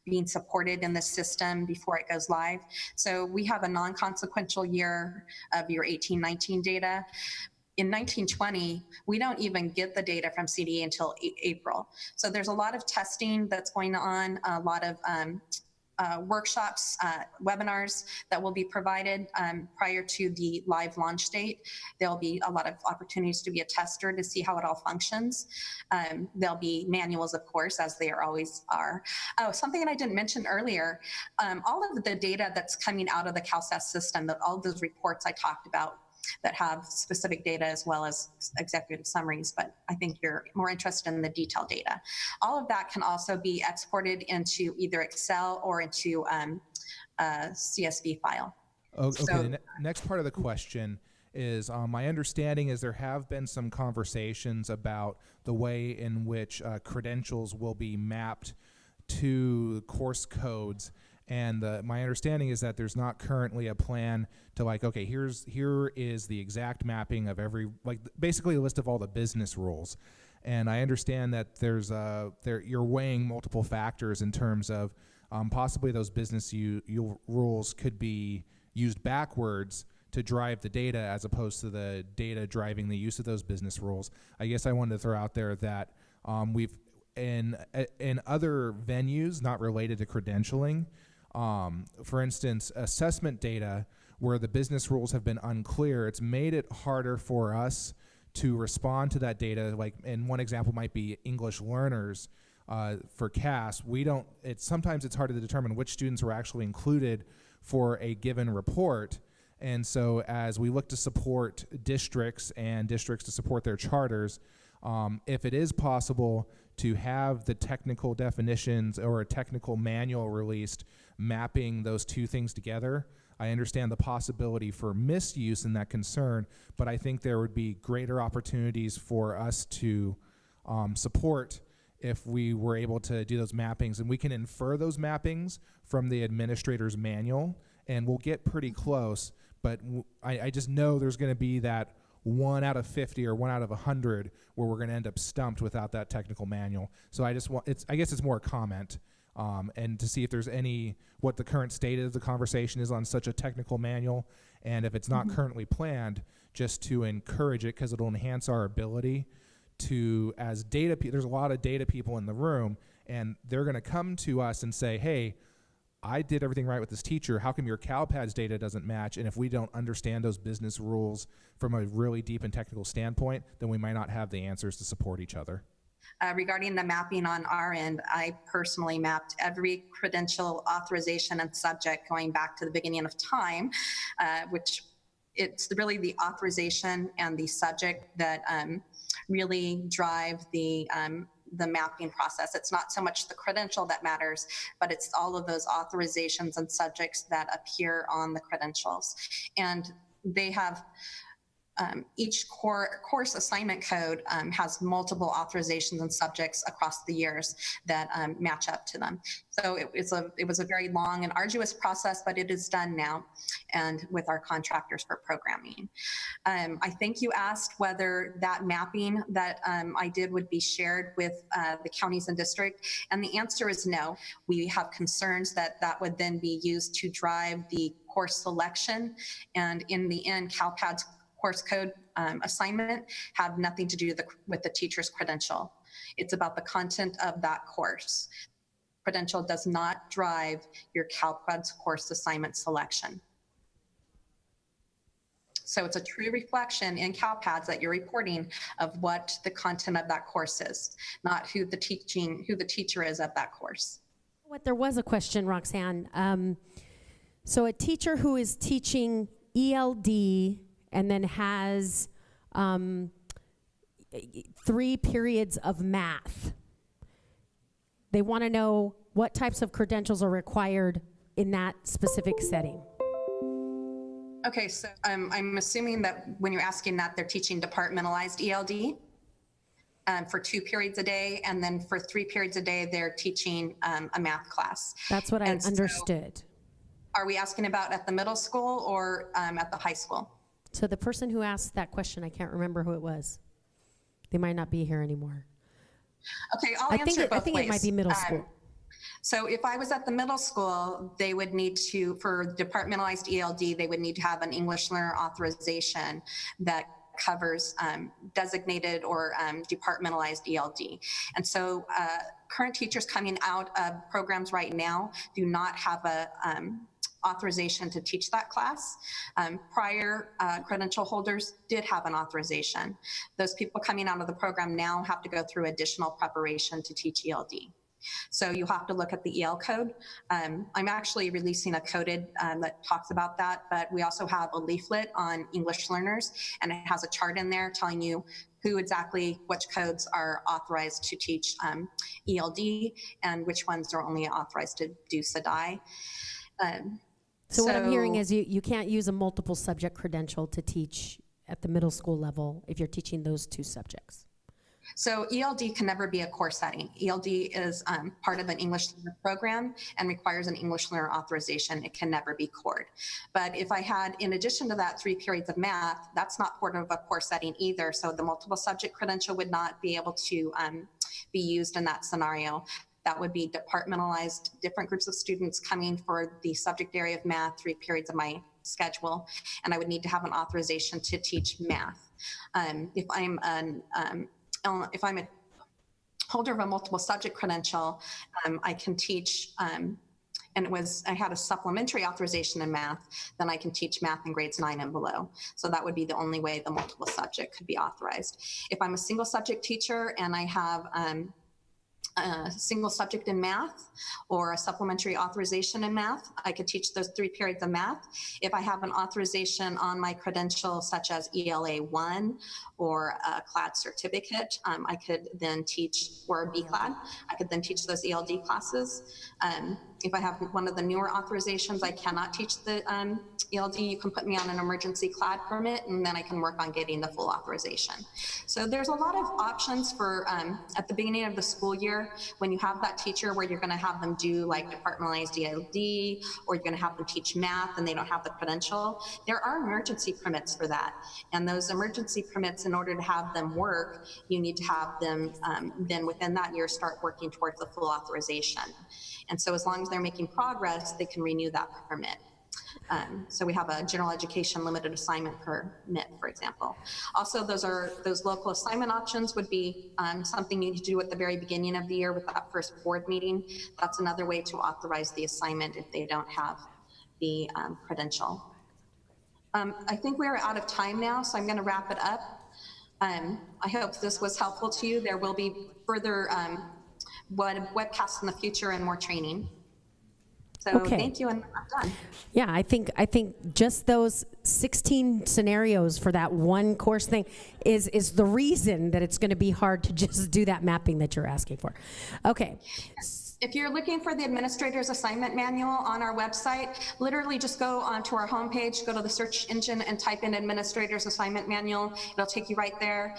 being supported in the system before it goes live. So we have a non-consequential year of your 18-19 data. In 1920, we don't even get the data from CDE until April. So there's a lot of testing that's going on, a lot of workshops, webinars that will be provided prior to the live launch date. There'll be a lot of opportunities to be a tester to see how it all functions. There'll be manuals, of course, as there always are. Oh, something that I didn't mention earlier, all of the data that's coming out of the CalSAAS system, all of those reports I talked about that have specific data as well as executive summaries, but I think you're more interested in the detailed data. All of that can also be exported into either Excel or into a CSV file. Okay, so, the next part of the question is my understanding is there have been some conversations about the way in which credentials will be mapped to course codes. And my understanding is that there's not currently a plan to okay, here is the exact mapping of every, basically a list of all the business rules. And I understand that you're weighing multiple factors in terms of possibly those business rules could be used backwards to drive the data as opposed to the data driving the use of those business rules. I guess I wanted to throw out there that we've in other venues not related to credentialing, for instance, assessment data where the business rules have been unclear, it's made it harder for us to respond to that data. Like, and one example might be English learners. For CAS, sometimes it's hard to determine which students were actually included for a given report. And so as we look to support districts and districts to support their charters, if it is possible to have the technical definitions or a technical manual released mapping those two things together, I understand the possibility for misuse and that concern, but I think there would be greater opportunities for us to support if we were able to do those mappings. And we can infer those mappings from the administrator's manual, and we'll get pretty close, but I just know there's going to be that 1 out of 50 or 1 out of 100 where we're going to end up stumped without that technical manual. So I guess it's more a comment, and to see if there's what the current state of the conversation is on such a technical manual, and if it's not currently planned, just to encourage it, because it'll enhance our ability to, as there's a lot of data people in the room, and they're going to come to us and say, hey, I did everything right with this teacher. How come your CalPADS data doesn't match? And if we don't understand those business rules from a really deep and technical standpoint, then we might not have the answers to support each other. Regarding the mapping on our end, I personally mapped every credential, authorization, and subject going back to the beginning of time, which it's really the authorization and the subject that really drive the mapping process. It's not so much the credential that matters, but it's all of those authorizations and subjects that appear on the credentials. And they have each course assignment code has multiple authorizations and subjects across the years that match up to them. So it was a very long and arduous process, but it is done now, and with our contractors for programming. I think you asked whether that mapping that I did would be shared with the counties and district, and the answer is no. We have concerns that that would then be used to drive the course selection, and in the end, CalPADS course code assignment have nothing to do with the teacher's credential. It's about the content of that course. Credential does not drive your CalPADS course assignment selection. So it's a true reflection in CalPADS that you're reporting of what the content of that course is, not who the teacher is of that course. There was a question, Roxanne. So a teacher who is teaching ELD and then has 3 periods of math. They want to know what types of credentials are required in that specific setting. Okay, so I'm assuming that when you're asking that, they're teaching departmentalized ELD for 2 periods a day, and then for 3 periods a day, they're teaching a math class. That's what I understood. So are we asking about at the middle school or at the high school? So the person who asked that question, I can't remember who it was. They might not be here anymore. Okay, I'll answer both ways. I think it might be middle school. So if I was at the middle school, they would need to, for departmentalized ELD, they would need to have an English learner authorization that covers designated or departmentalized ELD. And so current teachers coming out of programs right now do not have a authorization to teach that class. Prior credential holders did have an authorization. Those people coming out of the program now have to go through additional preparation to teach ELD. So you have to look at the EL code. I'm actually releasing a coded that talks about that, but we also have a leaflet on English learners, and it has a chart in there telling you which codes are authorized to teach ELD and which ones are only authorized to do CDE. So what I'm hearing is you can't use a multiple subject credential to teach at the middle school level if you're teaching those 2 subjects. So ELD can never be a core setting. ELD is part of an English learner program and requires an English learner authorization. It can never be cored. But if I had, in addition to that, 3 periods of math, that's not part of a core setting either. So the multiple subject credential would not be able to be used in that scenario. That would be departmentalized, different groups of students coming for the subject area of math, 3 periods of my schedule, and I would need to have an authorization to teach math. If I'm a holder of a multiple subject credential, I can teach, and I had a supplementary authorization in math, then I can teach math in grades 9 and below. So that would be the only way the multiple subject could be authorized. If I'm a single subject teacher and I have a single subject in math or a supplementary authorization in math, I could teach those 3 periods of math. If I have an authorization on my credential, such as ELA 1 or a CLAD certificate, I could then teach, or a BCLAD, I could then teach those ELD classes. If I have one of the newer authorizations, I cannot teach the ELD. You can put me on an emergency CLAD permit, and then I can work on getting the full authorization. So there's a lot of options for at the beginning of the school year, when you have that teacher where you're going to have them do like departmentalized ELD, or you're going to have them teach math and they don't have the credential. There are emergency permits for that. And those emergency permits, in order to have them work, you need to have them then within that year start working towards the full authorization. And so as long as they're making progress, they can renew that permit. So we have a general education limited assignment permit, for example. Also, those local assignment options would be something you need to do at the very beginning of the year with that first board meeting. That's another way to authorize the assignment if they don't have the credential. I think we're out of time now, so I'm going to wrap it up. I hope this was helpful to you. There will be further webcasts in the future and more training. So Okay. Thank you, and I'm done. Yeah, I think just those 16 scenarios for that one course thing is the reason that it's going to be hard to just do that mapping that you're asking for. Okay. If you're looking for the administrator's assignment manual on our website, literally just go onto our homepage, go to the search engine and type in administrator's assignment manual. It'll take you right there.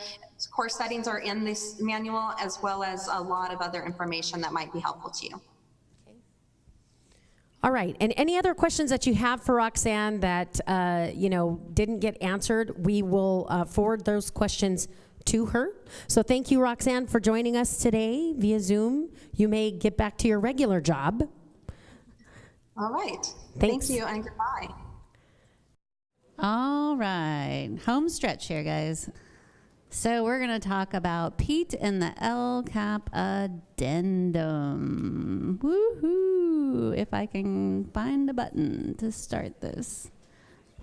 Course settings are in this manual, as well as a lot of other information that might be helpful to you. All right, and any other questions that you have for Roxanne that didn't get answered, we will forward those questions to her. So thank you, Roxanne, for joining us today via Zoom. You may get back to your regular job. All right. Thanks. Thank you, and goodbye. All right, home stretch here, guys. So we're going to talk about PEAT and the LCAP Addendum. Woohoo! If I can find a button to start this.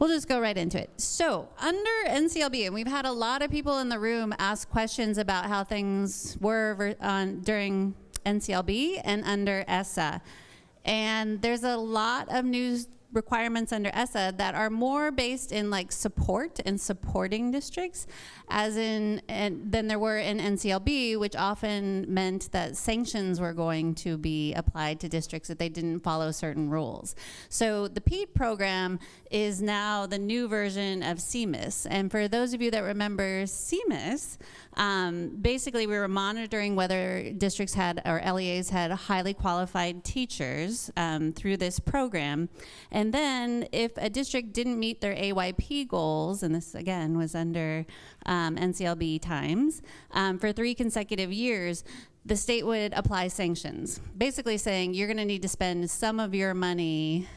We'll just go right into it. So under NCLB, and we've had a lot of people in the room ask questions about how things were during NCLB and under ESSA. And there's a lot of new requirements under ESSA that are more based in like support and supporting districts than there were in NCLB, which often meant that sanctions were going to be applied to districts if they didn't follow certain rules. So the PEAT program is now the new version of CMIS. And for those of you that remember CMIS, basically we were monitoring whether districts had, or LEAs had, highly qualified teachers through this program. And then if a district didn't meet their AYP goals, and this again was under NCLB times, for 3 consecutive years, the state would apply sanctions, basically saying you're going to need to spend some of your money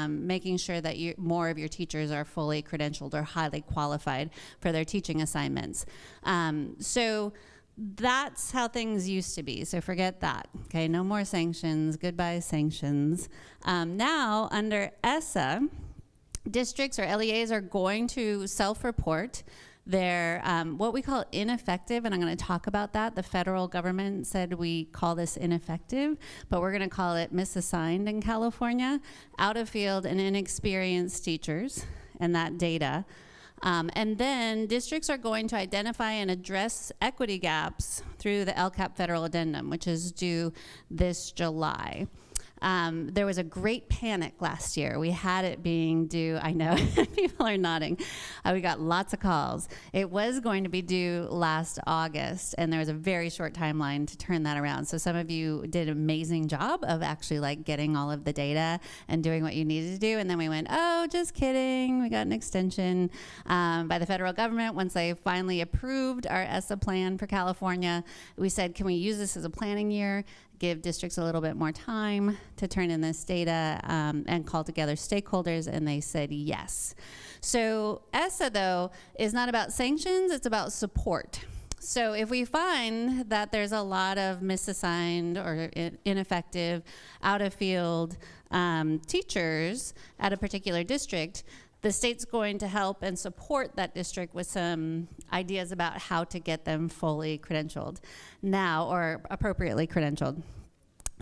making sure that more of your teachers are fully credentialed or highly qualified for their teaching assignments. So that's how things used to be. So forget that. Okay, no more sanctions. Goodbye sanctions. Now under ESSA, districts or LEAs are going to self-report their what we call ineffective, and I'm going to talk about that. The federal government said we call this ineffective, but we're going to call it misassigned in California, out of field and inexperienced teachers, and that data. And then districts are going to identify and address equity gaps through the LCAP federal addendum, which is due this July. There was a great panic last year. We had it being due, I know, people are nodding. We got lots of calls. It was going to be due last August, and there was a very short timeline to turn that around. So some of you did an amazing job of actually like getting all of the data and doing what you needed to do. And then we went, oh, just kidding. We got an extension by the federal government. Once they finally approved our ESSA plan for California, we said, can we use this as a planning year? give districts a little bit more time to turn in this data and call together stakeholders, and they said yes. So ESSA, though, is not about sanctions, it's about support. So if we find that there's a lot of misassigned or ineffective, out-of-field teachers at a particular district, the state's going to help and support that district with some ideas about how to get them fully credentialed now, or appropriately credentialed.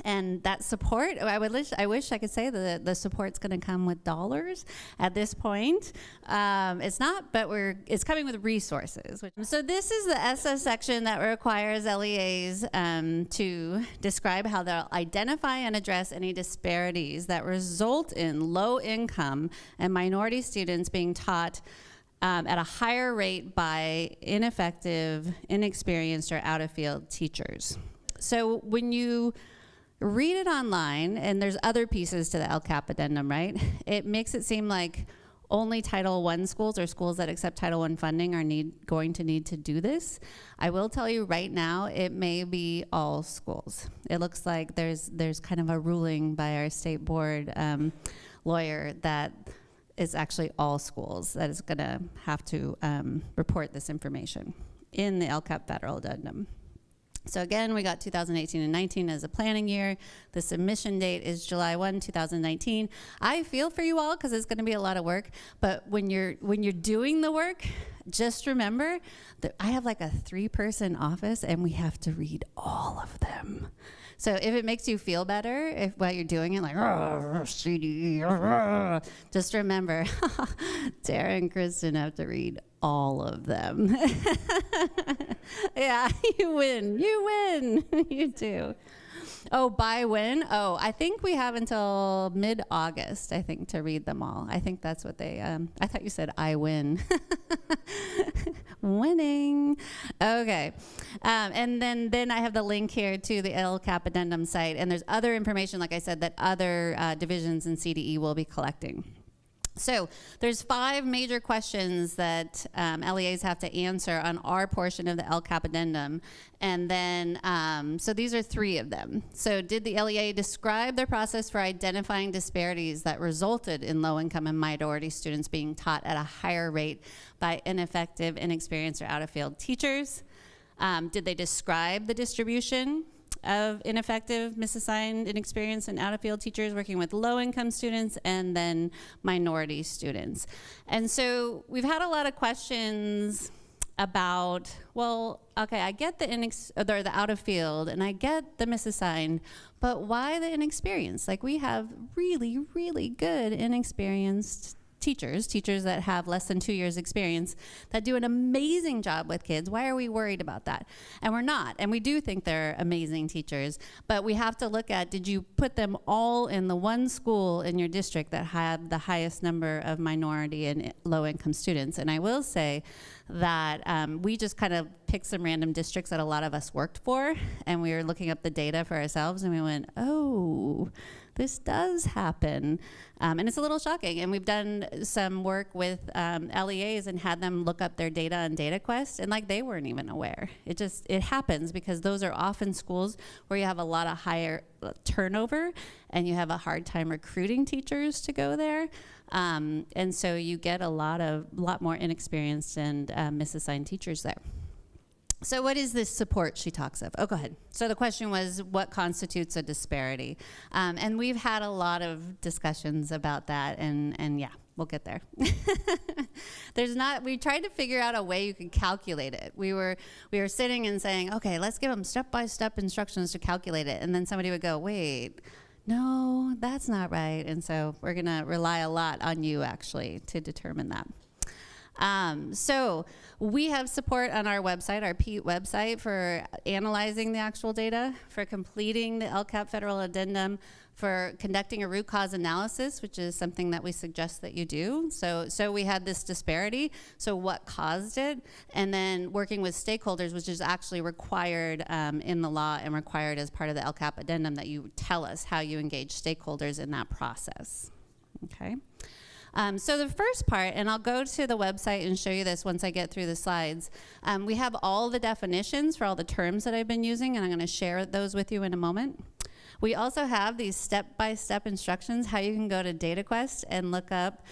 And that support, I wish I could say that the support's going to come with dollars at this point. It's not, but it's coming with resources. So this is the ESSA section that requires LEAs to describe how they'll identify and address any disparities that result in low income and minority students being taught at a higher rate by ineffective, inexperienced, or out-of-field teachers. So when you read it online, and there's other pieces to the LCAP addendum, right? It makes it seem like only Title I schools or schools that accept Title I funding are going to need to do this. I will tell you right now, it may be all schools. It looks like there's kind of a ruling by our state board lawyer that it's actually all schools that is gonna have to report this information in the LCAP federal addendum. So again, we got 2018 and 19 as a planning year. The submission date is July 1, 2019. I feel for you all because it's going to be a lot of work. But when you're doing the work, just remember that I have like a 3-person office and we have to read all of them. So if it makes you feel better, while you're doing it, like, CDE, just remember, Tara and Kristen have to read all of them. Yeah, you win, you do. Oh, by when? Oh, I think we have until mid-August, I think, to read them all. I think that's what they, I thought you said I win. Winning. Okay. And then I have the link here to the LCAP addendum site, and there's other information, like I said, that other divisions in CDE will be collecting. So there's 5 major questions that LEAs have to answer on our portion of the LCAP addendum. And then, so these are 3 of them. So did the LEA describe their process for identifying disparities that resulted in low-income and minority students being taught at a higher rate by ineffective, inexperienced, or out-of-field teachers? Did they describe the distribution of ineffective, misassigned, inexperienced, and out-of-field teachers working with low-income students and then minority students? And so we've had a lot of questions about, well, okay, I get the out-of-field and I get the misassigned, but why the inexperienced? Like, we have really, really good inexperienced teachers that have less than 2 years experience that do an amazing job with kids. Why are we worried about that? And we're not. And we do think they're amazing teachers, but we have to look at, did you put them all in the one school in your district that had the highest number of minority and low-income students? And I will say that we just kind of picked some random districts that a lot of us worked for, and we were looking up the data for ourselves, and we went, oh, this does happen. And it's a little shocking. And we've done some work with LEAs and had them look up their data on DataQuest, and like they weren't even aware. It happens because those are often schools where you have a lot of higher turnover and you have a hard time recruiting teachers to go there. And so you get a lot more inexperienced and misassigned teachers there. So what is this support she talks of? Oh, go ahead. So the question was, what constitutes a disparity? And we've had a lot of discussions about that, and yeah, we'll get there. We tried to figure out a way you could calculate it. We were sitting and saying, okay, let's give them step-by-step instructions to calculate it. And then somebody would go, wait, no, that's not right. And so we're gonna rely a lot on you actually to determine that. So we have support on our website, our PEAT website, for analyzing the actual data, for completing the LCAP federal addendum, for conducting a root cause analysis, which is something that we suggest that you do. So we had this disparity, so what caused it, and then working with stakeholders, which is actually required in the law and required as part of the LCAP addendum, that you tell us how you engage stakeholders in that process, okay? So the first part, and I'll go to the website and show you this once I get through the slides, we have all the definitions for all the terms that I've been using, and I'm going to share those with you in a moment. We also have these step-by-step instructions, how you can go to DataQuest and look up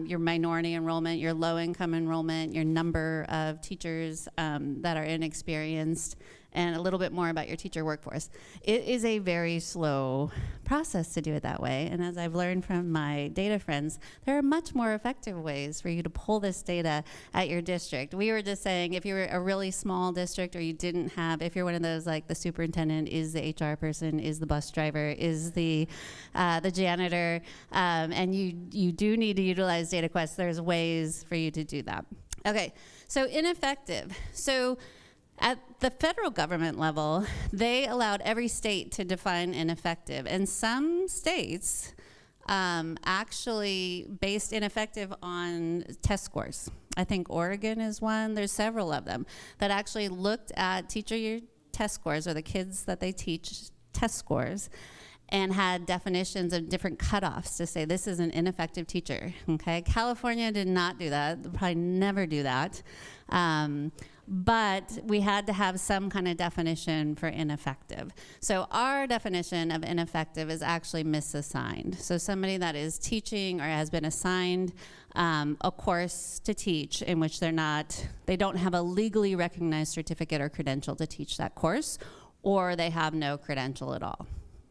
your minority enrollment, your low-income enrollment, your number of teachers that are inexperienced, and a little bit more about your teacher workforce. It is a very slow process to do it that way, and as I've learned from my data friends, there are much more effective ways for you to pull this data at your district. We were just saying, if you were a really small district, or you didn't have, if you're one of those like the superintendent, is the HR person, is the bus driver, is the janitor, and you do need to utilize DataQuest, there's ways for you to do that. Okay, so ineffective. So at the federal government level, they allowed every state to define ineffective, and some states actually based ineffective on test scores. I think Oregon is one. There's several of them that actually looked at teacher test scores, or the kids that they teach test scores, and had definitions of different cutoffs to say this is an ineffective teacher. Okay, California did not do that. They'll probably never do that. But we had to have some kind of definition for ineffective. So our definition of ineffective is actually misassigned. So somebody that is teaching or has been assigned a course to teach in which they don't have a legally recognized certificate or credential to teach that course, or they have no credential at all.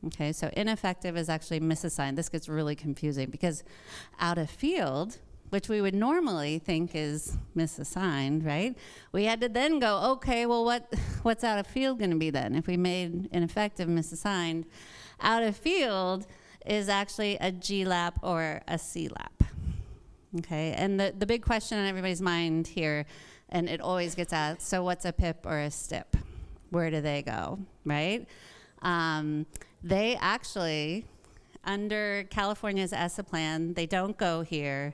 Okay, so ineffective is actually misassigned. This gets really confusing because out of field, which we would normally think is misassigned, right? We had to then go, okay, well, what's out of field going to be then? If we made ineffective misassigned, out of field is actually a GLAP or a CLAP. Okay, and the big question on everybody's mind here, and it always gets asked, so what's a PIP or a STIP? Where do they go, right? They actually, under California's ESSA plan, they don't go here,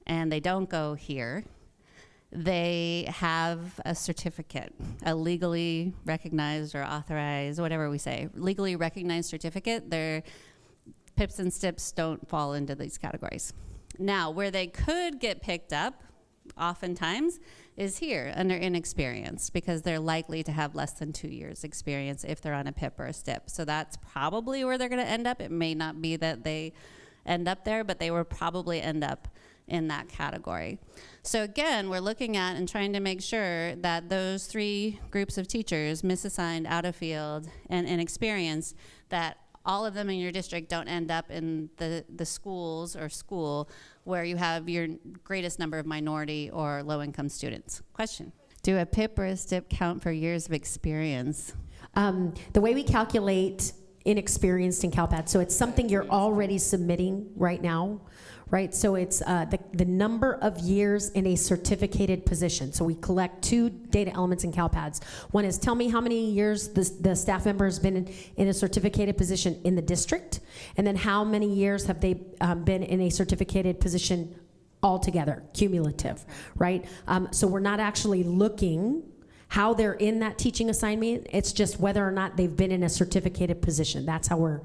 and they don't go here. They have a certificate, a legally recognized or authorized, whatever we say, legally recognized certificate. Their PIPs and STIPs don't fall into these categories. Now, where they could get picked up, oftentimes, is here under inexperienced, because they're likely to have less than 2 years experience if they're on a PIP or a STIP. So that's probably where they're gonna end up. It may not be that they end up there, but they will probably end up in that category. So again, we're looking at and trying to make sure that those three groups of teachers, misassigned, out of field, and inexperienced, that all of them in your district don't end up in the schools or school where you have your greatest number of minority or low-income students. Question. Do a PIP or a STIP count for years of experience? The way we calculate inexperienced in CalPADS, so it's something you're already submitting right now, right? So it's the number of years in a certificated position. So we collect two data elements in CalPADS. One is, tell me how many years the staff member has been in a certificated position in the district, and then how many years have they been in a certificated position altogether, cumulative, right? So we're not actually looking how they're in that teaching assignment. It's just whether or not they've been in a certificated position. That's how we're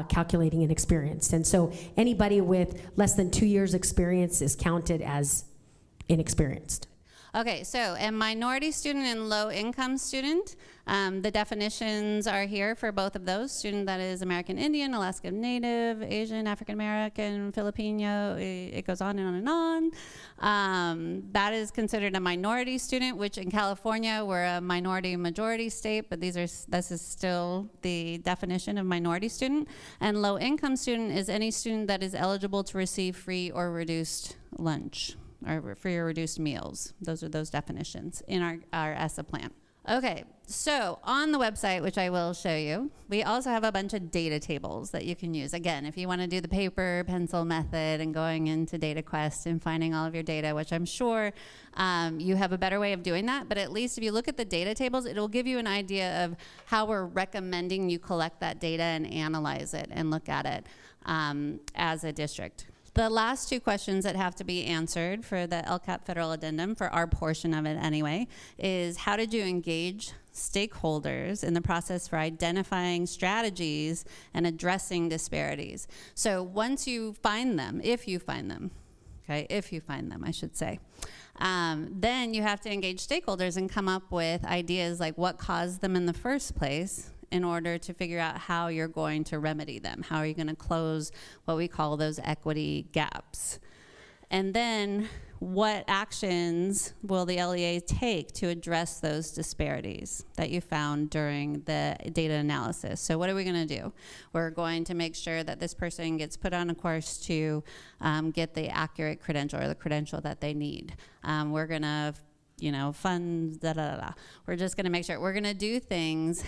calculating inexperienced. And so anybody with less than 2 years experience is counted as inexperienced. Okay, so a minority student and low income student, the definitions are here for both of those. Student that is American Indian, Alaska Native, Asian, African American, Filipino, it goes on and on and on. That is considered a minority student, which in California, we're a minority majority state, but this is still the definition of minority student. And low income student is any student that is eligible to receive free or reduced lunch, or free or reduced meals. Those are those definitions in our ESSA plan. Okay, so on the website, which I will show you, we also have a bunch of data tables that you can use. Again, if you want to do the paper, pencil method and going into DataQuest and finding all of your data, which I'm sure you have a better way of doing that, but at least if you look at the data tables, it'll give you an idea of how we're recommending you collect that data and analyze it and look at it as a district. The last two questions that have to be answered for the LCAP federal addendum, for our portion of it anyway, is how did you engage stakeholders in the process for identifying strategies and addressing disparities. So once you find them, if you find them, I should say, then you have to engage stakeholders and come up with ideas like what caused them in the first place in order to figure out how you're going to remedy them. How are you going to close what we call those equity gaps? And then what actions will the LEA take to address those disparities that you found during the data analysis? So what are we going to do? We're going to make sure that this person gets put on a course to get the accurate credential or the credential that they need. We're going to fund, We're just going to make sure we're going to do things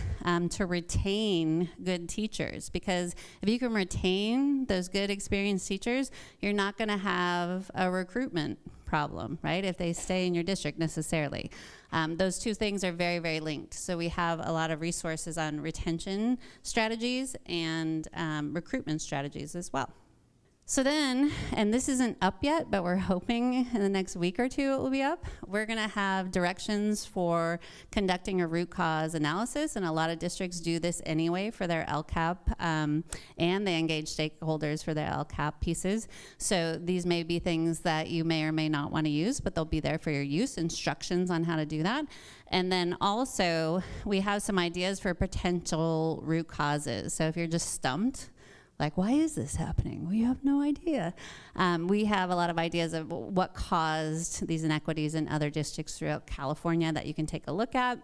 to retain good teachers, because if you can retain those good experienced teachers, you're not going to have a recruitment problem, right? If they stay in your district necessarily. Those two things are very, very linked. So we have a lot of resources on retention strategies and recruitment strategies as well. So then, and this isn't up yet, but we're hoping in the next week or two it will be up, we're going to have directions for conducting a root cause analysis, and a lot of districts do this anyway for their LCAP, and they engage stakeholders for their LCAP pieces. So these may be things that you may or may not want to use, but they'll be there for your use, instructions on how to do that. And then also, we have some ideas for potential root causes. So if you're just stumped, like, why is this happening? We have no idea. We have a lot of ideas of what caused these inequities in other districts throughout California that you can take a look at.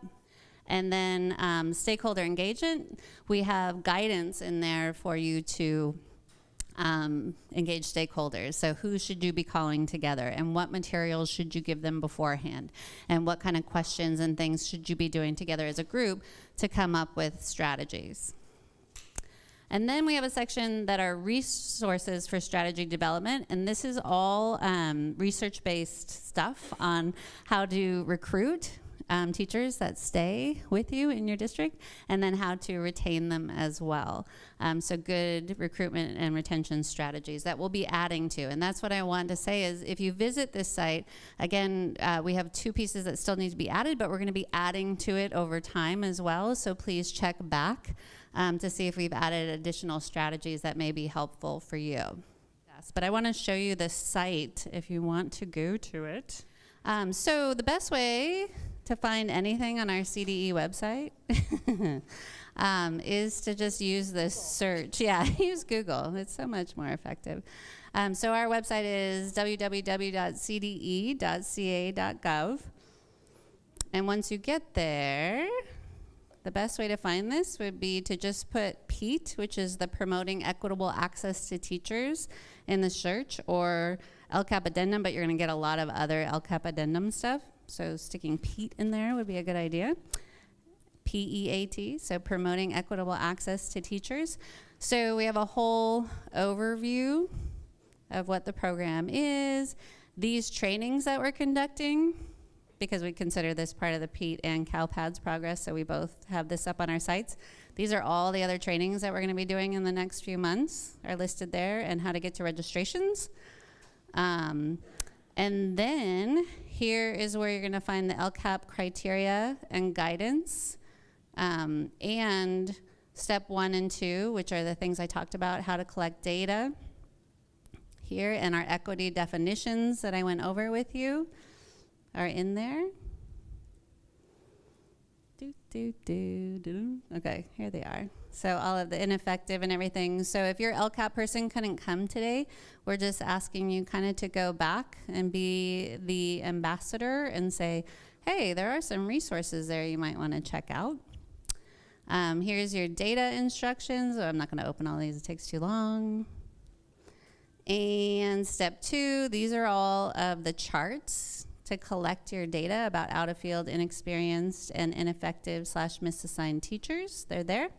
And then stakeholder engagement, we have guidance in there for you to engage stakeholders. So who should you be calling together, and what materials should you give them beforehand, and what kind of questions and things should you be doing together as a group to come up with strategies. And then we have a section that are resources for strategy development, and this is all research-based stuff on how to recruit teachers that stay with you in your district, and then how to retain them as well. So good recruitment and retention strategies that we'll be adding to. And that's what I want to say is, if you visit this site, again, we have two pieces that still need to be added, but we're going to be adding to it over time as well. So please check back to see if we've added additional strategies that may be helpful for you. Yes, but I want to show you the site if you want to go to it. So the best way to find anything on our CDE website is to just use this search. Yeah, use Google. It's so much more effective. So our website is www.cde.ca.gov. And once you get there, the best way to find this would be to just put PEAT, which is the Promoting Equitable Access to Teachers, in the search, or LCAP Addendum, but you're going to get a lot of other LCAP Addendum stuff. So sticking PEAT in there would be a good idea. PEAT, so Promoting Equitable Access to Teachers. So we have a whole overview of what the program is, these trainings that we're conducting, because we consider this part of the PEAT and CalPADS progress, so we both have this up on our sites. These are all the other trainings that we're going to be doing in the next few months are listed there, and how to get to registrations. And then here is where you're going to find the LCAP criteria and guidance, and step 1 and 2, which are the things I talked about, how to collect data here, and our equity definitions that I went over with you are in there. Okay, here they are. So all of the ineffective and everything. So if your LCAP person couldn't come today, we're just asking you kind of to go back and be the ambassador and say, hey, there are some resources there you might want to check out. Here's your data instructions. I'm not going to open all these, it takes too long. And step 2, these are all of the charts to collect your data about out-of-field, inexperienced, and ineffective / misassigned teachers. They're there.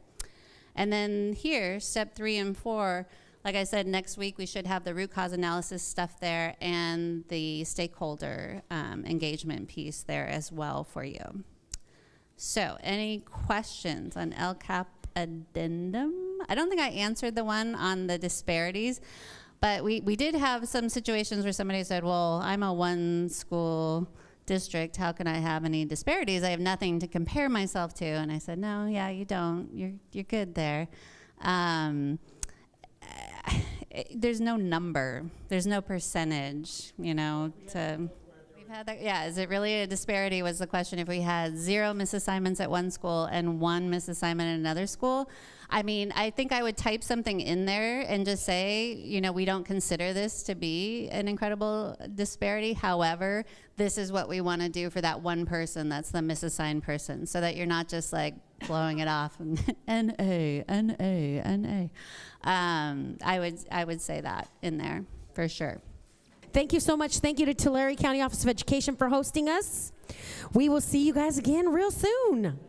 And then here, step 3 and 4, like I said, next week we should have the root cause analysis stuff there and the stakeholder engagement piece there as well for you. So any questions on LCAP Addendum? I don't think I answered the one on the disparities. But we did have some situations where somebody said, well, I'm a one school district. How can I have any disparities? I have nothing to compare myself to. And I said, no, yeah, you don't. You're good there. There's no number. There's no percentage, you know, to... We've had that, yeah, is it really a disparity was the question. If we had 0 misassignments at one school and 1 misassignment at another school, I mean, I think I would type something in there and just say, you know, we don't consider this to be an incredible disparity. However, this is what we want to do for that one person that's the misassigned person, so that you're not just like blowing it off and NA. I would say that in there for sure. Thank you so much. Thank you to Tulare County Office of Education for hosting us. We will see you guys again real soon.